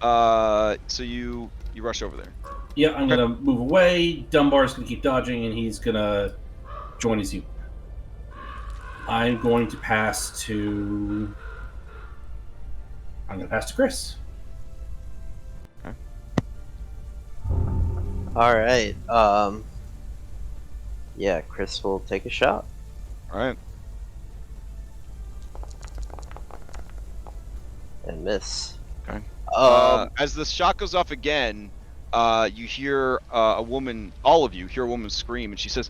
So you rush over there. Yeah, I'm going to move away. Dunbar's going to keep dodging, and he's going to join his unit. I'm going to pass to Chris. All right. Yeah, Chris will take a shot. Alright. And miss. Okay. Um, As the shot goes off again, you hear a woman, all of you hear a woman scream, and she says,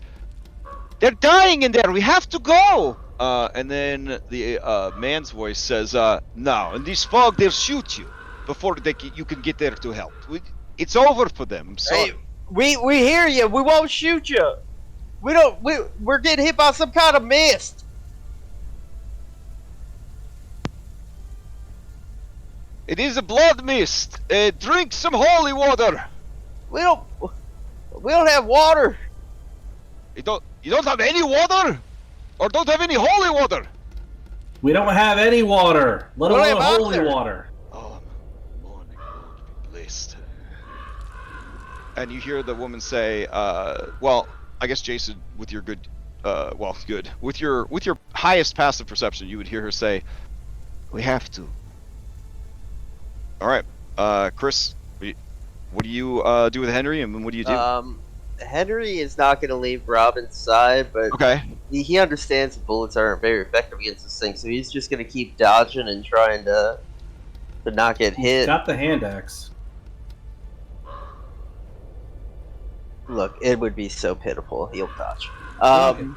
"They're dying in there, we have to go!" And then the man's voice says, "No, in this fog they'll shoot you before you can get there to help. It's over for them, I'm sorry." Hey, we hear you. We won't shoot you. We're getting hit by some kind of mist. It is a blood mist. Drink some holy water. We don't have water. You don't have any water, or don't have any holy water. We don't have any water, let We don't alone have holy either. water. Oh, morning, Lord, be blessed. And you hear the woman say, well, I guess Jason, with your with your highest passive perception, you would hear her say, "We have to." All right, Chris, what do you do with Henry, and what do you do? Henry is not going to leave Robin's side, but Okay. he understands the bullets aren't very effective against this thing, so he's just going to keep dodging and trying to not get hit. Got the hand axe. Look, it would be so pitiful. He'll dodge. Okay.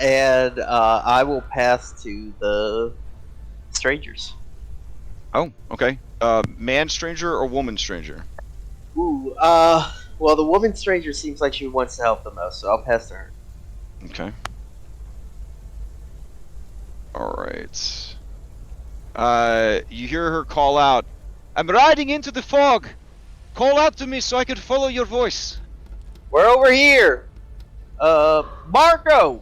And I will pass to the strangers. Oh, okay. Man stranger or woman stranger? Ooh, well, the woman stranger seems like she wants to help the most, so I'll pass to her. Okay. All right. You hear her call out, "I'm riding into the fog. Call out to me so I can follow your voice." We're over here. Marco.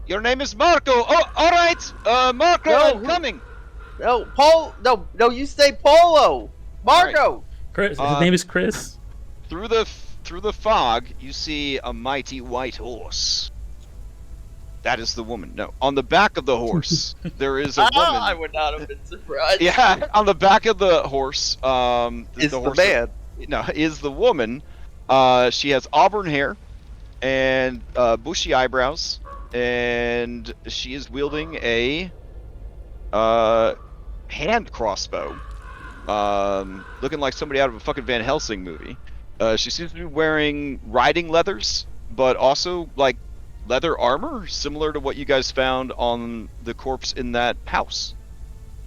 Your name is Marco. Oh, all right. Marco, No, I'm coming. No, Paul. No. You say Polo. Marco. Chris, his name is Chris. Through the fog, you see a mighty white horse. That is the woman. No, on the back of the horse, there is a woman. I would not have been surprised. Yeah, on the back of the horse, Is the horse man. No, is the woman. She has auburn hair and bushy eyebrows, and she is wielding a hand crossbow, looking like somebody out of a fucking Van Helsing movie. She seems to be wearing riding leathers, but also like leather armor, similar to what you guys found on the corpse in that house.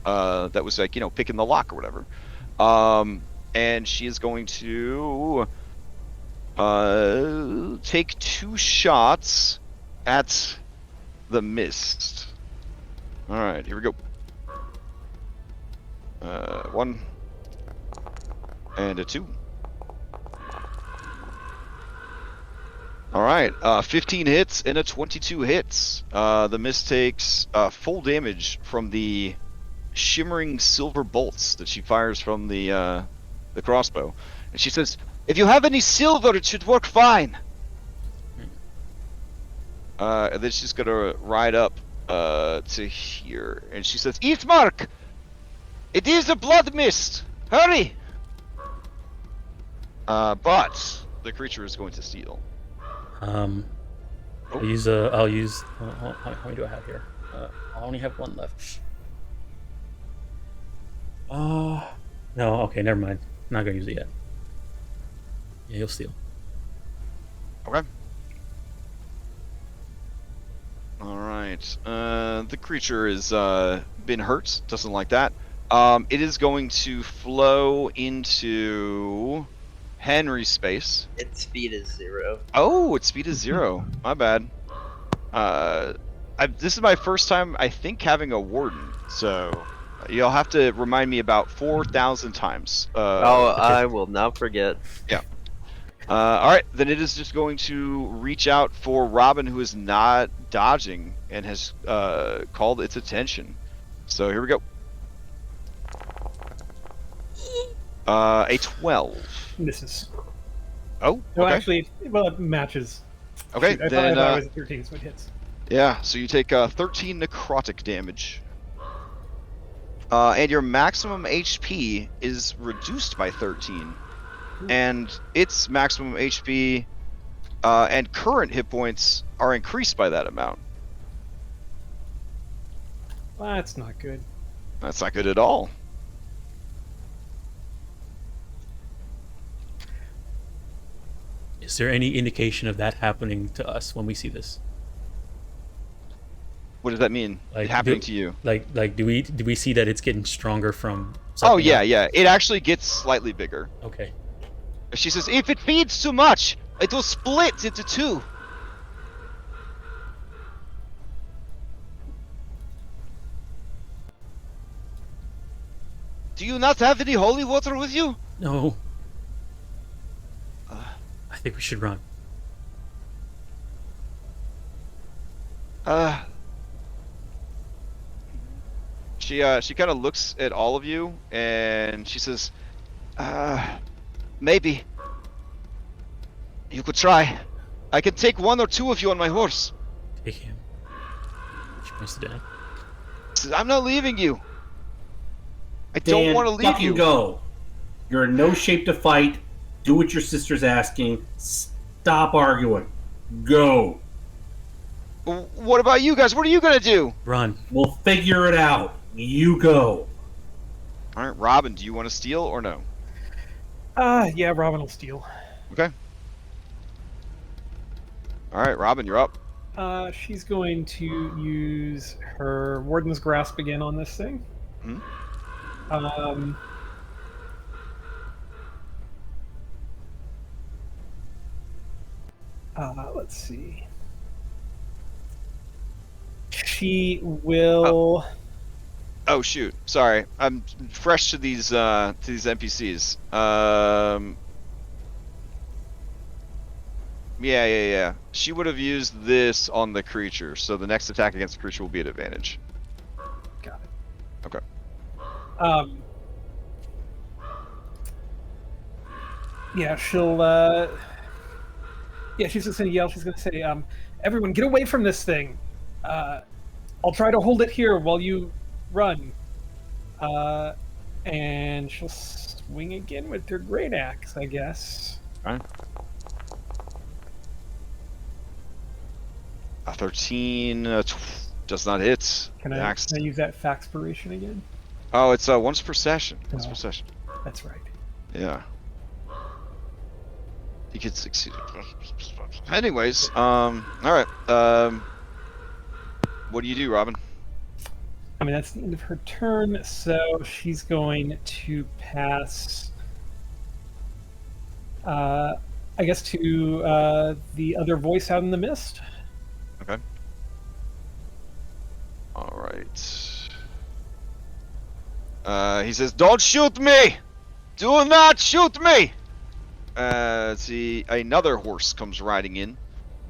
That was like, picking the lock or whatever. And she is going to take 2 shots at the mist. All right, here we go. 1 and a 2. All right, 15 hits and a 22 hits. The mist takes full damage from the shimmering silver bolts that she fires from the crossbow, and she says, "If you have any silver, it should work fine." And then she's gonna ride up to here, and she says, "Eastmark, it is a blood mist. Hurry!" But the creature is going to steal. I'll use how many do I have here? I only have 1 left. No, okay, never mind. Not gonna use it yet. Yeah, he'll steal. Okay. All right. The creature is been hurt. Doesn't like that. It is going to flow into Henry's space. Its speed is 0. Oh, its speed is 0. My bad. This is my first time, I think, having a warden. So you'll have to remind me about 4,000 times. I will not forget. Yeah. All right, then it is just going to reach out for Robin, who is not dodging and has called its attention. So here we go. A 12. Misses. Oh, No, okay. actually, well, it matches. Okay, Shoot, I then thought it was 13, so it hits. yeah. So you take 13 necrotic damage, and your maximum HP is reduced by 13, and its maximum HP and current hit points are increased by that amount. That's not good. That's not good at all. Is there any indication of that happening to us when we see this? What does that mean? Like, Happening to you? Like, do we see that it's getting stronger from? Oh something yeah, else? yeah. It actually gets slightly bigger. Okay. She says, if it feeds too much, it will split into 2. Do you not have any holy water with you? No. I think we should run. She kind of looks at all of you and she says, maybe you could try. I can take 1 or 2 of you on my horse. Take him. She points to Dan. She says, I'm not leaving you. I don't want to leave fucking you. Go. You're in no shape to fight. Do what your sister's asking. Stop arguing. Go. What about you guys? What are you gonna do? Run. We'll figure it out. You go. All right, Robin, do you want to steal or no? Yeah, Robin will steal. Okay. All right, Robin, you're up. She's going to use her Warden's Grasp again on this thing. Mhm. Let's see. She will. Oh shoot! Sorry, I'm fresh to these NPCs. Yeah. She would have used this on the creature, so the next attack against the creature will be at advantage. Got it. Okay. Yeah, she'll. Yeah, she's just gonna yell. She's gonna say, "Everyone, get away from this thing! I'll try to hold it here while you run." And she'll swing again with her great axe, I guess. All right. A 13 does not hit. Can I use that Faxpiration again? Oh, it's once per session. Once Oh. per session. That's right. Yeah. You could succeed. Anyways, all right. What do you do, Robin? I mean, that's the end of her turn, so she's going to pass. I guess to the other voice out in the mist. Okay. All right. He says, "Don't shoot me! Do not shoot me!" See, another horse comes riding in.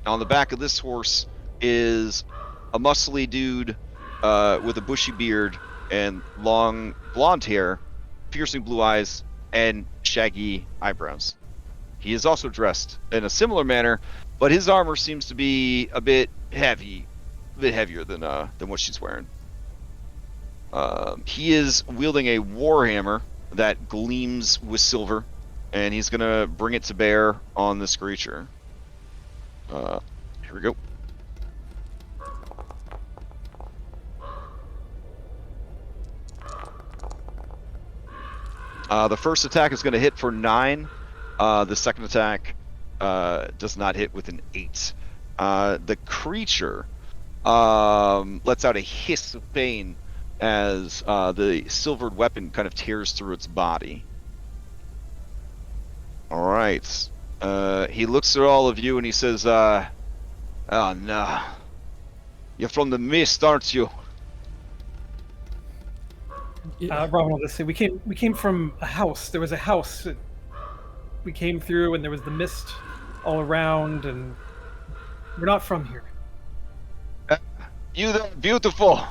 On the back of this horse is a muscly dude with a bushy beard and long blonde hair, piercing blue eyes, and shaggy eyebrows. He is also dressed in a similar manner, but his armor seems to be a bit heavy, a bit heavier than what she's wearing. He is wielding a warhammer that gleams with silver, and he's gonna bring it to bear on this creature. Here we go. The first attack is going to hit for 9. The second attack does not hit with an 8. The creature lets out a hiss of pain as the silvered weapon kind of tears through its body. All right. He looks at all of you and he says, "Oh no, you're from the mist, aren't you?" Robin will just say, we came from a house. There was a house. We came through, and there was the mist all around, and we're not from here. You the beautiful.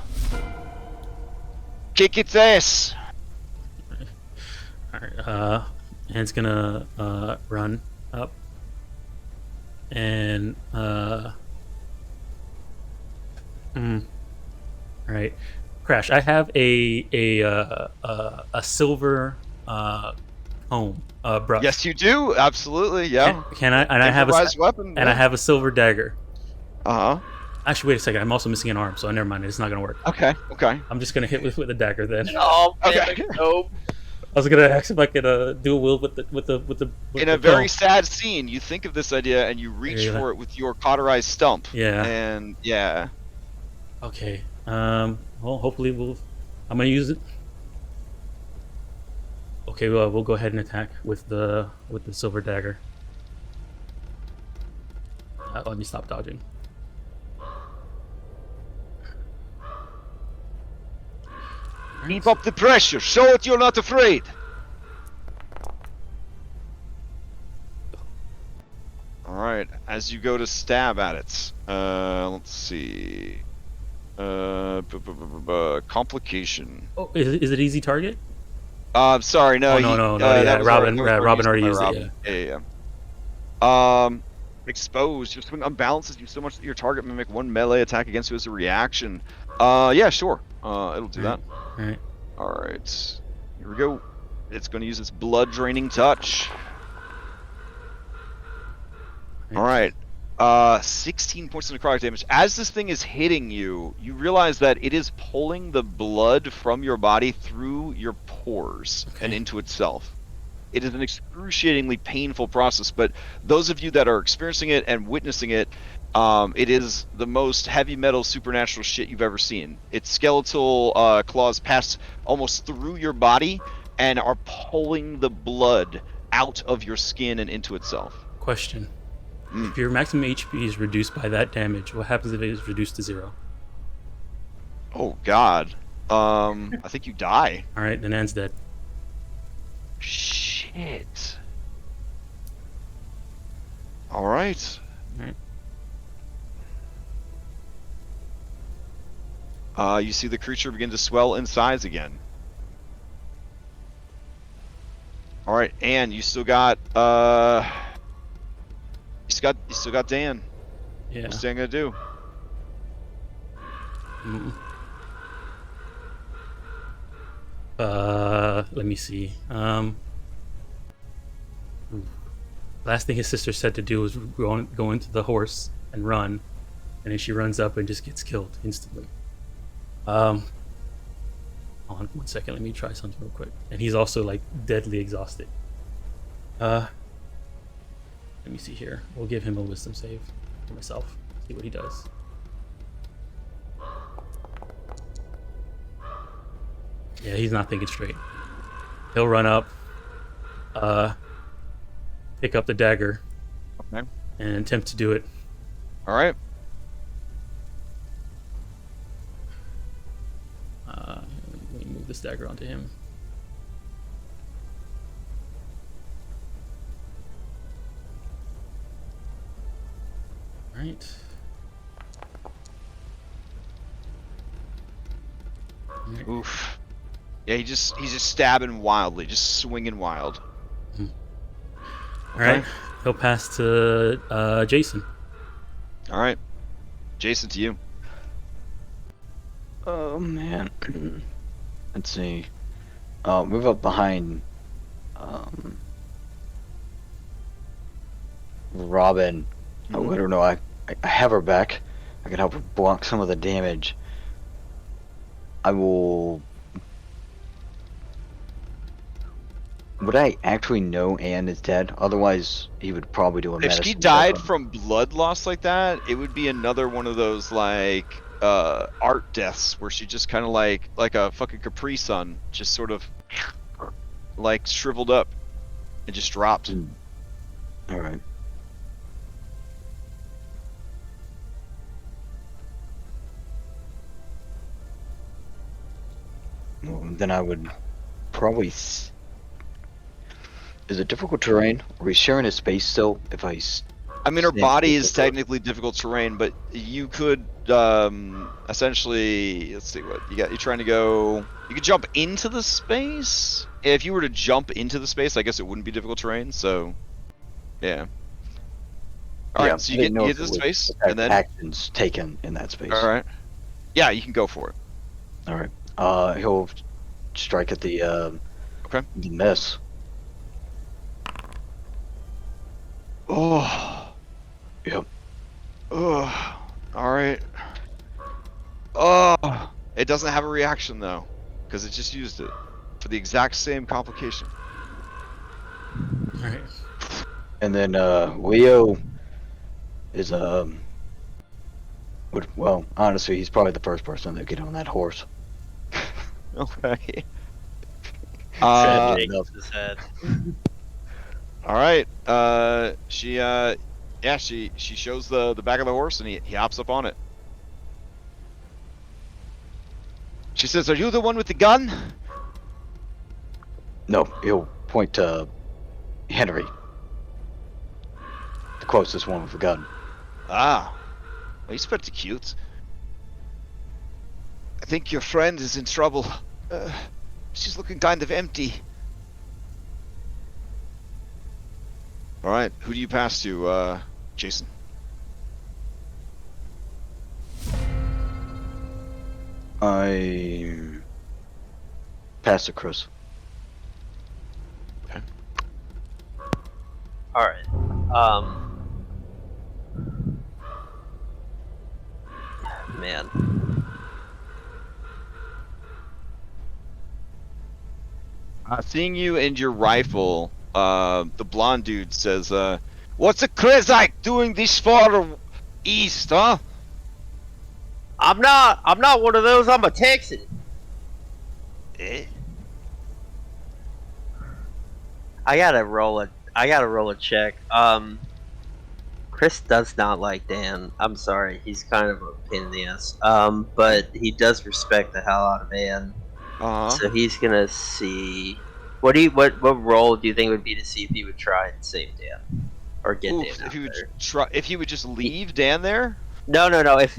Kick its ass. All right. Hand's gonna run up and all right. Crash. I have a silver comb brush. Yes, you do. Absolutely. Yeah. Can I? And I have Improvised weapon. and I have a silver dagger. Uh huh. Actually, wait a second. I'm also missing an arm, so never mind. It's not gonna work. Okay. Okay. I'm just gonna hit with the dagger then. Oh, Okay. nope. I was gonna ask if I could do a will with the In a very sad scene, you think of this idea and you reach for it with your cauterized stump. Yeah. And yeah. Okay. Well, hopefully I'm gonna use it. Okay. Well, we'll go ahead and attack with the silver dagger. Let me stop dodging. Keep up the pressure. Show it you're not afraid. All right. As you go to stab at it, let's see. Complication. Oh, is it easy target? Sorry, no. No. That was Robin Robin already used Robin. it. Yeah. Exposed. Your swing unbalances you so much that your target may make one melee attack against you as a reaction. Yeah, sure. It'll do that. All right. All right. Here we go. It's going to use its blood draining touch. All right. 16 points of necrotic damage. As this thing is hitting you, you realize that it is pulling the blood from your body through your pores and into itself. It is an excruciatingly painful process, but those of you that are experiencing it and witnessing it, it is the most heavy metal supernatural shit you've ever seen. Its skeletal claws pass almost through your body and are pulling the blood out of your skin and into itself. Question. If your maximum HP is reduced by that damage, what happens if it is reduced to 0? Oh god. I think you die. Alright, then Anne's dead. Shit. Alright. Alright. You see the creature begin to swell in size again. Alright, Anne, you still got you still got Dan. Yeah. What's Dan gonna do? Let me see. Last thing his sister said to do was go into the horse and run, and then she runs up and just gets killed instantly. Hold on 1 second, let me try something real quick. And he's also like deadly exhausted. Let me see here. We'll give him a wisdom save for myself. See what he does. Yeah, he's not thinking straight. He'll run up, pick up the dagger, Okay. and attempt to do it. Alright. Let me move this dagger onto him. Right. Oof. Yeah, he's just stabbing wildly, just swinging wild. All right. He'll pass to Jason. All right, Jason, to you. Oh man. Let's see. I'll move up behind Robin. I let her know I have her back. I can help her block some of the damage. I will Would I actually know Anne is dead? Otherwise, he would probably do a If medicine she check died on her. from blood loss like that, it would be another one of those like art deaths where she just kind of like a fucking Capri Sun, just sort of like shriveled up and just dropped. All right. Well, then I would probably. Is it difficult terrain? Are we sharing a space still? If I. I mean, her stand body close is to her? technically difficult terrain, but you could essentially, let's see what you got. You're trying to go. You could jump into the space. If you were to jump into the space, I guess it wouldn't be difficult terrain. So, yeah. All right, so I you didn't know get if to it the was space, effect and then actions taken in that space. all right, yeah, you can go for it. All right. He'll strike at the Okay. the miss. Oh, Yep. oh, all right. Oh, it doesn't have a reaction though, because it just used it for the exact same complication. All right. And then Leo is well, honestly, he's probably the first person to get on that horse. Okay. Sadly Shakes enough. his head. All right. She shows the back of the horse and he hops up on it. She says, "Are you the one with the gun?" No, he'll point to Henry, the closest one with a gun. Ah, well, he's pretty cute. I think your friend is in trouble. She's looking kind of empty. All right, who do you pass to, Jason? I pass to Chris. All right. Man. Seeing you and your rifle, the blonde dude says, "What's a Krezite doing this far east, huh?" I'm not one of those. I'm a Texan. Eh? I gotta roll a check. Chris does not like Dan. I'm sorry. He's kind of a pain in the ass. But he does respect the hell out of Dan. Uh-huh. So he's gonna see. What role do you think would be to see if he would try and save Dan or get Oof, Dan if out he would there? if he would just leave Dan there. No. If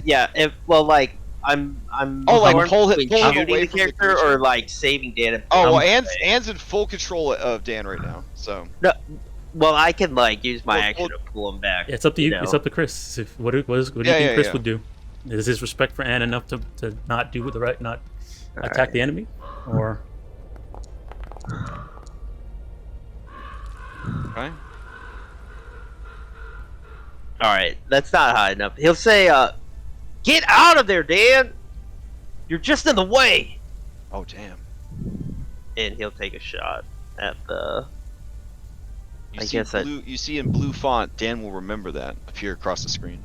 like I'm. Oh, like torn pull him between away shooting the from the character creature? or like saving Dan. If Oh, well, I'm Anne's in full control of Dan right now, so. Well, I can like use my Well, action to pull him back. Yeah, it's up to you. know. It's up to Chris. What do you think Chris would do? Is his respect for Anne enough to not do the right, not attack the enemy, or? Okay. All right, that's not high enough. He'll say, "Get out of there, Dan! You're just in the way." Oh, damn. And he'll take a shot at the. You see in blue font, Dan will remember that appear across the screen.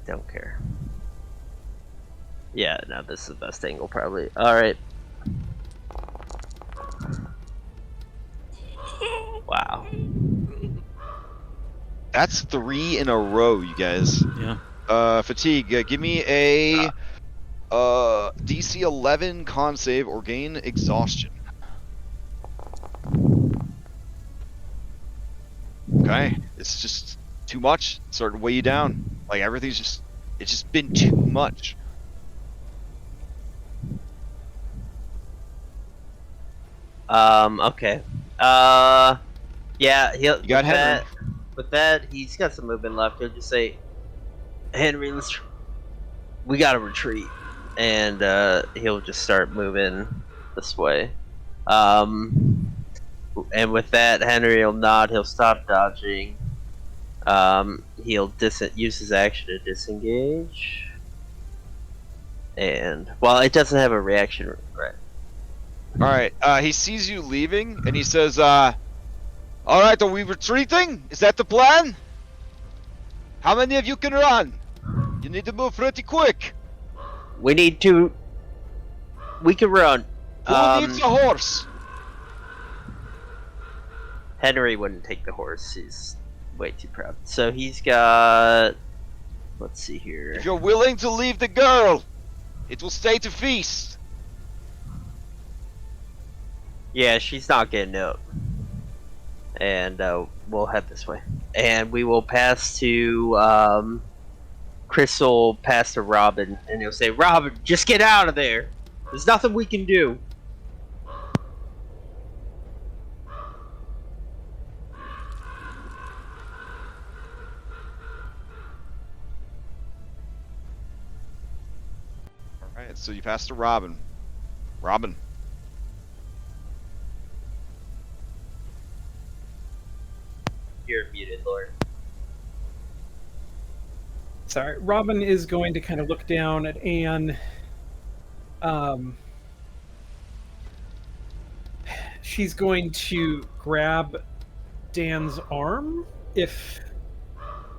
Don't care. Yeah, no, this is the best angle probably. All right. Wow. That's 3 in a row, you guys. Yeah. Fatigue, give me a DC 11 con save or gain exhaustion. Okay, it's just too much. It's starting to weigh you down. Like it's just been too much. Okay. Yeah, You got Henry. With that, he's got some movement left. He'll just say, "Henry, we gotta retreat," and he'll just start moving this way. And with that, Henry will nod. He'll stop dodging. He'll use his action to disengage. And well, it doesn't have a reaction, right? All right. He sees you leaving, and he says, "All right, are we retreating? Is that the plan? How many of you can run? You need to move pretty quick. We need to. We can run. Who needs a horse? Henry wouldn't take the horse. He's way too proud. So he's got. Let's see here. If you're willing to leave the girl, it will stay to feast." Yeah, she's not getting up. And we'll head this way. And we will pass to Chris will pass to Robin, and he'll say, "Robin, just get out of there. There's nothing we can do." All right. So you pass to Robin. Robin. You're muted, Lord. Sorry, Robin is going to kind of look down at Anne. She's going to grab Dan's arm if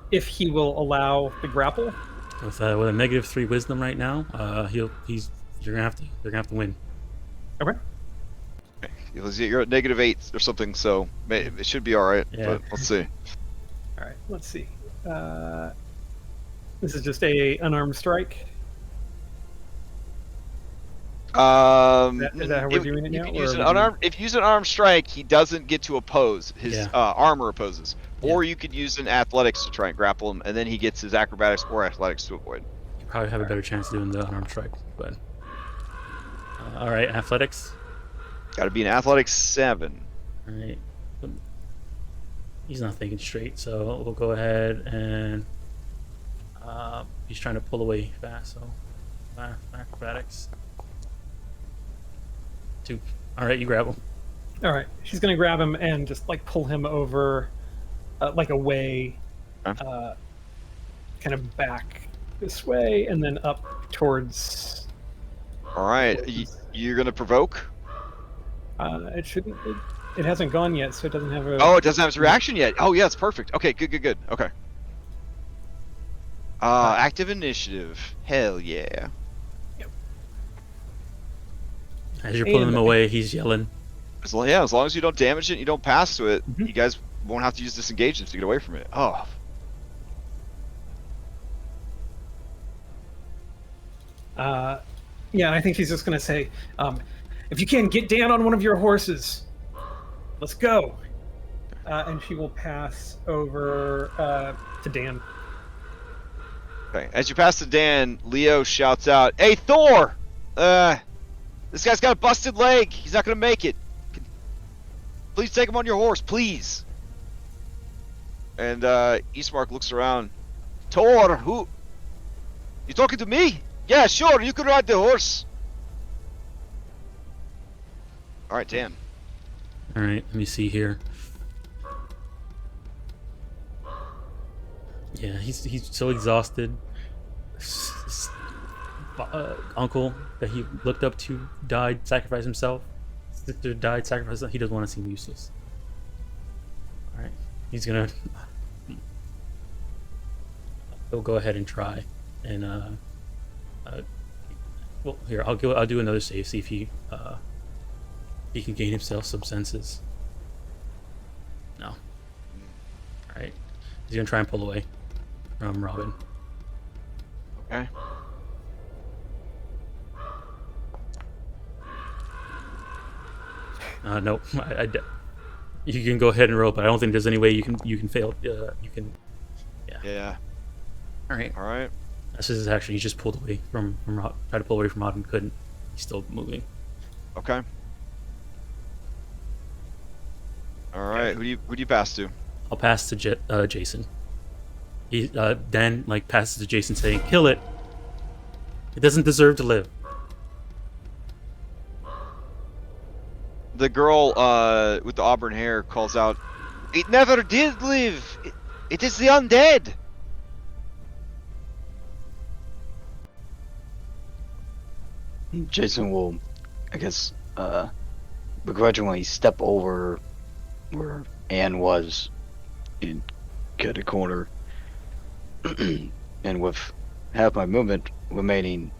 he will allow the grapple. With a -3 wisdom right now, you're gonna have to win. Okay. You're at -8 or something, so it should be all right. Yeah. But let's see. All right. Let's see. This is just a unarmed strike. Is that how we're doing it you now, can or use are an we doing- unarmed. If you use an armed strike, he doesn't get to oppose. His Yeah. Armor opposes. Or you could use an athletics to try and grapple him, and then he gets his acrobatics or athletics to avoid. You probably have a better chance doing the unarmed strike, but all right, athletics. Got to be an athletics 7. All right, he's not thinking straight, so we'll go ahead and he's trying to pull away fast, so acrobatics 2. All right, you grab him. All right. She's going to grab him and just like pull him over, like away, Okay. kind of back this way, and then up towards. All right, you're gonna provoke. It shouldn't. It hasn't gone yet, so it doesn't have a. Oh, it doesn't have its reaction yet. Oh yeah, it's perfect. Okay, good. Okay. Active initiative. Hell yeah. As you're pulling And him away, he's yelling. As long as you don't damage it, and you don't pass to it, Mhm. you guys won't have to use disengage to get away from it. Oh. Yeah, I think he's just going to say, if you can, get down on one of your horses. Let's go. And she will pass over to Dan. Okay. As you pass to Dan, Leo shouts out, "Hey Thor! This guy's got a busted leg. He's not gonna make it. Please take him on your horse, please." And Eastmark looks around. "Thor, who? You talking to me? Yeah, sure. You can ride the horse." All right, Dan. All right, let me see here. Yeah, he's so exhausted. His uncle that he looked up to died, sacrificed himself. Sister died, sacrificed himself. He doesn't want to seem useless. All right, he's gonna. He'll go ahead and try, and well, here I'll do another save. See if he can gain himself some senses. No. All right, he's gonna try and pull away from Robin. Okay. Nope. You can go ahead and roll, but I don't think there's any way you can fail. You can. Yeah. All right. All right. This is actually he just pulled away from Rob. Tried to pull away from Robin, couldn't. He's still moving. Okay. All right. Who do you pass to? I'll pass to Jason. He Dan like passes to Jason, saying, "Kill it. It doesn't deserve to live." The girl with the auburn hair calls out, "It never did live. It is the undead." Jason will, I guess, begrudgingly step over where Anne was in cut a corner, and with half my movement remaining,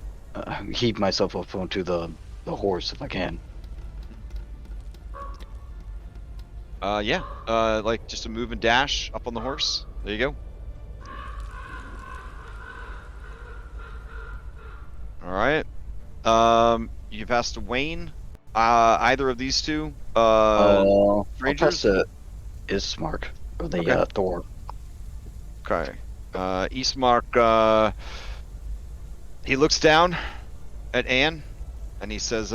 heave myself up onto the horse if I can. Yeah. Like just a move and dash up on the horse. There you go. All right. You passed to Wayne. Either of these two. I'll Rangers. pass the Ismark or the Okay. Thor. Okay. Eastmark. He looks down at Anne, and he says,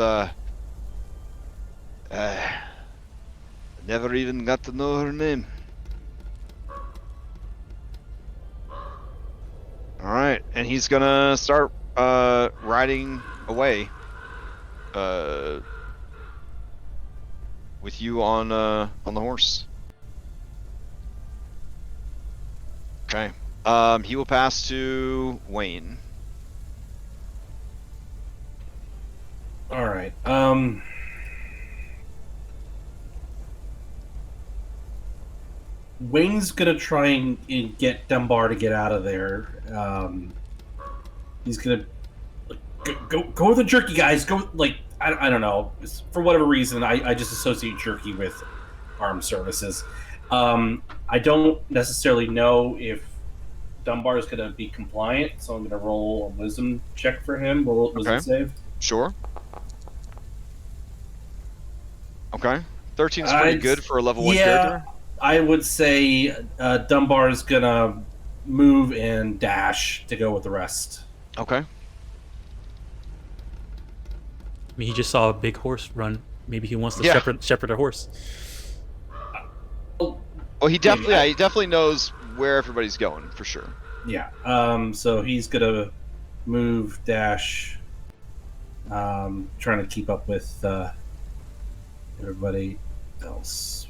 never even got to know her name. All right, and he's gonna start riding away with you on the horse. Okay. He will pass to Wayne. All right. Wayne's gonna try and get Dunbar to get out of there. He's gonna go with the jerky, guys. Go I don't know. For whatever reason, I just associate jerky with armed services. I don't necessarily know if Dunbar is gonna be compliant, so I'm gonna roll a wisdom check for him. Roll a wisdom save. Sure. Okay. 13 is pretty good for a level 1 character. I would say Dunbar's gonna move and dash to go with the rest. Okay. I mean, he just saw a big horse run. Maybe he wants to shepherd a horse. Well, he definitely knows where everybody's going for sure. Yeah. So he's gonna move, dash, trying to keep up with everybody else.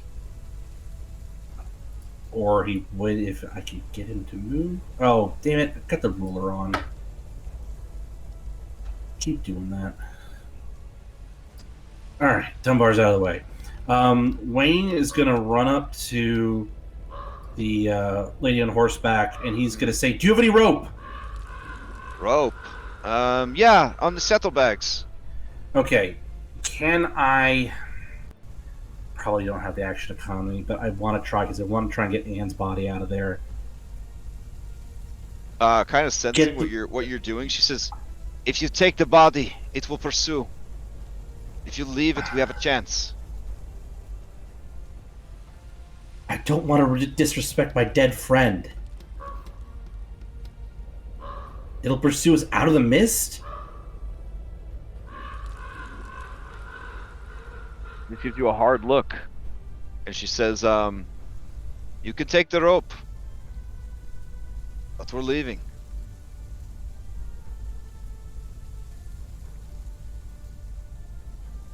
Or he would if I could get him to move. Oh, damn it! I've got the ruler on. Keep doing that. All right, Dunbar's out of the way. Wayne is going to run up to the lady on horseback, and he's going to say, "Do you have any rope?" Rope? Yeah, on the saddlebags. Okay. Can I... Probably don't have the action economy, but I want to try because I want to try and get Anne's body out of there. Kind of sensing what you're doing. She says, "If you take the body, it will pursue. If you leave it, we have a chance." I don't want to disrespect my dead friend. It'll pursue us out of the mist? It gives you a hard look, and she says, "You can take the rope, but we're leaving."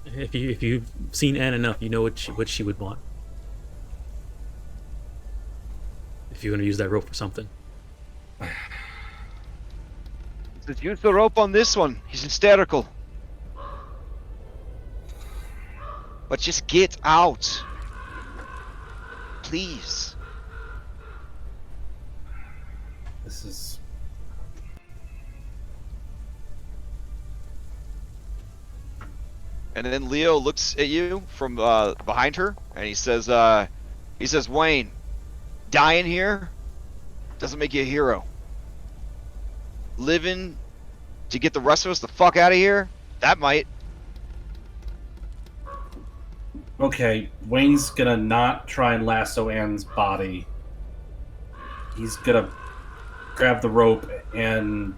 If you've seen Anne enough, you know what she would want. If you're gonna use that rope for something. She says, "Use the rope on this one. He's hysterical. But just get out, please." This is... And then Leo looks at you from behind her, and he says, "Wayne, dying here doesn't make you a hero. Living to get the rest of us the fuck out of here, that might." Okay, Wayne's gonna not try and lasso Anne's body. He's gonna grab the rope and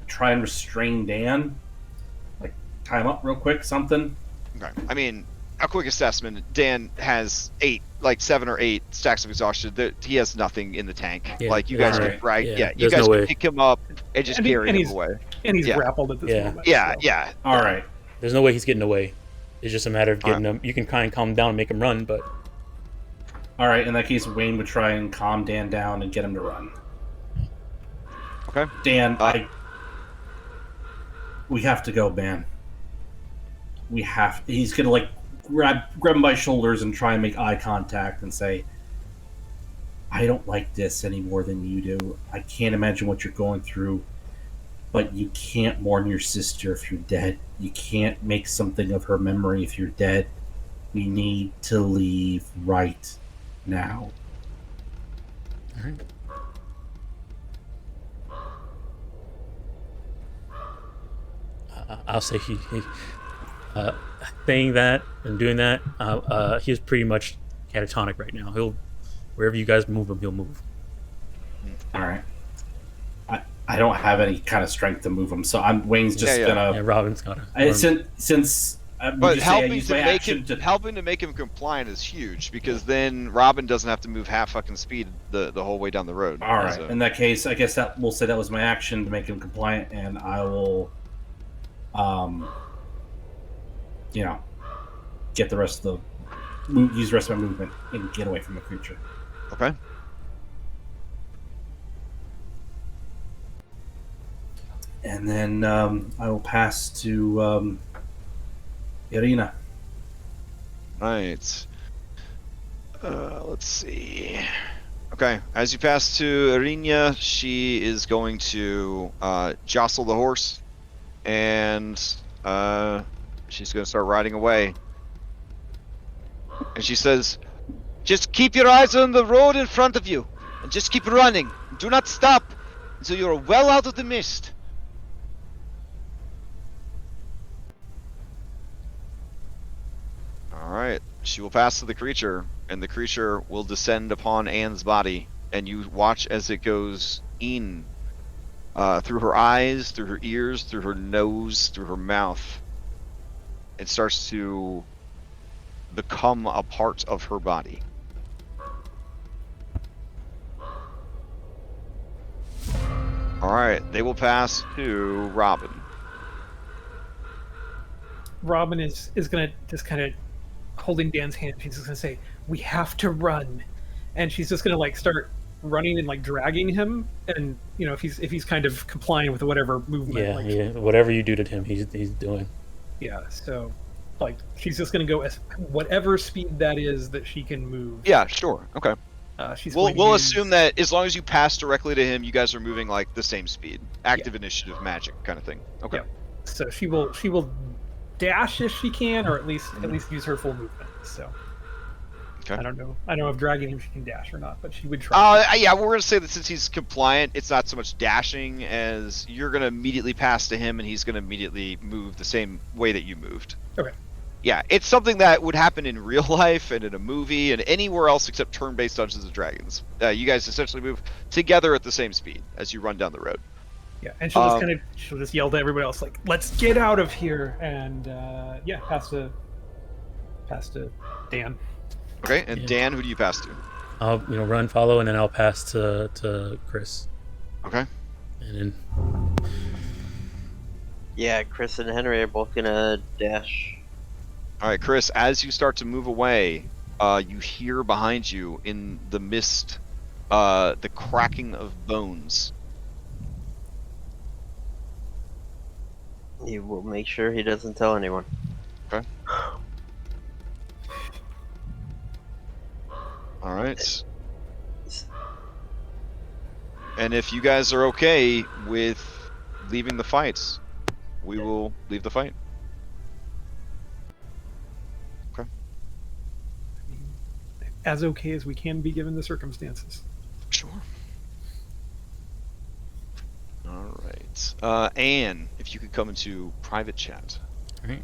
try and restrain Dan. Like, tie him up real quick, something. Okay. I mean, a quick assessment, Dan has 7 or 8 stacks of exhaustion. He has nothing in the tank. Yeah, like, you guys right. can, you There's guys no can way. pick him up and just carry him away. And he's Yeah. grappled at this moment. Yeah, so. yeah. All right. There's no way he's getting away. It's just a matter of getting him. You can kind of calm him down and make him run, but All right, in that case, Wayne would try and calm Dan down and get him to run. Okay. Dan, we have to go, man. He's gonna like grab him by shoulders and try and make eye contact and say, I don't like this any more than you do. I can't imagine what you're going through, but you can't mourn your sister if you're dead. You can't make something of her memory if you're dead. We need to leave right now. All right. I'll say he saying that and doing that. He's pretty much catatonic right now. He'll wherever you guys move him, he'll move. All right. I don't have any kind of strength to move him, so Wayne's just Yeah. gonna. Yeah, Robin's got to. Since But helping to make him compliant is huge, because then Robin doesn't have to move half fucking speed the whole way down the road. All right. So. In that case, I guess that we'll say that was my action to make him compliant, and I will, get the rest of use the rest of my movement and get away from the creature. Okay. And then I will pass to Irina. Right. Let's see. Okay, as you pass to Irina, she is going to jostle the horse, and she's going to start riding away. And she says, just keep your eyes on the road in front of you, and just keep running. Do not stop until you are well out of the mist. Alright, she will pass to the creature, and the creature will descend upon Anne's body, and you watch as it goes in, through her eyes, through her ears, through her nose, through her mouth. It starts to become a part of her body. Alright, they will pass to Robin. Robin is gonna just kind of holding Dan's hand. She's just gonna say, "We have to run," and she's just gonna like start running and like dragging him. And if he's kind of complying with whatever movement, Yeah. Whatever you do to him, he's doing. Yeah. So, like, she's just gonna go as whatever speed that is that she can move. Yeah, sure. Okay. We'll use... assume that as long as you pass directly to him, you guys are moving like the same speed. Active initiative magic kind of thing. Okay. Yeah. So she will dash if she can, or at least use her full movement. So Okay. I don't know if dragging him she can dash or not, but she would try. Yeah, we're gonna say that since he's compliant, it's not so much dashing as you're gonna immediately pass to him, and he's gonna immediately move the same way that you moved. Okay. Yeah, it's something that would happen in real life and in a movie and anywhere else except turn-based Dungeons and Dragons. You guys essentially move together at the same speed as you run down the road. Yeah, and she'll just yell to everybody else like, "Let's get out of here!" And pass to Dan. Okay, and Yeah. Dan, who do you pass to? I'll run, follow, and then I'll pass to Chris. Okay. And then Yeah, Chris and Henry are both gonna dash. All right, Chris, as you start to move away, you hear behind you in the mist the cracking of bones. He will make sure he doesn't tell anyone. Okay. All right. And if you guys are okay with leaving the fights, we will leave the fight. Okay. As okay as we can be given the circumstances. Sure. All right. Anne, if you could come into private chat. all right.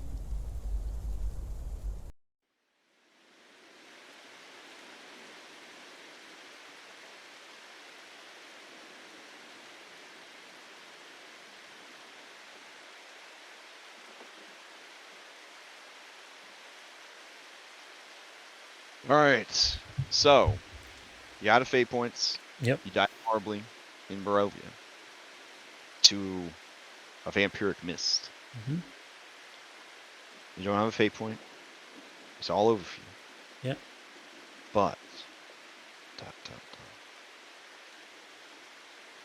All right. So, you out of fate points. Yep. You died horribly in Barovia to a vampiric mist. Mm-hmm. You don't have a fate point. It's all over for you. Yep. But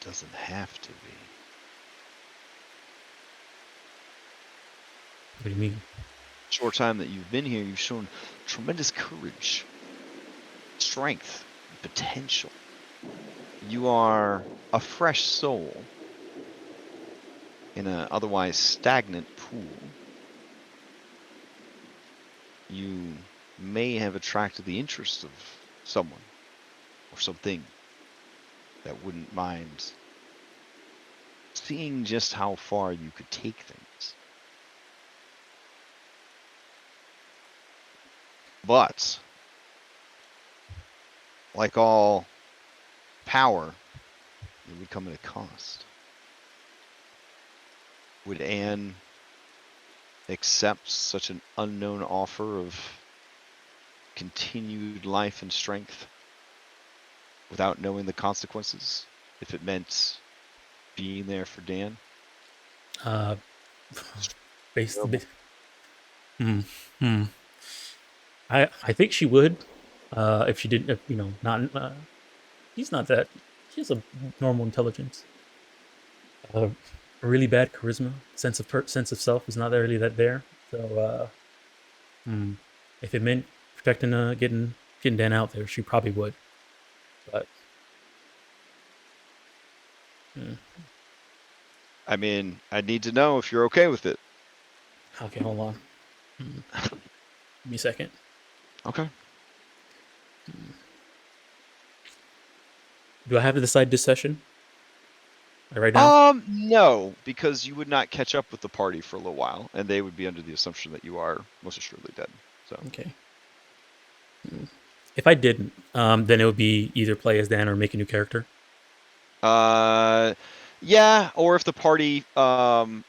doesn't have to be. What do you mean? short time that you've been here, you've shown tremendous courage, strength, potential. You are a fresh soul in an otherwise stagnant pool. You may have attracted the interest of someone or something that wouldn't mind seeing just how far you could take things. But, like all power, it would come at a cost. Would Anne accept such an unknown offer of continued life and strength without knowing the consequences, if it meant being there for Dan? Based, I think she would, if she didn't, not. He's not that. She has a normal intelligence. Really bad charisma, sense of self is not really that there. So, if it meant protecting, getting Dan out there, she probably would. But, I mean, I need to know if you're okay with it. okay, hold on. Give me a second. Okay. Do I have to decide this session? Right now? No, because you would not catch up with the party for a little while, and they would be under the assumption that you are most assuredly dead. So Okay. If I didn't, then it would be either play as Dan or make a new character. Yeah, or if the party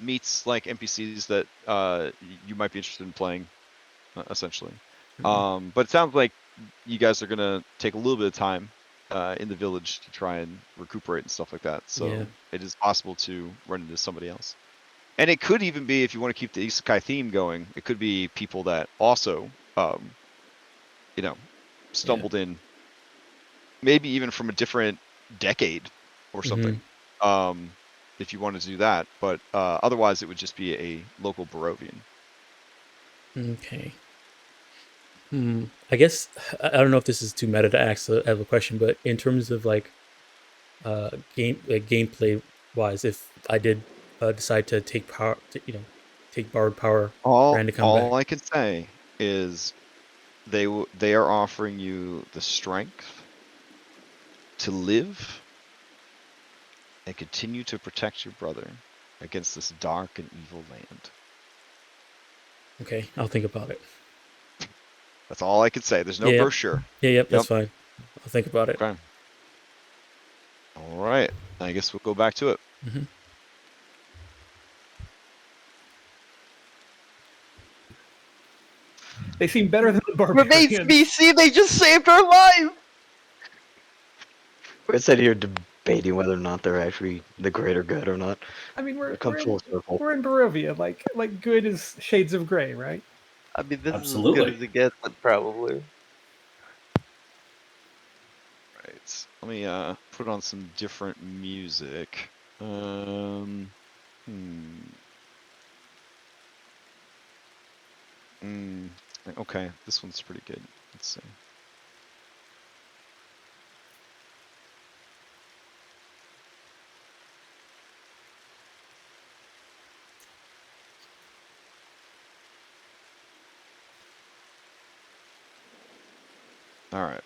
meets like NPCs that you might be interested in playing, essentially. But it sounds like you guys are gonna take a little bit of time in the village to try and recuperate and stuff like that. So Yeah. it is possible to run into somebody else. And it could even be, if you want to keep the Isekai theme going, it could be people that also, stumbled in, maybe even from a different decade or something. If you wanted to do that, but otherwise it would just be a local Barovian. Okay. I guess I don't know if this is too meta to ask a question, but in terms of gameplay wise, if I did decide to take power, take borrowed power, All to come back. I can say is they are offering you the strength to live and continue to protect your brother against this dark and evil land. Okay, I'll think about it. That's all I can say. There's no brochure. Yep, that's fine. I'll think about it. Okay. All right. I guess we'll go back to it. They seem better than the barbarians. Remains BC, they just saved our life! We're sitting here debating whether or not they're actually the greater good or not. I mean, we're Come full circle. in Barovia. Like good is shades of gray, right? I mean, this Absolutely. is as good as it gets, but probably. Right. Let me put on some different music. Okay, this one's pretty good. Let's see. All right.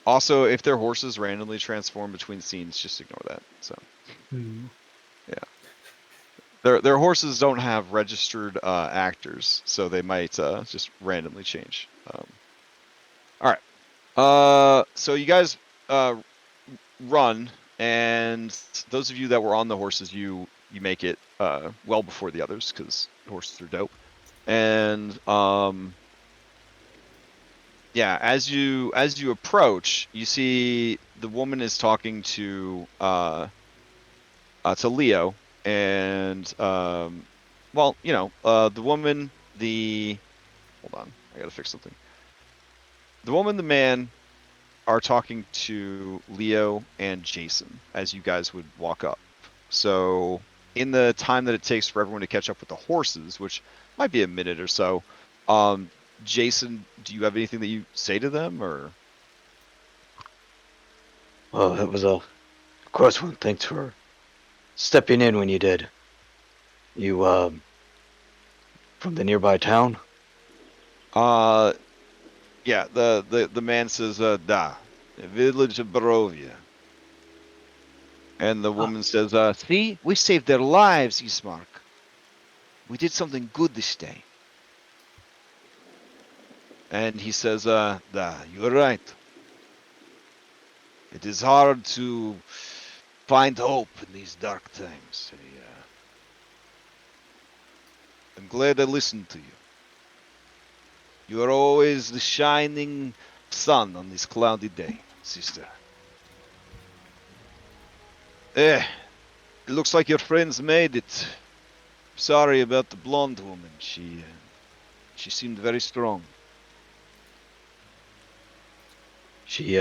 Also, if their horses randomly transform between scenes, just ignore that. So, yeah, their horses don't have registered actors, so they might just randomly change. All right. So you guys run, and those of you that were on the horses, you make it well before the others because horses are dope. And yeah, as you approach, you see the woman is talking to Leo, and the woman, hold on, I gotta fix something. The woman, the man are talking to Leo and Jason as you guys would walk up. So in the time that it takes for everyone to catch up with the horses, which might be a minute or so, Jason, do you have anything that you say to them, or? Well, that was of course, one. Thanks for stepping in when you did. You, from the nearby town? Yeah, the man says, da, the village of Barovia. And the woman says, see, we saved their lives, Ismark. We did something good this day. And he says, da, you're right. It is hard to find hope in these dark times. I'm glad I listened to you. You are always the shining sun on this cloudy day, sister. It looks like your friends made it. Sorry about the blonde woman. She seemed very strong. She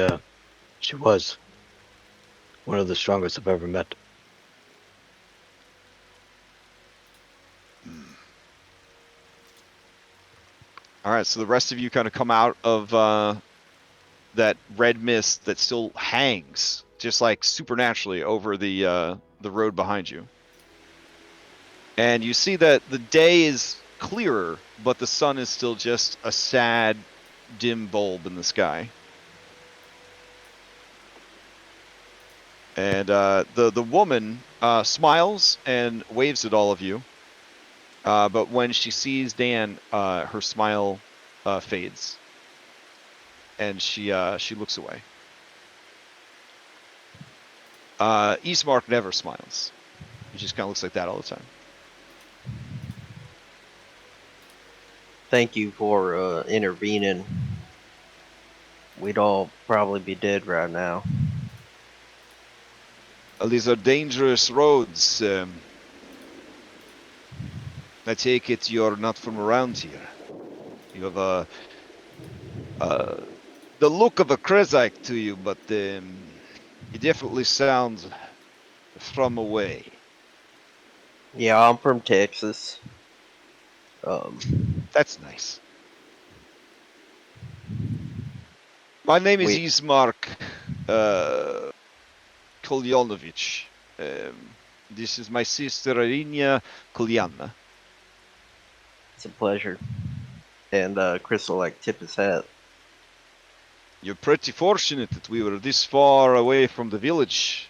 was one of the strongest I've ever met. All right, so the rest of you kind of come out of that red mist that still hangs, just like supernaturally over the road behind you. And you see that the day is clearer, but the sun is still just a sad, dim bulb in the sky. And the woman smiles and waves at all of you. But when she sees Dan, her smile fades, and she looks away. Ismark never smiles. He just kind of looks like that all the time. Thank you for intervening. We'd all probably be dead right now. These are dangerous roads. I take it you're not from around here. You have the look of a Krezite to you, but you definitely sound from away. Yeah, I'm from Texas. That's nice. My name is Ismark Kolyanovich. This is my sister Irina Kolyana. It's a pleasure. And Chris will like tip his hat. You're pretty fortunate that we were this far away from the village.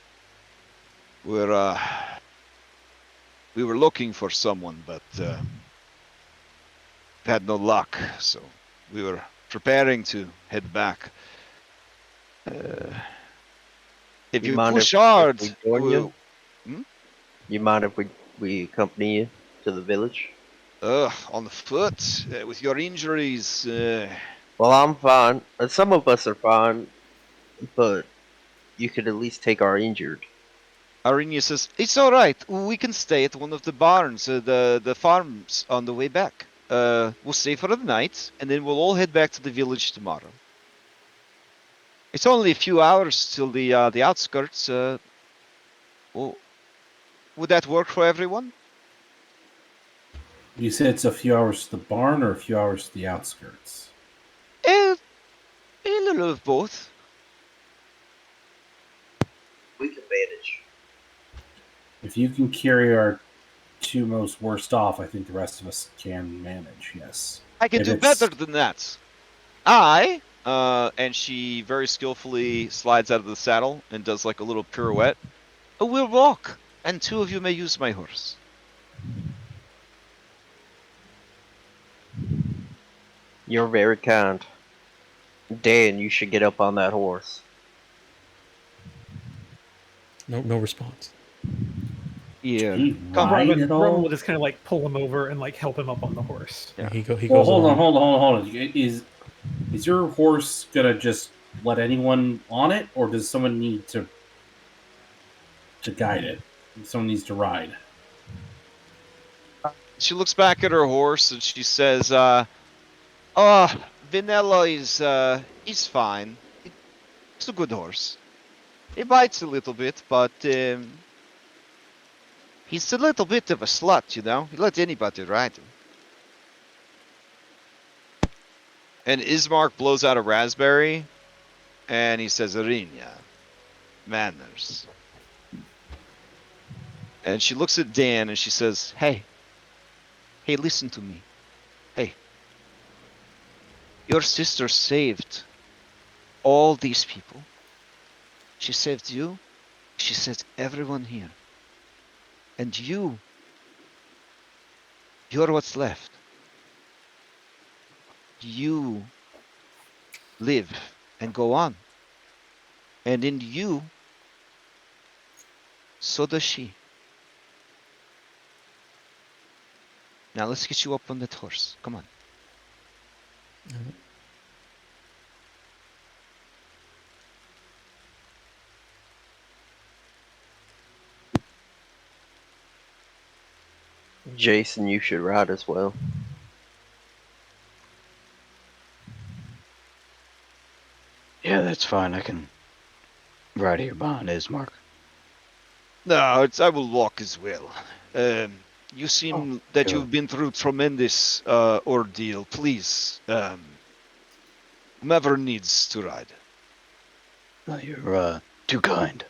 We were looking for someone, but had no luck, so we were preparing to head back. If you push hard, if we join you? You mind if we accompany you to the village? On foot, with your injuries. Well, I'm fine. Some of us are fine, but you could at least take our injured. Arinia says, it's all right. We can stay at one of the barns, the farms on the way back. We'll stay for the night, and then we'll all head back to the village tomorrow. It's only a few hours till the outskirts. Well, would that work for everyone? You said it's a few hours to the barn or a few hours to the outskirts? A little of both. We can manage. If you can carry our two most worst off, I think the rest of us can manage, yes. I can do better than that. And she very skillfully slides out of the saddle and does like a little pirouette. We'll walk, and two of you may use my horse. You're very kind. Dan, you should get up on that horse. No response. Yeah. Robin will just kind of like pull him over and like help him up on the horse. Yeah, he goes. Well, hold on. Is your horse gonna just let anyone on it, or does someone need to guide it? Someone needs to ride. She looks back at her horse and she says, Vanilla is fine. It's a good horse. He bites a little bit, but He's a little bit of a slut, you know? He let anybody ride him. And Ismark blows out a raspberry, and he says, Arinya, manners. And she looks at Dan, and she says, hey, listen to me. Hey, your sister saved all these people. She saved you. She saved everyone here. And you're what's left. You live and go on. And in you, so does she. Now let's get you up on that horse. Come on. Jason, you should ride as well. Yeah, that's fine. I can ride here behind Ismark. No, I will walk as well. You seem that good. you've been through tremendous ordeal. Please, whomever needs to ride. You're too kind.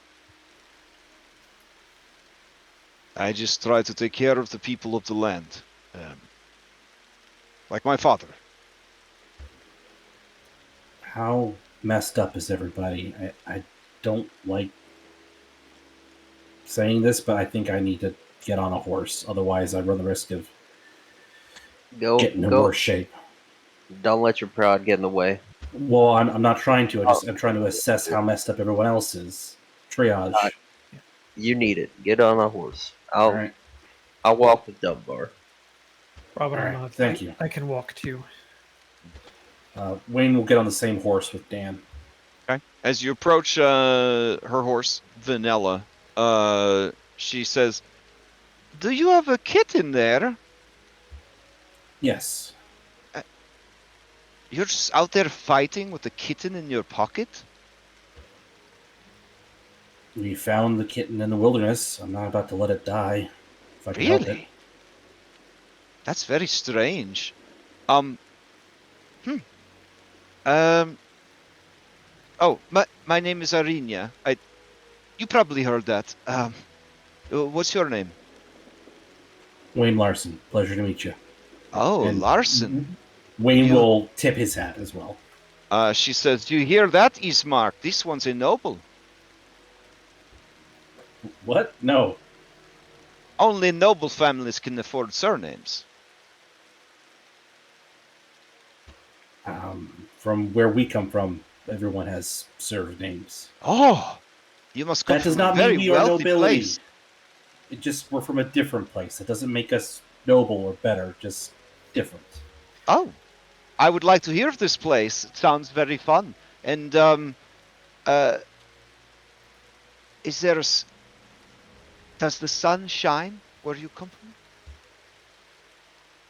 I just try to take care of the people of the land. Like my father. How messed up is everybody? I don't like saying this, but I think I need to get on a horse. Otherwise, I run the risk of getting in worse shape. Don't let your pride get in the way. Well, I'm not trying to. I'm trying to assess how messed up everyone else is. Triage. You need it. Get on a horse. All right. I'll walk with Dunbar. Robin, All I'm right, not. thank you. I can walk too. Wayne will get on the same horse with Dan. Okay. As you approach her horse, Vanilla, she says, "Do you have a kitten there? Yes. You're just out there fighting with a kitten in your pocket?" We found the kitten in the wilderness. I'm not about to let it die. If I can help it. Really? That's very strange. Oh, my name is Arinya. You probably heard that. What's your name? Wayne Larson. Pleasure to meet you. Oh, And Larson. Wayne will tip his hat as well. She says, "Do you hear that, Ismark? This one's a noble. What? No. Only noble families can afford surnames." From where we come from, everyone has served names. Oh, you must come That does from a not very mean we are wealthy nobility. place. It just we're from a different place. It doesn't make us noble or better. Just different. Oh, I would like to hear of this place. It sounds very fun. And is there does the sun shine where you come from?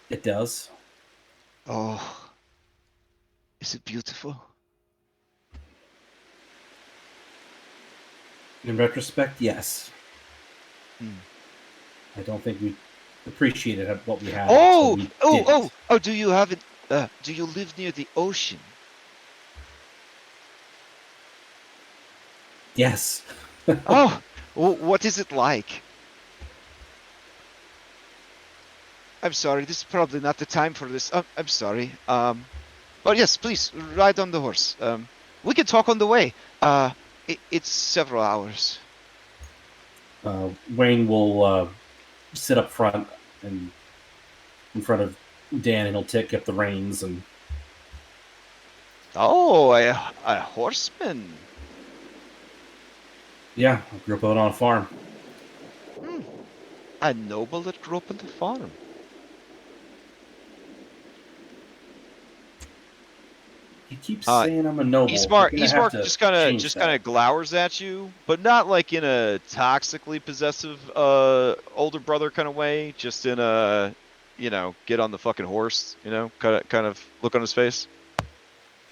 It does. Oh, is it beautiful? In retrospect, yes. I don't think we appreciated what we had. Oh, so we didn't. do you have it? Do you live near the ocean? Yes. Oh, what is it like? I'm sorry, this is probably not the time for this. I'm sorry. But yes, please ride on the horse. We can talk on the way. It's several hours. Wayne will sit up front and in front of Dan, and he'll take up the reins. And Oh, a horseman. yeah, I grew up out on a farm. A noble that grew up on the farm. He keeps saying I'm a noble. Ismark We're gonna have to just kind change that. of glowers at you, but not like in a toxically possessive older brother kind of way. Just in a, get on the fucking horse, kind of look on his face.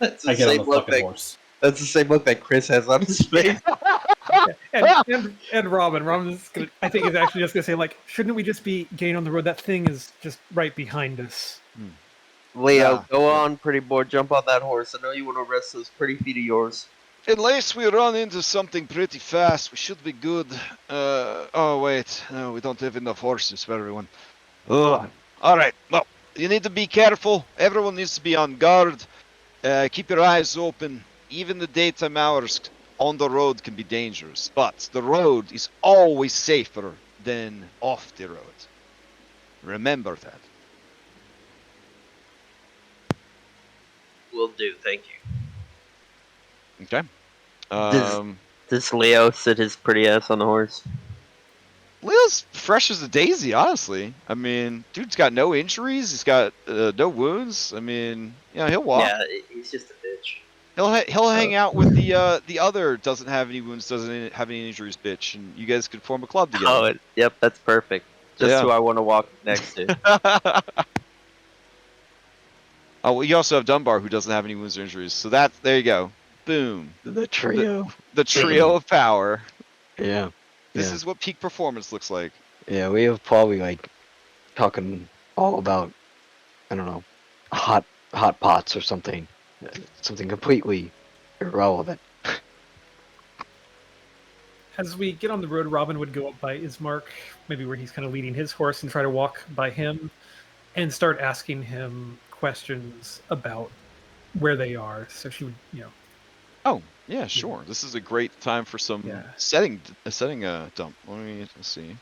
That's I the get on same the look fucking that horse. that's the same look that Chris has on his face. And Robin's gonna, I think, is actually just gonna say, like, shouldn't we just be getting on the road? That thing is just right behind us. Leo, Nah, go yeah. on, pretty boy. Jump on that horse. I know you want to rest those pretty feet of yours. Unless we run into something pretty fast, we should be good. Oh wait, no, we don't have enough horses for everyone. Ugh. All right, well, you need to be careful. Everyone needs to be on guard. Keep your eyes open. Even the daytime hours on the road can be dangerous, but the road is always safer than off the road. Remember that. Will do. Thank you. Okay. Does Leo sit his pretty ass on the horse? Leo's fresh as a daisy, honestly. I mean, dude's got no injuries. He's got no wounds. I mean, yeah, he'll walk. Yeah, he's just a bitch. He'll hang out with the other doesn't have any wounds, doesn't have any injuries, bitch, and you guys could form a club together. Oh, yep, that's perfect. Just Yeah. who I want to walk next to. Oh, well, you also have Dunbar, who doesn't have any wounds or injuries. So there you go. Boom. The trio. The trio of power. Yeah. This Yeah. is what peak performance looks like. Yeah, we have probably like talking all about, I don't know, hot pots or something. Something completely irrelevant. As we get on the road, Robin would go up by Ismark, maybe where he's kind of leading his horse, and try to walk by him and start asking him questions about where they are. So she would, Oh, yeah, sure. This is a great time for some Yeah. setting dump. Let's see.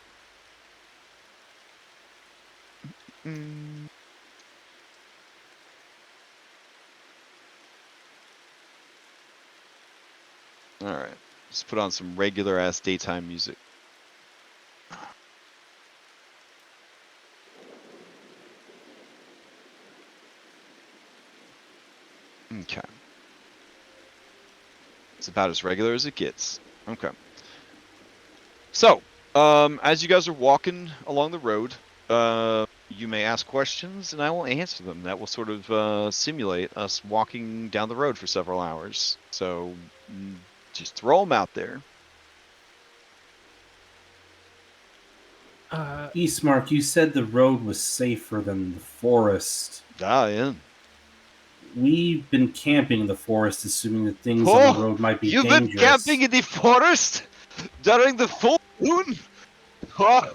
All right. Let's put on some regular ass daytime music. Okay. It's about as regular as it gets. Okay. So, as you guys are walking along the road, you may ask questions and I will answer them. That will sort of simulate us walking down the road for several hours. So, just throw them out there. Eastmark, you said the road was safer than the forest. Ah, yeah. We've been camping in the forest, assuming that things on the road might be You've dangerous. been camping in the forest during the full moon? Oh.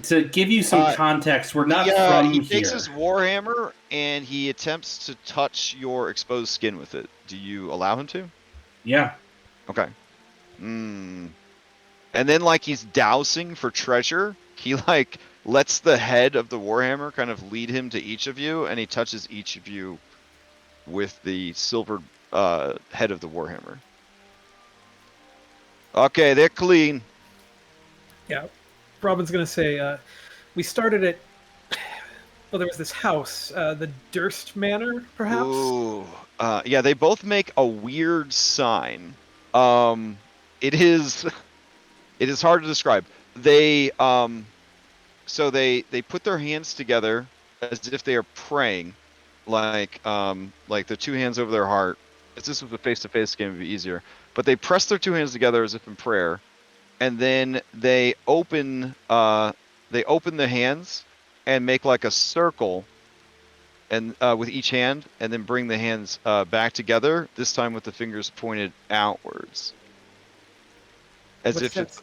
To give you some context, we're not from He here. takes his warhammer and he attempts to touch your exposed skin with it. Do you allow him to? Yeah. Okay. And then, like, he's dousing for treasure. He, like, lets the head of the warhammer kind of lead him to each of you, and he touches each of you with the silver head of the warhammer. Okay, they're clean. Yeah. Robin's going to say, we started at, well, there was this house, the Durst Manor, perhaps? Ooh. Yeah, they both make a weird sign. It is hard to describe. They so they put their hands together as if they are praying, like the two hands over their heart. If this was a face-to-face game, it'd be easier. But they press their two hands together as if in prayer, and then they open the hands and make like a circle, and with each hand, and then bring the hands back together. This time with the fingers pointed outwards, as What's if that it's.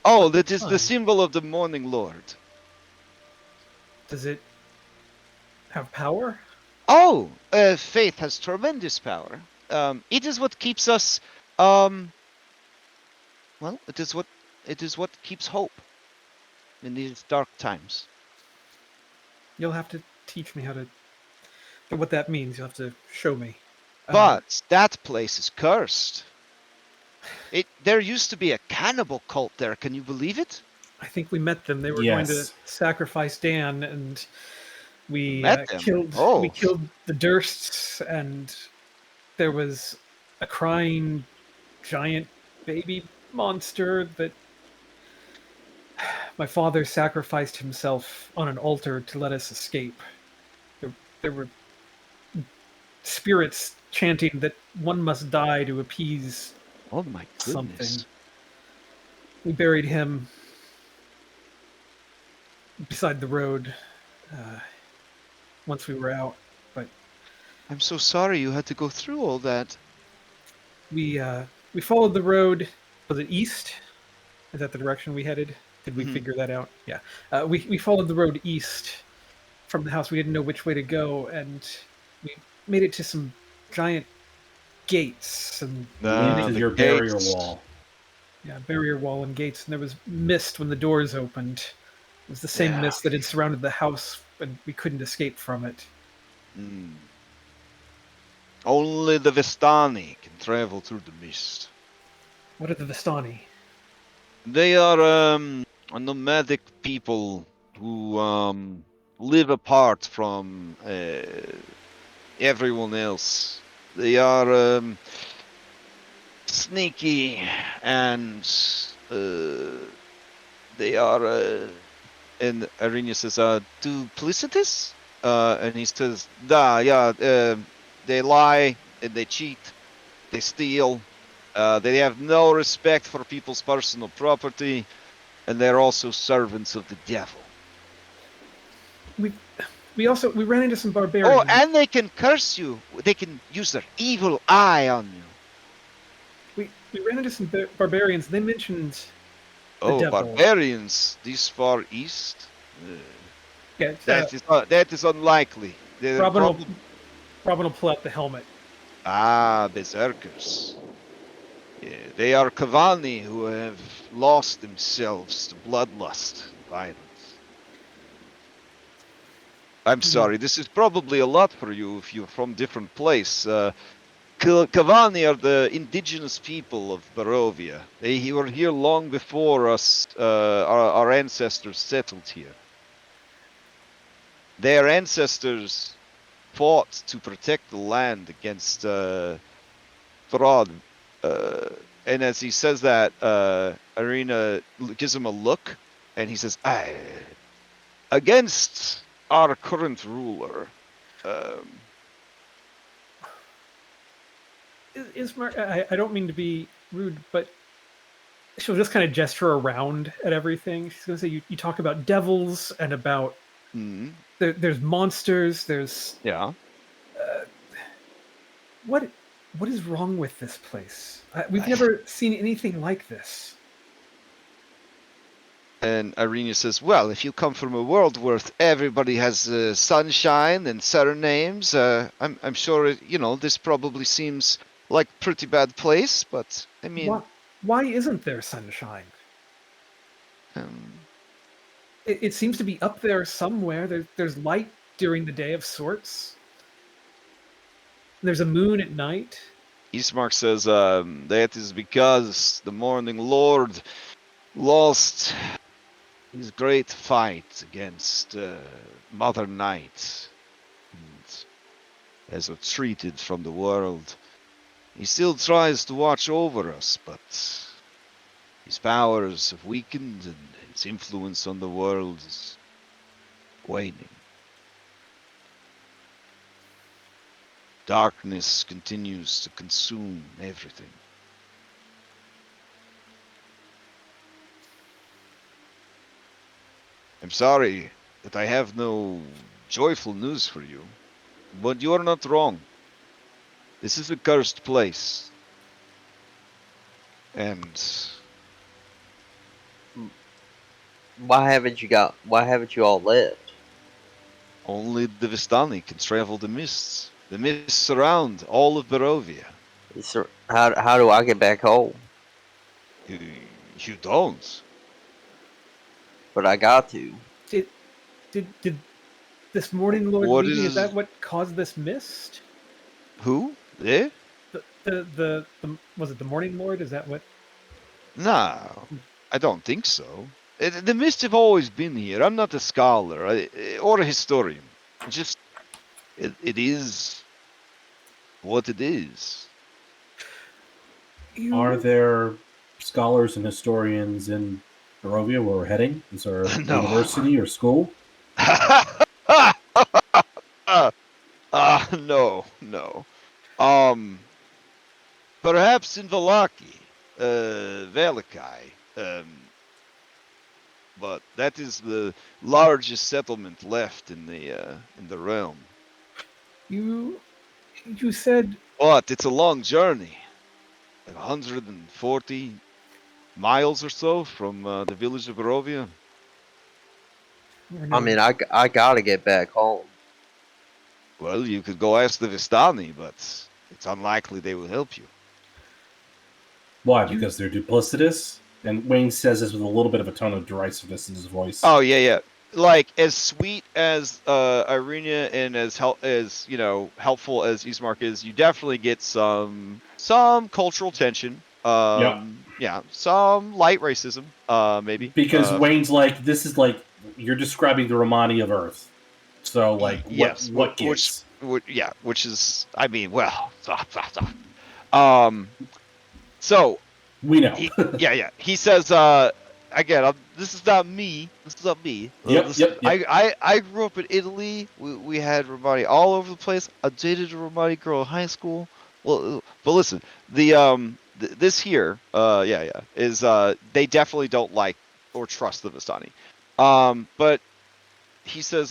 Oh, that is sign? the symbol of the Morning Lord. Does it have power? Oh, faith has tremendous power. It is what keeps us. Well, it is what keeps hope in these dark times. You'll have to teach me what that means. You'll have to show me. But that place is cursed. There used to be a cannibal cult there. Can you believe it? I think we met them. They were going to sacrifice Dan, and we killed the Dursts, and there was a crying giant baby monster that my father sacrificed himself on an altar to let us escape. There were spirits chanting that one must die to appease Oh my goodness. something. We buried him beside the road once we were out. But I'm so sorry you had to go through all that. we followed the road. Was it east? Is that the direction we headed? Did we Mhm. figure that out? Yeah. We followed the road east from the house. We didn't know which way to go, and we made it to some giant gates and Lead to The your barrier gates. wall. yeah, barrier wall and gates. And there was mist when the doors opened. It was the same Yeah. mist that had surrounded the house, and we couldn't escape from it. Mm. Only the Vistani can travel through the mist. What are the Vistani? They are a nomadic people who live apart from everyone else. They are sneaky and they are and Arrhenius says duplicitous, and he says they lie and they cheat, they steal, they have no respect for people's personal property, and they're also servants of the devil. We ran into some Oh, barbarians. and they can curse you. They can use their evil eye on you. We ran into some barbarians. They mentioned the Oh, devil. barbarians this far east? Yeah, That is unlikely. They're Robin will pull out the helmet. berserkers. Yeah, they are Kavani who have lost themselves to bloodlust and violence. I'm sorry, this is probably a lot for you if you're from different place. Kavani are the indigenous people of Barovia. They were here long before us, our ancestors settled here. Their ancestors fought to protect the land against Strahd. And as he says that, Arena gives him a look, and he says, against our current ruler. I don't mean to be rude, but she'll just kind of gesture around at everything. She's going to say, you talk about devils and about there's monsters. There's Yeah. What is wrong with this place? We've never seen anything like this. And Irene says, well, if you come from a world where everybody has sunshine and surnames, I'm sure, this probably seems like a pretty bad place, but, I mean... Why isn't there sunshine? It seems to be up there somewhere. There's light during the day of sorts. There's a moon at night. Eastmark says that is because the Morning Lord lost his great fight against Mother Night and has retreated from the world. He still tries to watch over us, but his powers have weakened and his influence on the world is waning. Darkness continues to consume everything. I'm sorry that I have no joyful news for you, but you are not wrong. This is a cursed place. And why haven't you all lived? only the Vistani can travel the mists. The mists surround all of Barovia. How do I get back home? You don't. But I got to. Did this Morning Lord leaving? Is that what caused this mist? Who? There? The was it the Morning Lord? Is that what? No, I don't think so. The mists have always been here. I'm not a scholar or a historian. Just it is what it is. Are there scholars and historians in Barovia where we're heading? Is there a university or school? No. Perhaps in Velakai. But that is the largest settlement left in the realm. You said But it's a long journey, like 140 miles or so from the village of Barovia. I mean, I gotta get back home. Well, you could go ask the Vistani, but it's unlikely they will help you. Why? Because they're duplicitous? And Wayne says this with a little bit of a tone of derisiveness in his voice. Oh yeah. Like as sweet as Irina and as helpful as Ismark is, you definitely get some cultural tension. Yeah, some light racism, maybe. Because Wayne's like, this is like you're describing the Romani of Earth. So like, yes, what gives? Which is, I mean, well, so we know. He says, again, this is not me. Yep. I grew up in Italy. We had Romani all over the place. I dated a Romani girl in high school. Well, but listen, this here, is they definitely don't like or trust the Vistani. But he says,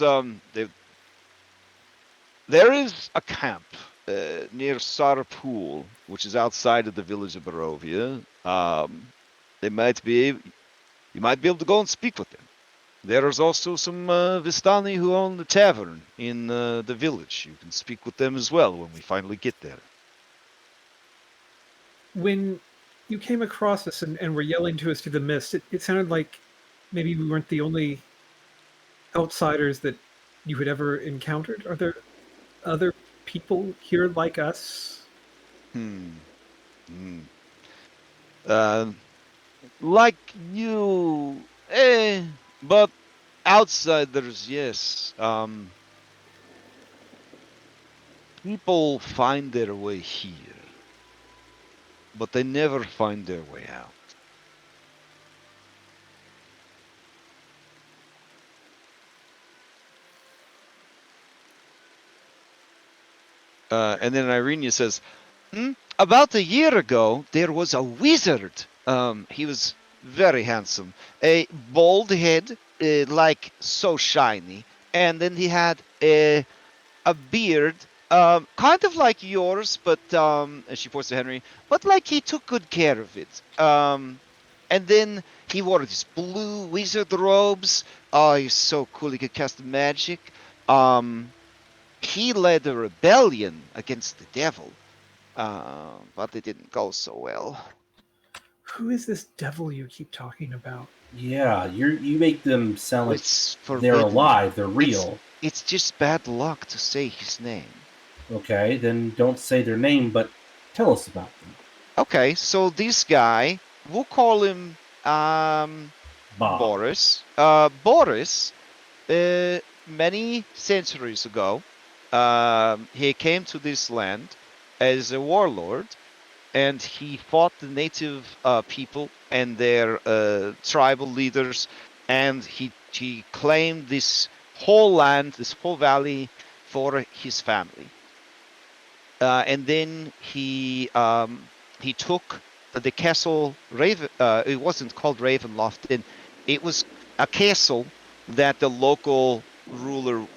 there is a camp near Sarapul, which is outside of the village of Barovia. You might be able to go and speak with them. There is also some Vistani who own the tavern in the village. You can speak with them as well when we finally get there. When you came across us and were yelling to us through the mist, it sounded like maybe we weren't the only outsiders that you had ever encountered. Are there other people here like us? Like you, but outsiders, yes. People find their way here, but they never find their way out. And then Irenia says, about a year ago, there was a wizard. He was very handsome. A bald head, like so shiny. And then he had a beard, kind of like yours, but, and she points to Henry, but like he took good care of it. And then he wore these blue wizard robes. Oh, he's so cool. He could cast magic. He led a rebellion against the devil, but it didn't go so well. Who is this devil you keep talking about? Yeah, you make them sound like It's they're forbidden. alive, they're real. It's just bad luck to say his name. Okay, then don't say their name, but tell us about them. Okay, so this guy, we'll call him Boris. Boris, many centuries ago, he came to this land as a warlord, and he fought the native people and their tribal leaders, and he claimed this whole land, this whole valley, for his family. And then he took the castle Raven. It wasn't called Ravenloft then. It was a castle that the local ruler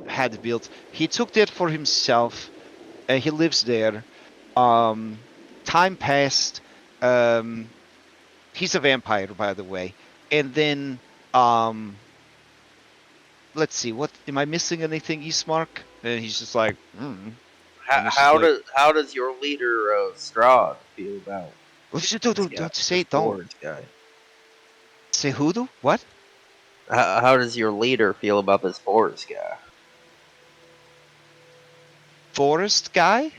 had built. He took that for himself, and he lives there. Time passed. He's a vampire, by the way. And then, let's see. What am I missing? Anything, Ismark? And he's just like, How does your leader Strahd feel about? Don't say it. Don't guy. say who? What? How does your leader feel about this Boris guy? Forest guy?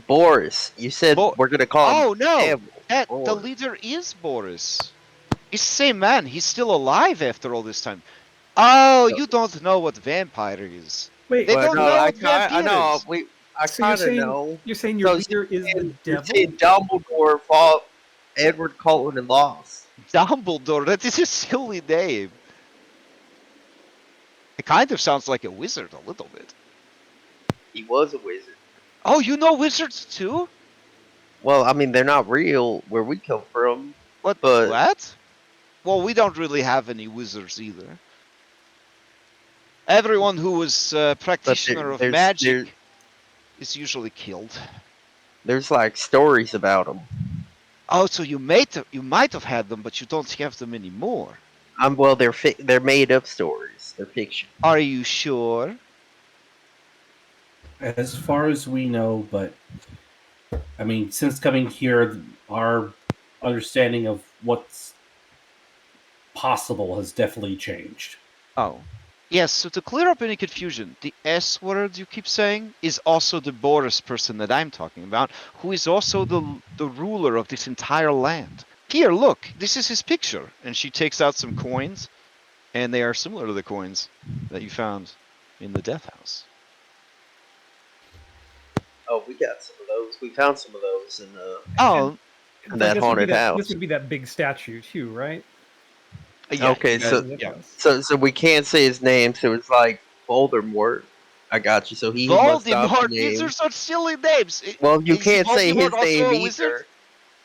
Boris, you said we're gonna call him. Oh no, Devil. the leader is Boris. It's the same man. He's still alive after all this time. Oh, you don't know what vampire is. Wait, They don't know what vampire I know. is. I so kind of know. You're saying your leader is the You're devil? saying Dumbledore fought Edward Cullen and lost. Dumbledore. That is a silly name. It kind of sounds like a wizard a little bit. He was a wizard. Oh, you know wizards too? Well, I mean, they're not real where we come from. What? But What? Well, we don't really have any wizards either. Everyone who is a practitioner of magic is usually killed. There's like stories about them. Oh, so you might have had them, but you don't have them anymore. Well, they're made up stories. They're fiction. Are you sure? As far as we know, but I mean, since coming here, our understanding of what's possible has definitely changed. Oh. Yes, so to clear up any confusion, the S word you keep saying is also the Boris person that I'm talking about, who is also the ruler of this entire land. Here, look, this is his picture. And she takes out some coins, and they are similar to the coins that you found in the death house. Oh, we got some of those. We found some of those in Oh, that haunted house. This would be that big statue too, right? yeah, Okay, you guys- so- yeah. So we can't say his name. So it's like Voldemort. I got you. So he must stop the Voldemort, name. these are such silly names. Well, you Is can't say Voldemort his also name a wizard? either.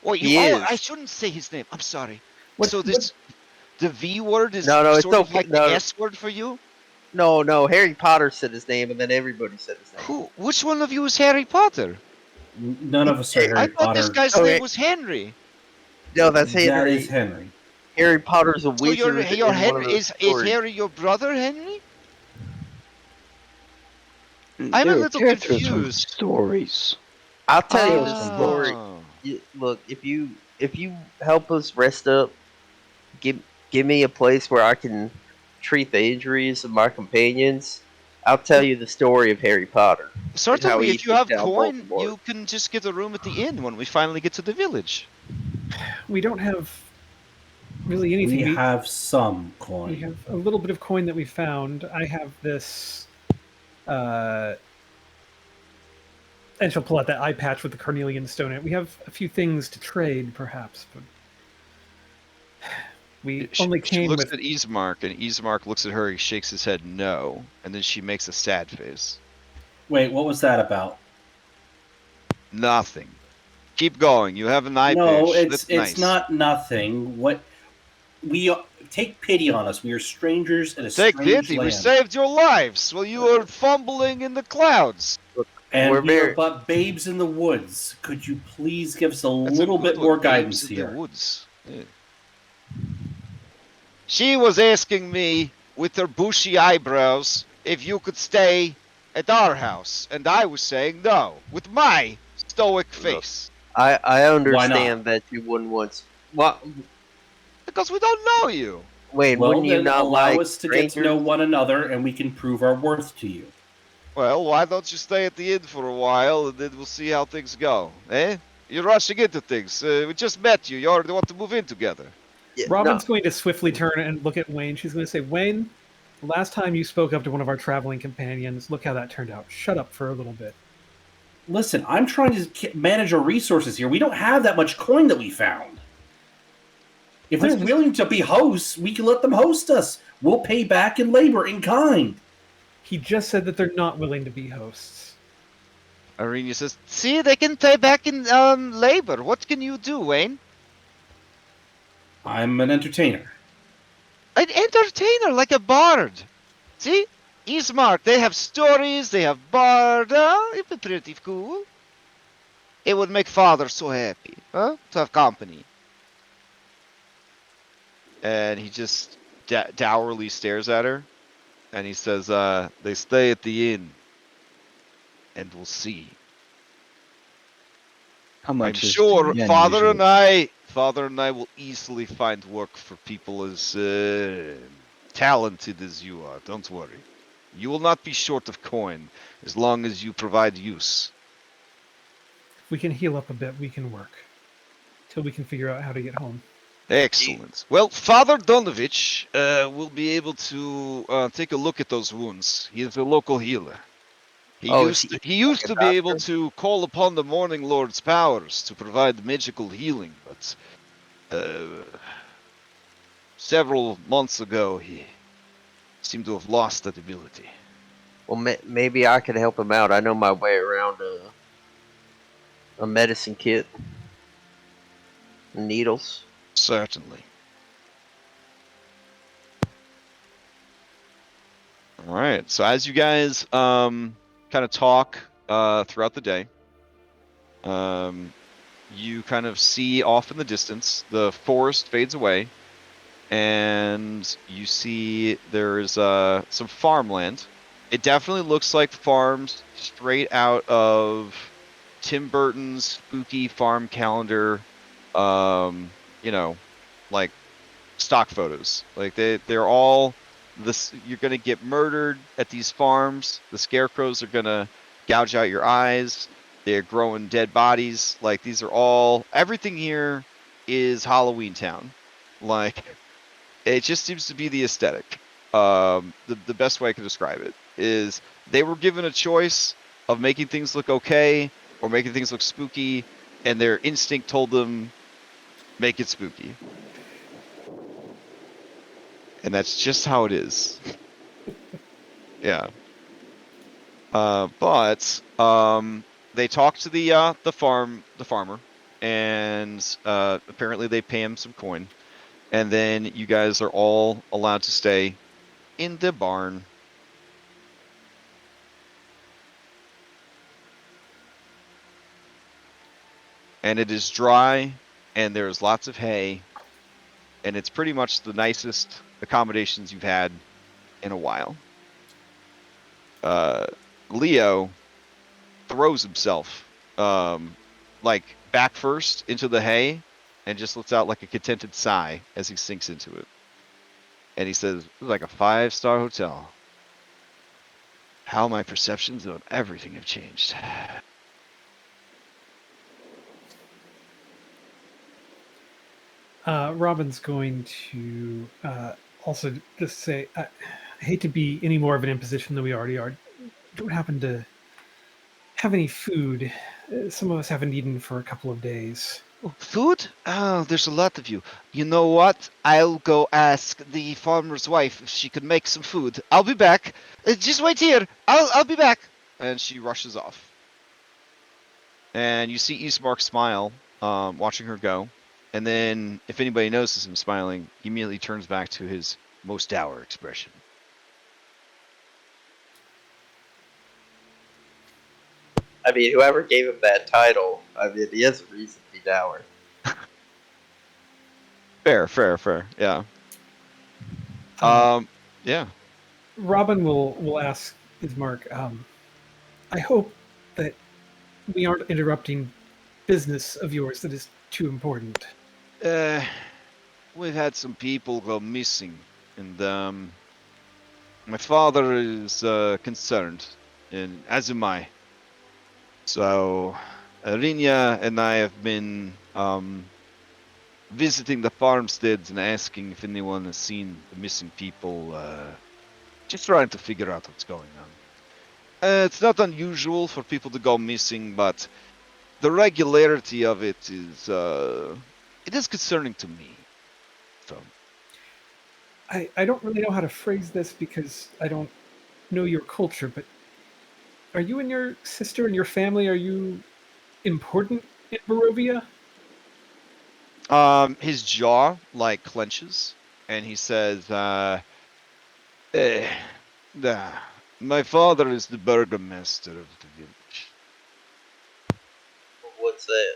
Wait, He is. I shouldn't say his name. I'm sorry. What- So this, the V word is No, it's sort of okay. like No. the S word for you? No. Harry Potter said his name, and then everybody said his name. Who? Which one of you is Harry Potter? None of us are Harry I thought Potter. this guy's Okay. name was Henry. No, that's Henry. That is Henry. Harry Potter's a So wizard. your in one of Henry those is stories. Harry your brother Henry? I'm a There are little characters from confused. stories. I'll tell you the Ah. story. Look, if you help us rest up, give me a place where I can treat the injuries of my companions. I'll tell you the story of Harry Potter. how Certainly, he if you have took down coin, Voldemort. you can just get a room at the inn when we finally get to the village. We don't have really anything. We have some We coin. have a little bit of coin that we found. I have this, and she'll pull out that eye patch with the carnelian stone in it. We have a few things to trade, perhaps, but we only She came looks with. at Ismark, and Ismark looks at her. He shakes his head no, and then she makes a sad face. Wait, what was that about? Nothing. Keep going. You have an eye No, patch. it's That's nice. not nothing. What we take pity on us. We are strangers in a Take strange pity. We land, saved your lives while you were fumbling in the clouds. and We're we are very- but babes in the woods. Could you please give us a That's little a good bit more one, guidance babes in here? the woods. Yeah. She was asking me with her bushy eyebrows if you could stay at our house, and I was saying no with my stoic face I understand that you wouldn't want. What? because we don't know you. Wait, Well, wouldn't you then not allow like us to get to know strangers? one another, and we can prove our worth to you. Well, why don't you stay at the inn for a while, and then we'll see how things go, eh? You're rushing into things. We just met you. You already want to move in together. Yeah, Robin's going to swiftly turn and look at Wayne. She's going to say, Wayne, the last time you spoke up to one of our traveling companions, look how that turned out. Shut up for a little bit. Listen, I'm trying to manage our resources here. We don't have that much coin that we found. If they're willing to be hosts, we can let them host us. We'll pay back in labor in kind. He just said that they're not willing to be hosts. Arena says, see, they can pay back in labor. What can you do, Wayne? I'm an entertainer. An entertainer, like a bard. See? Ismark, they have stories, they have bard. It'd be pretty cool. It would make father so happy, huh? To have company. And he just dourly stares at her. And he says, they stay at the inn. And we'll see. How I'm much is sure yen Father usually? and I will easily find work for people as talented as you are. Don't worry. You will not be short of coin as long as you provide use. If we can heal up a bit, we can work. Till we can figure out how to get home. Excellent. Well, Father Donovich will be able to take a look at those wounds. He is a local healer. He used to be able to call upon the Morning Lord's powers to provide magical healing, but several months ago he seemed to have lost that ability. Well, maybe I could help him out. I know my way around a medicine kit, and needles. Certainly. All right. So as you guys kind of talk throughout the day, you kind of see off in the distance the forest fades away, and you see there's some farmland. It definitely looks like farms straight out of Tim Burton's spooky farm calendar. You know, like stock photos. Like they're all this. You're gonna get murdered at these farms. The scarecrows are gonna gouge out your eyes. They're growing dead bodies. Like these are all. Everything here is Halloween Town. Like it just seems to be the aesthetic. The best way I can describe it is they were given a choice of making things look okay or making things look spooky, and their instinct told them make it spooky. And that's just how it is. Yeah. But they talk to the farmer, and apparently they pay him some coin, and then you guys are all allowed to stay in the barn. And it is dry, and there's lots of hay, and it's pretty much the nicest accommodations you've had in a while. Leo throws himself like back first into the hay and just lets out like a contented sigh as he sinks into it. And he says, "This is like a 5-star hotel. How my perceptions of everything have changed." Robin's going to also just say, I hate to be any more of an imposition than we already are. Don't happen to have any food. Some of us haven't eaten for a couple of days. Oh, food? Oh, there's a lot of you. You know what? I'll go ask the farmer's wife if she could make some food. I'll be back. Just wait here. I'll be back. And she rushes off. And you see Eastmark smile, watching her go. And then, if anybody notices him smiling, he immediately turns back to his most dour expression. I mean, whoever gave him that title, I mean, he has a reason to be dour. Fair. Yeah. Yeah. Robin will ask Ismark, I hope that we aren't interrupting business of yours that is too important. We've had some people go missing, and my father is concerned, and as am I. So, Arinia and I have been visiting the farmsteads and asking if anyone has seen the missing people. Just trying to figure out what's going on. It's not unusual for people to go missing, but the regularity of it is concerning to me. So. I don't really know how to phrase this because I don't know your culture, but are you and your sister and your family, are you important in Barovia? His jaw like clenches, and he says, my father is the burgomaster of the village. What's that?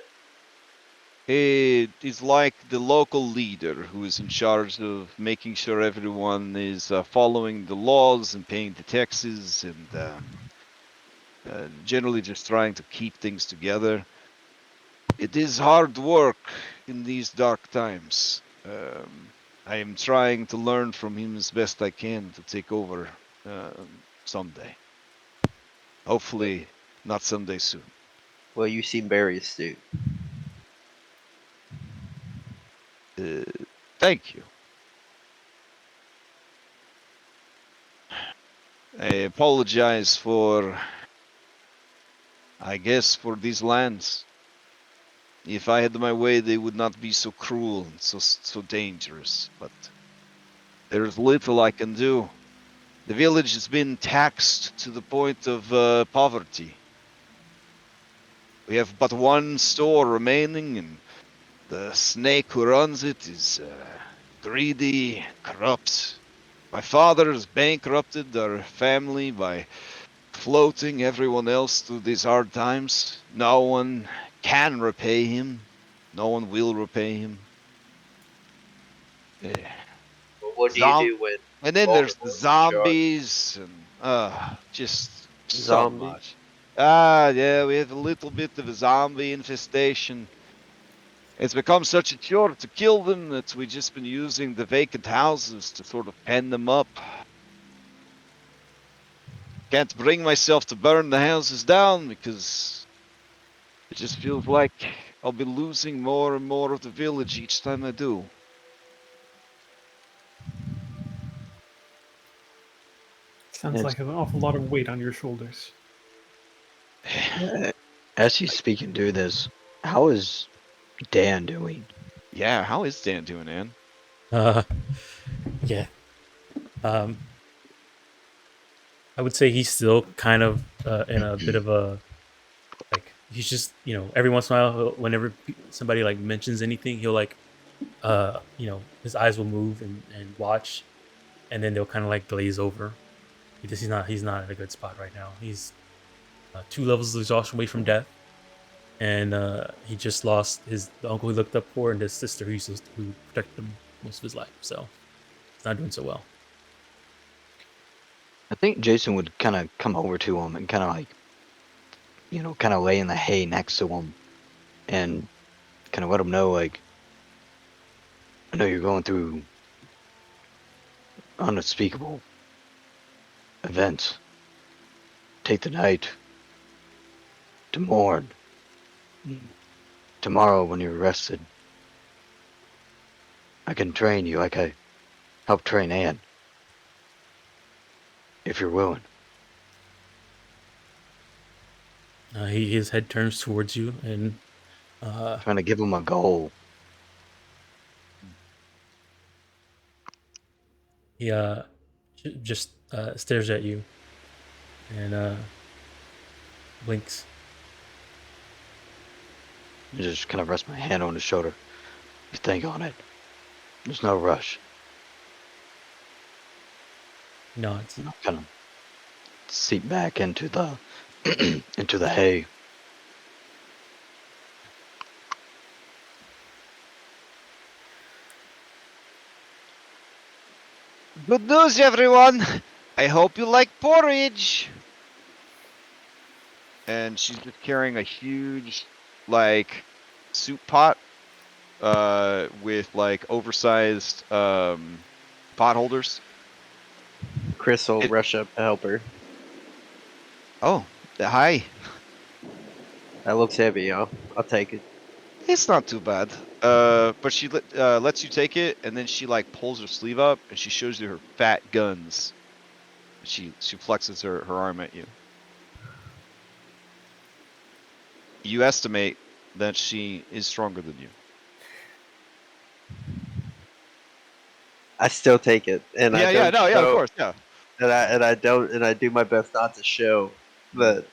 He is like the local leader who is in charge of making sure everyone is following the laws and paying the taxes and generally just trying to keep things together. It is hard work in these dark times. I am trying to learn from him as best I can to take over someday. Hopefully, not someday soon. Well, you seem very astute. Thank you. I apologize for, I guess, for these lands. If I had my way, they would not be so cruel and so dangerous, but there's little I can do. The village has been taxed to the point of poverty. We have but one store remaining, and the snake who runs it is greedy, corrupt. My father has bankrupted our family by floating everyone else through these hard times. No one can repay him. No one will repay him. Yeah. But what do you do when And then all there's the the boys are shot? zombies and just so Zombie? much. Yeah, we have a little bit of a zombie infestation. It's become such a chore to kill them that we've just been using the vacant houses to sort of pen them up. Can't bring myself to burn the houses down because it just feels like I'll be losing more and more of the village each time I do. Sounds like an awful lot of weight on your shoulders. As he's speaking through this, how is Dan doing? Yeah, how is Dan doing, Ann? Yeah. I would say he's still kind of in a bit of a like he's just every once in a while whenever somebody like mentions anything he'll like his eyes will move and watch and then they'll kind of like glaze over because he's not in a good spot right now. He's 2 levels of exhaustion away from death, and he just lost the uncle he looked up for and his sister who protected him most of his life. So he's not doing so well. I think Jason would kind of come over to him and kind of like, kind of lay in the hay next to him and kind of let him know, like, I know you're going through unspeakable events. Take the night to mourn. Tomorrow, when you're rested, I can train you like I helped train Anne. If you're willing. His head turns towards you and Trying to give him a goal. he just stares at you and blinks. I just kind of rest my hand on his shoulder. You think on it. There's no rush. Nods. Kind of seat back into the into the hay. Good news, everyone! I hope you like porridge! And she's just carrying a huge, like, soup pot, with, like, oversized, pot holders. Chris will rush up to help her. Oh, hi. That looks heavy, I'll take it. It's not too bad. But she lets you take it, and then she, like, pulls her sleeve up, and she shows you her fat guns. She flexes her arm at you. You estimate that she is stronger than you. I still take it, and of course, yeah. And I do my best not to show that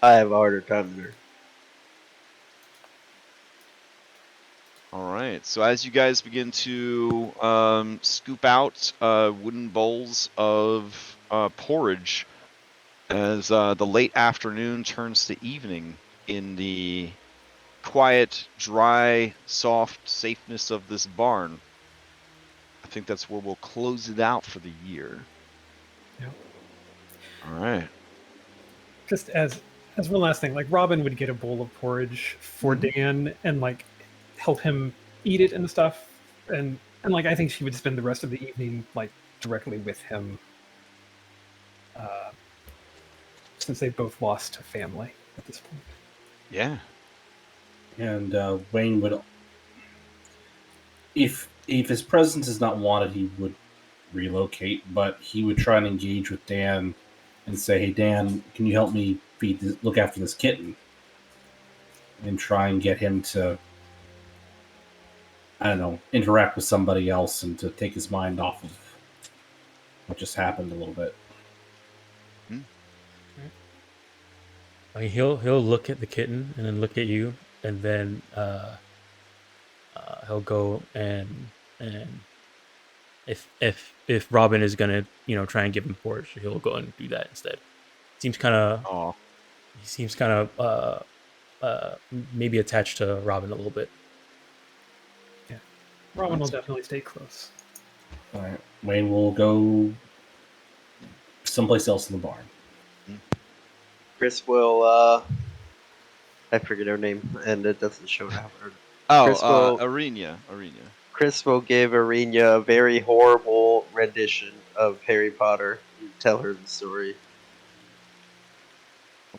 I have a harder time than her. All right. So as you guys begin to scoop out wooden bowls of porridge, as the late afternoon turns to evening in the quiet, dry, soft safeness of this barn, I think that's where we'll close it out for the year. Yep. All right. Just as one last thing, like Robin would get a bowl of porridge for Dan and like help him eat it and stuff, and like I think she would spend the rest of the evening like directly with him, since they both lost a family at this point. Yeah. And Wayne would, if his presence is not wanted, he would relocate, but he would try and engage with Dan and say, "Hey, Dan, can you help me look after this kitten?" And try and get him to, I don't know, interact with somebody else and to take his mind off of what just happened a little bit. I mean, he'll look at the kitten and then look at you, and then he'll go and if Robin is gonna try and give him porridge, he'll go and do that instead. Seems kind of Oh, he seems kind of maybe attached to Robin a little bit. Robin will definitely stay close. All right. Wayne will go someplace else in the barn. Chris will. I forget her name, and it doesn't show now. Chris will. Arena. Chris will give Arena a very horrible rendition of Harry Potter and tell her the story.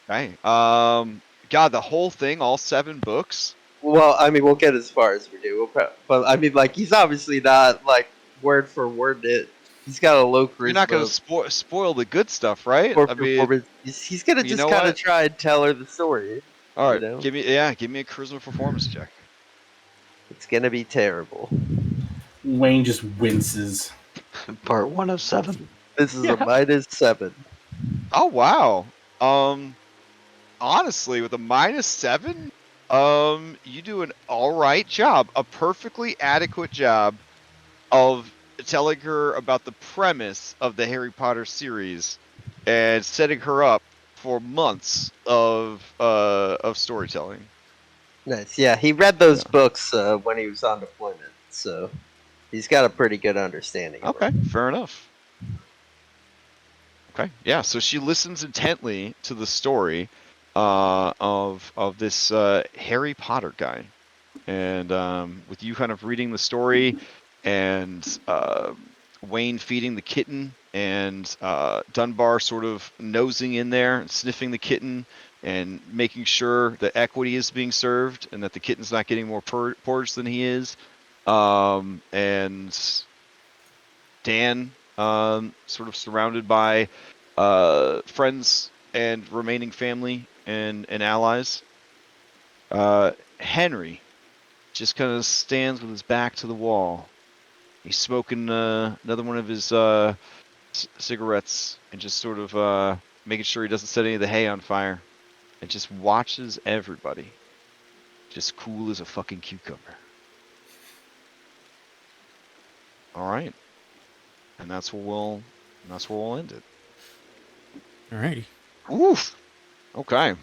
Okay. God, the whole thing, all 7 books. Well, I mean, we'll get as far as we do, but I mean, like, he's obviously not like word for word it. He's got a low charisma. You're not gonna spoil the good stuff, right? For I mean, performance. He's gonna you just know kind of what? try and tell her the story. All right, You know? give me a charisma performance check. It's gonna be terrible. Wayne just winces. Part 1 of 7. This is a -7. Oh wow. Honestly, with a -7, you do an all right job, a perfectly adequate job of telling her about the premise of the Harry Potter series and setting her up for months of storytelling. Nice. Yeah, he read those books when he was on deployment, so he's got a pretty good understanding. Okay, fair enough. Okay, yeah. So she listens intently to the story of this Harry Potter guy, and with you kind of reading the story, and Wayne feeding the kitten, and Dunbar sort of nosing in there and sniffing the kitten, and making sure that equity is being served, and that the kitten's not getting more porridge than he is, and Dan, sort of surrounded by friends and remaining family and allies. Henry just kind of stands with his back to the wall. He's smoking another one of his cigarettes and just sort of making sure he doesn't set any of the hay on fire, and just watches everybody, just cool as a fucking cucumber. All right, and that's where we'll end it. Alrighty. Oof. Okay.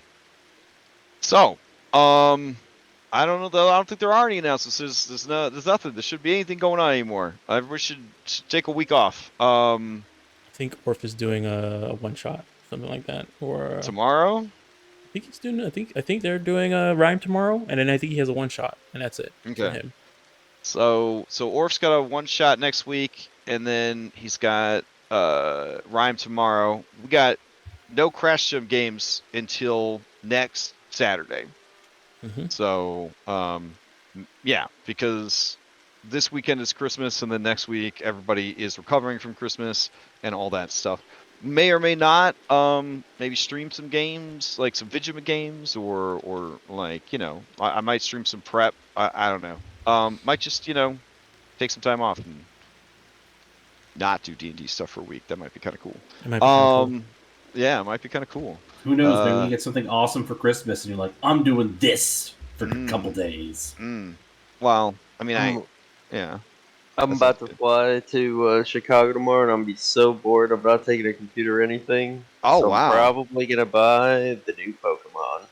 So, I don't know though. I don't think there are any announcements. There's nothing. There shouldn't be anything going on anymore. Everybody should take a week off. I think Orf is doing a one shot, something like that, or tomorrow. I think he's doing. I think they're doing a rhyme tomorrow, and then I think he has a one shot, and that's it for Okay. him. So Orf's got a one shot next week, and then he's got rhyme tomorrow. We got no Crash Gym games until next Saturday. Mhm. So yeah, because this weekend is Christmas, and then next week everybody is recovering from Christmas and all that stuff. May or may not maybe stream some games, like some Vigima games, or like, I might stream some prep. I don't know. Might just take some time off and not do D&D stuff for a week. That might be kind of cool. It might be kinda cool. Yeah, it might be kind of cool. Who knows? Maybe you get something awesome for Christmas, and you're like, I'm doing this for Mm. a couple days. Well, I mean, yeah. I'm about to fly to Chicago tomorrow, and I'm gonna be so bored. I'm not taking a computer or anything. Oh, so wow. I'm probably gonna buy the new Pokemon.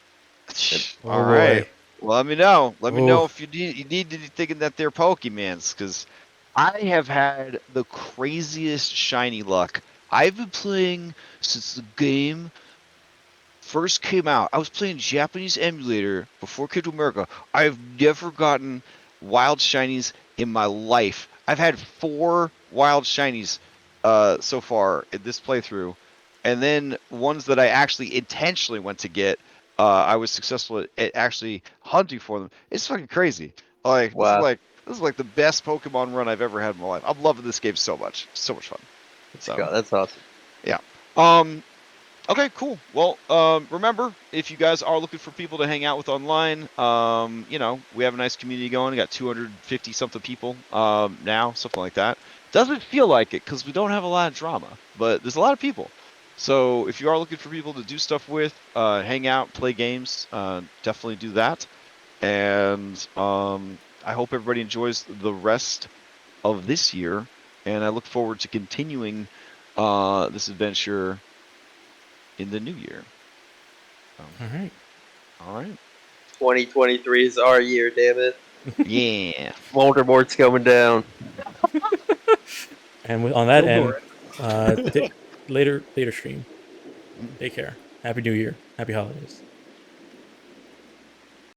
All Oh, right. boy. Well, let me know. Let me know Oh. if you need to be thinking that they're Pokemans, because I have had the craziest shiny luck. I've been playing since the game first came out. I was playing Japanese emulator before it came to America. I've never gotten wild shinies in my life. I've had 4 wild shinies so far in this playthrough, and then ones that I actually intentionally went to get. I was successful at actually hunting for them. It's fucking crazy. Like, Wow. this is like the best Pokemon run I've ever had in my life. I'm loving this game so much. So much fun. That's awesome. Yeah. Okay, cool. Well, remember, if you guys are looking for people to hang out with online, we have a nice community going. We got 250 something people now, something like that. Doesn't feel like it because we don't have a lot of drama, but there's a lot of people. So if you are looking for people to do stuff with, hang out, play games, definitely do that. And I hope everybody enjoys the rest of this year. and I look forward to continuing this adventure in the new year. All right. All right. 2023 is our year, damn it. Yeah. Voldemort's coming down. And on that Go end, later stream. Take care. Happy New Year. Happy holidays.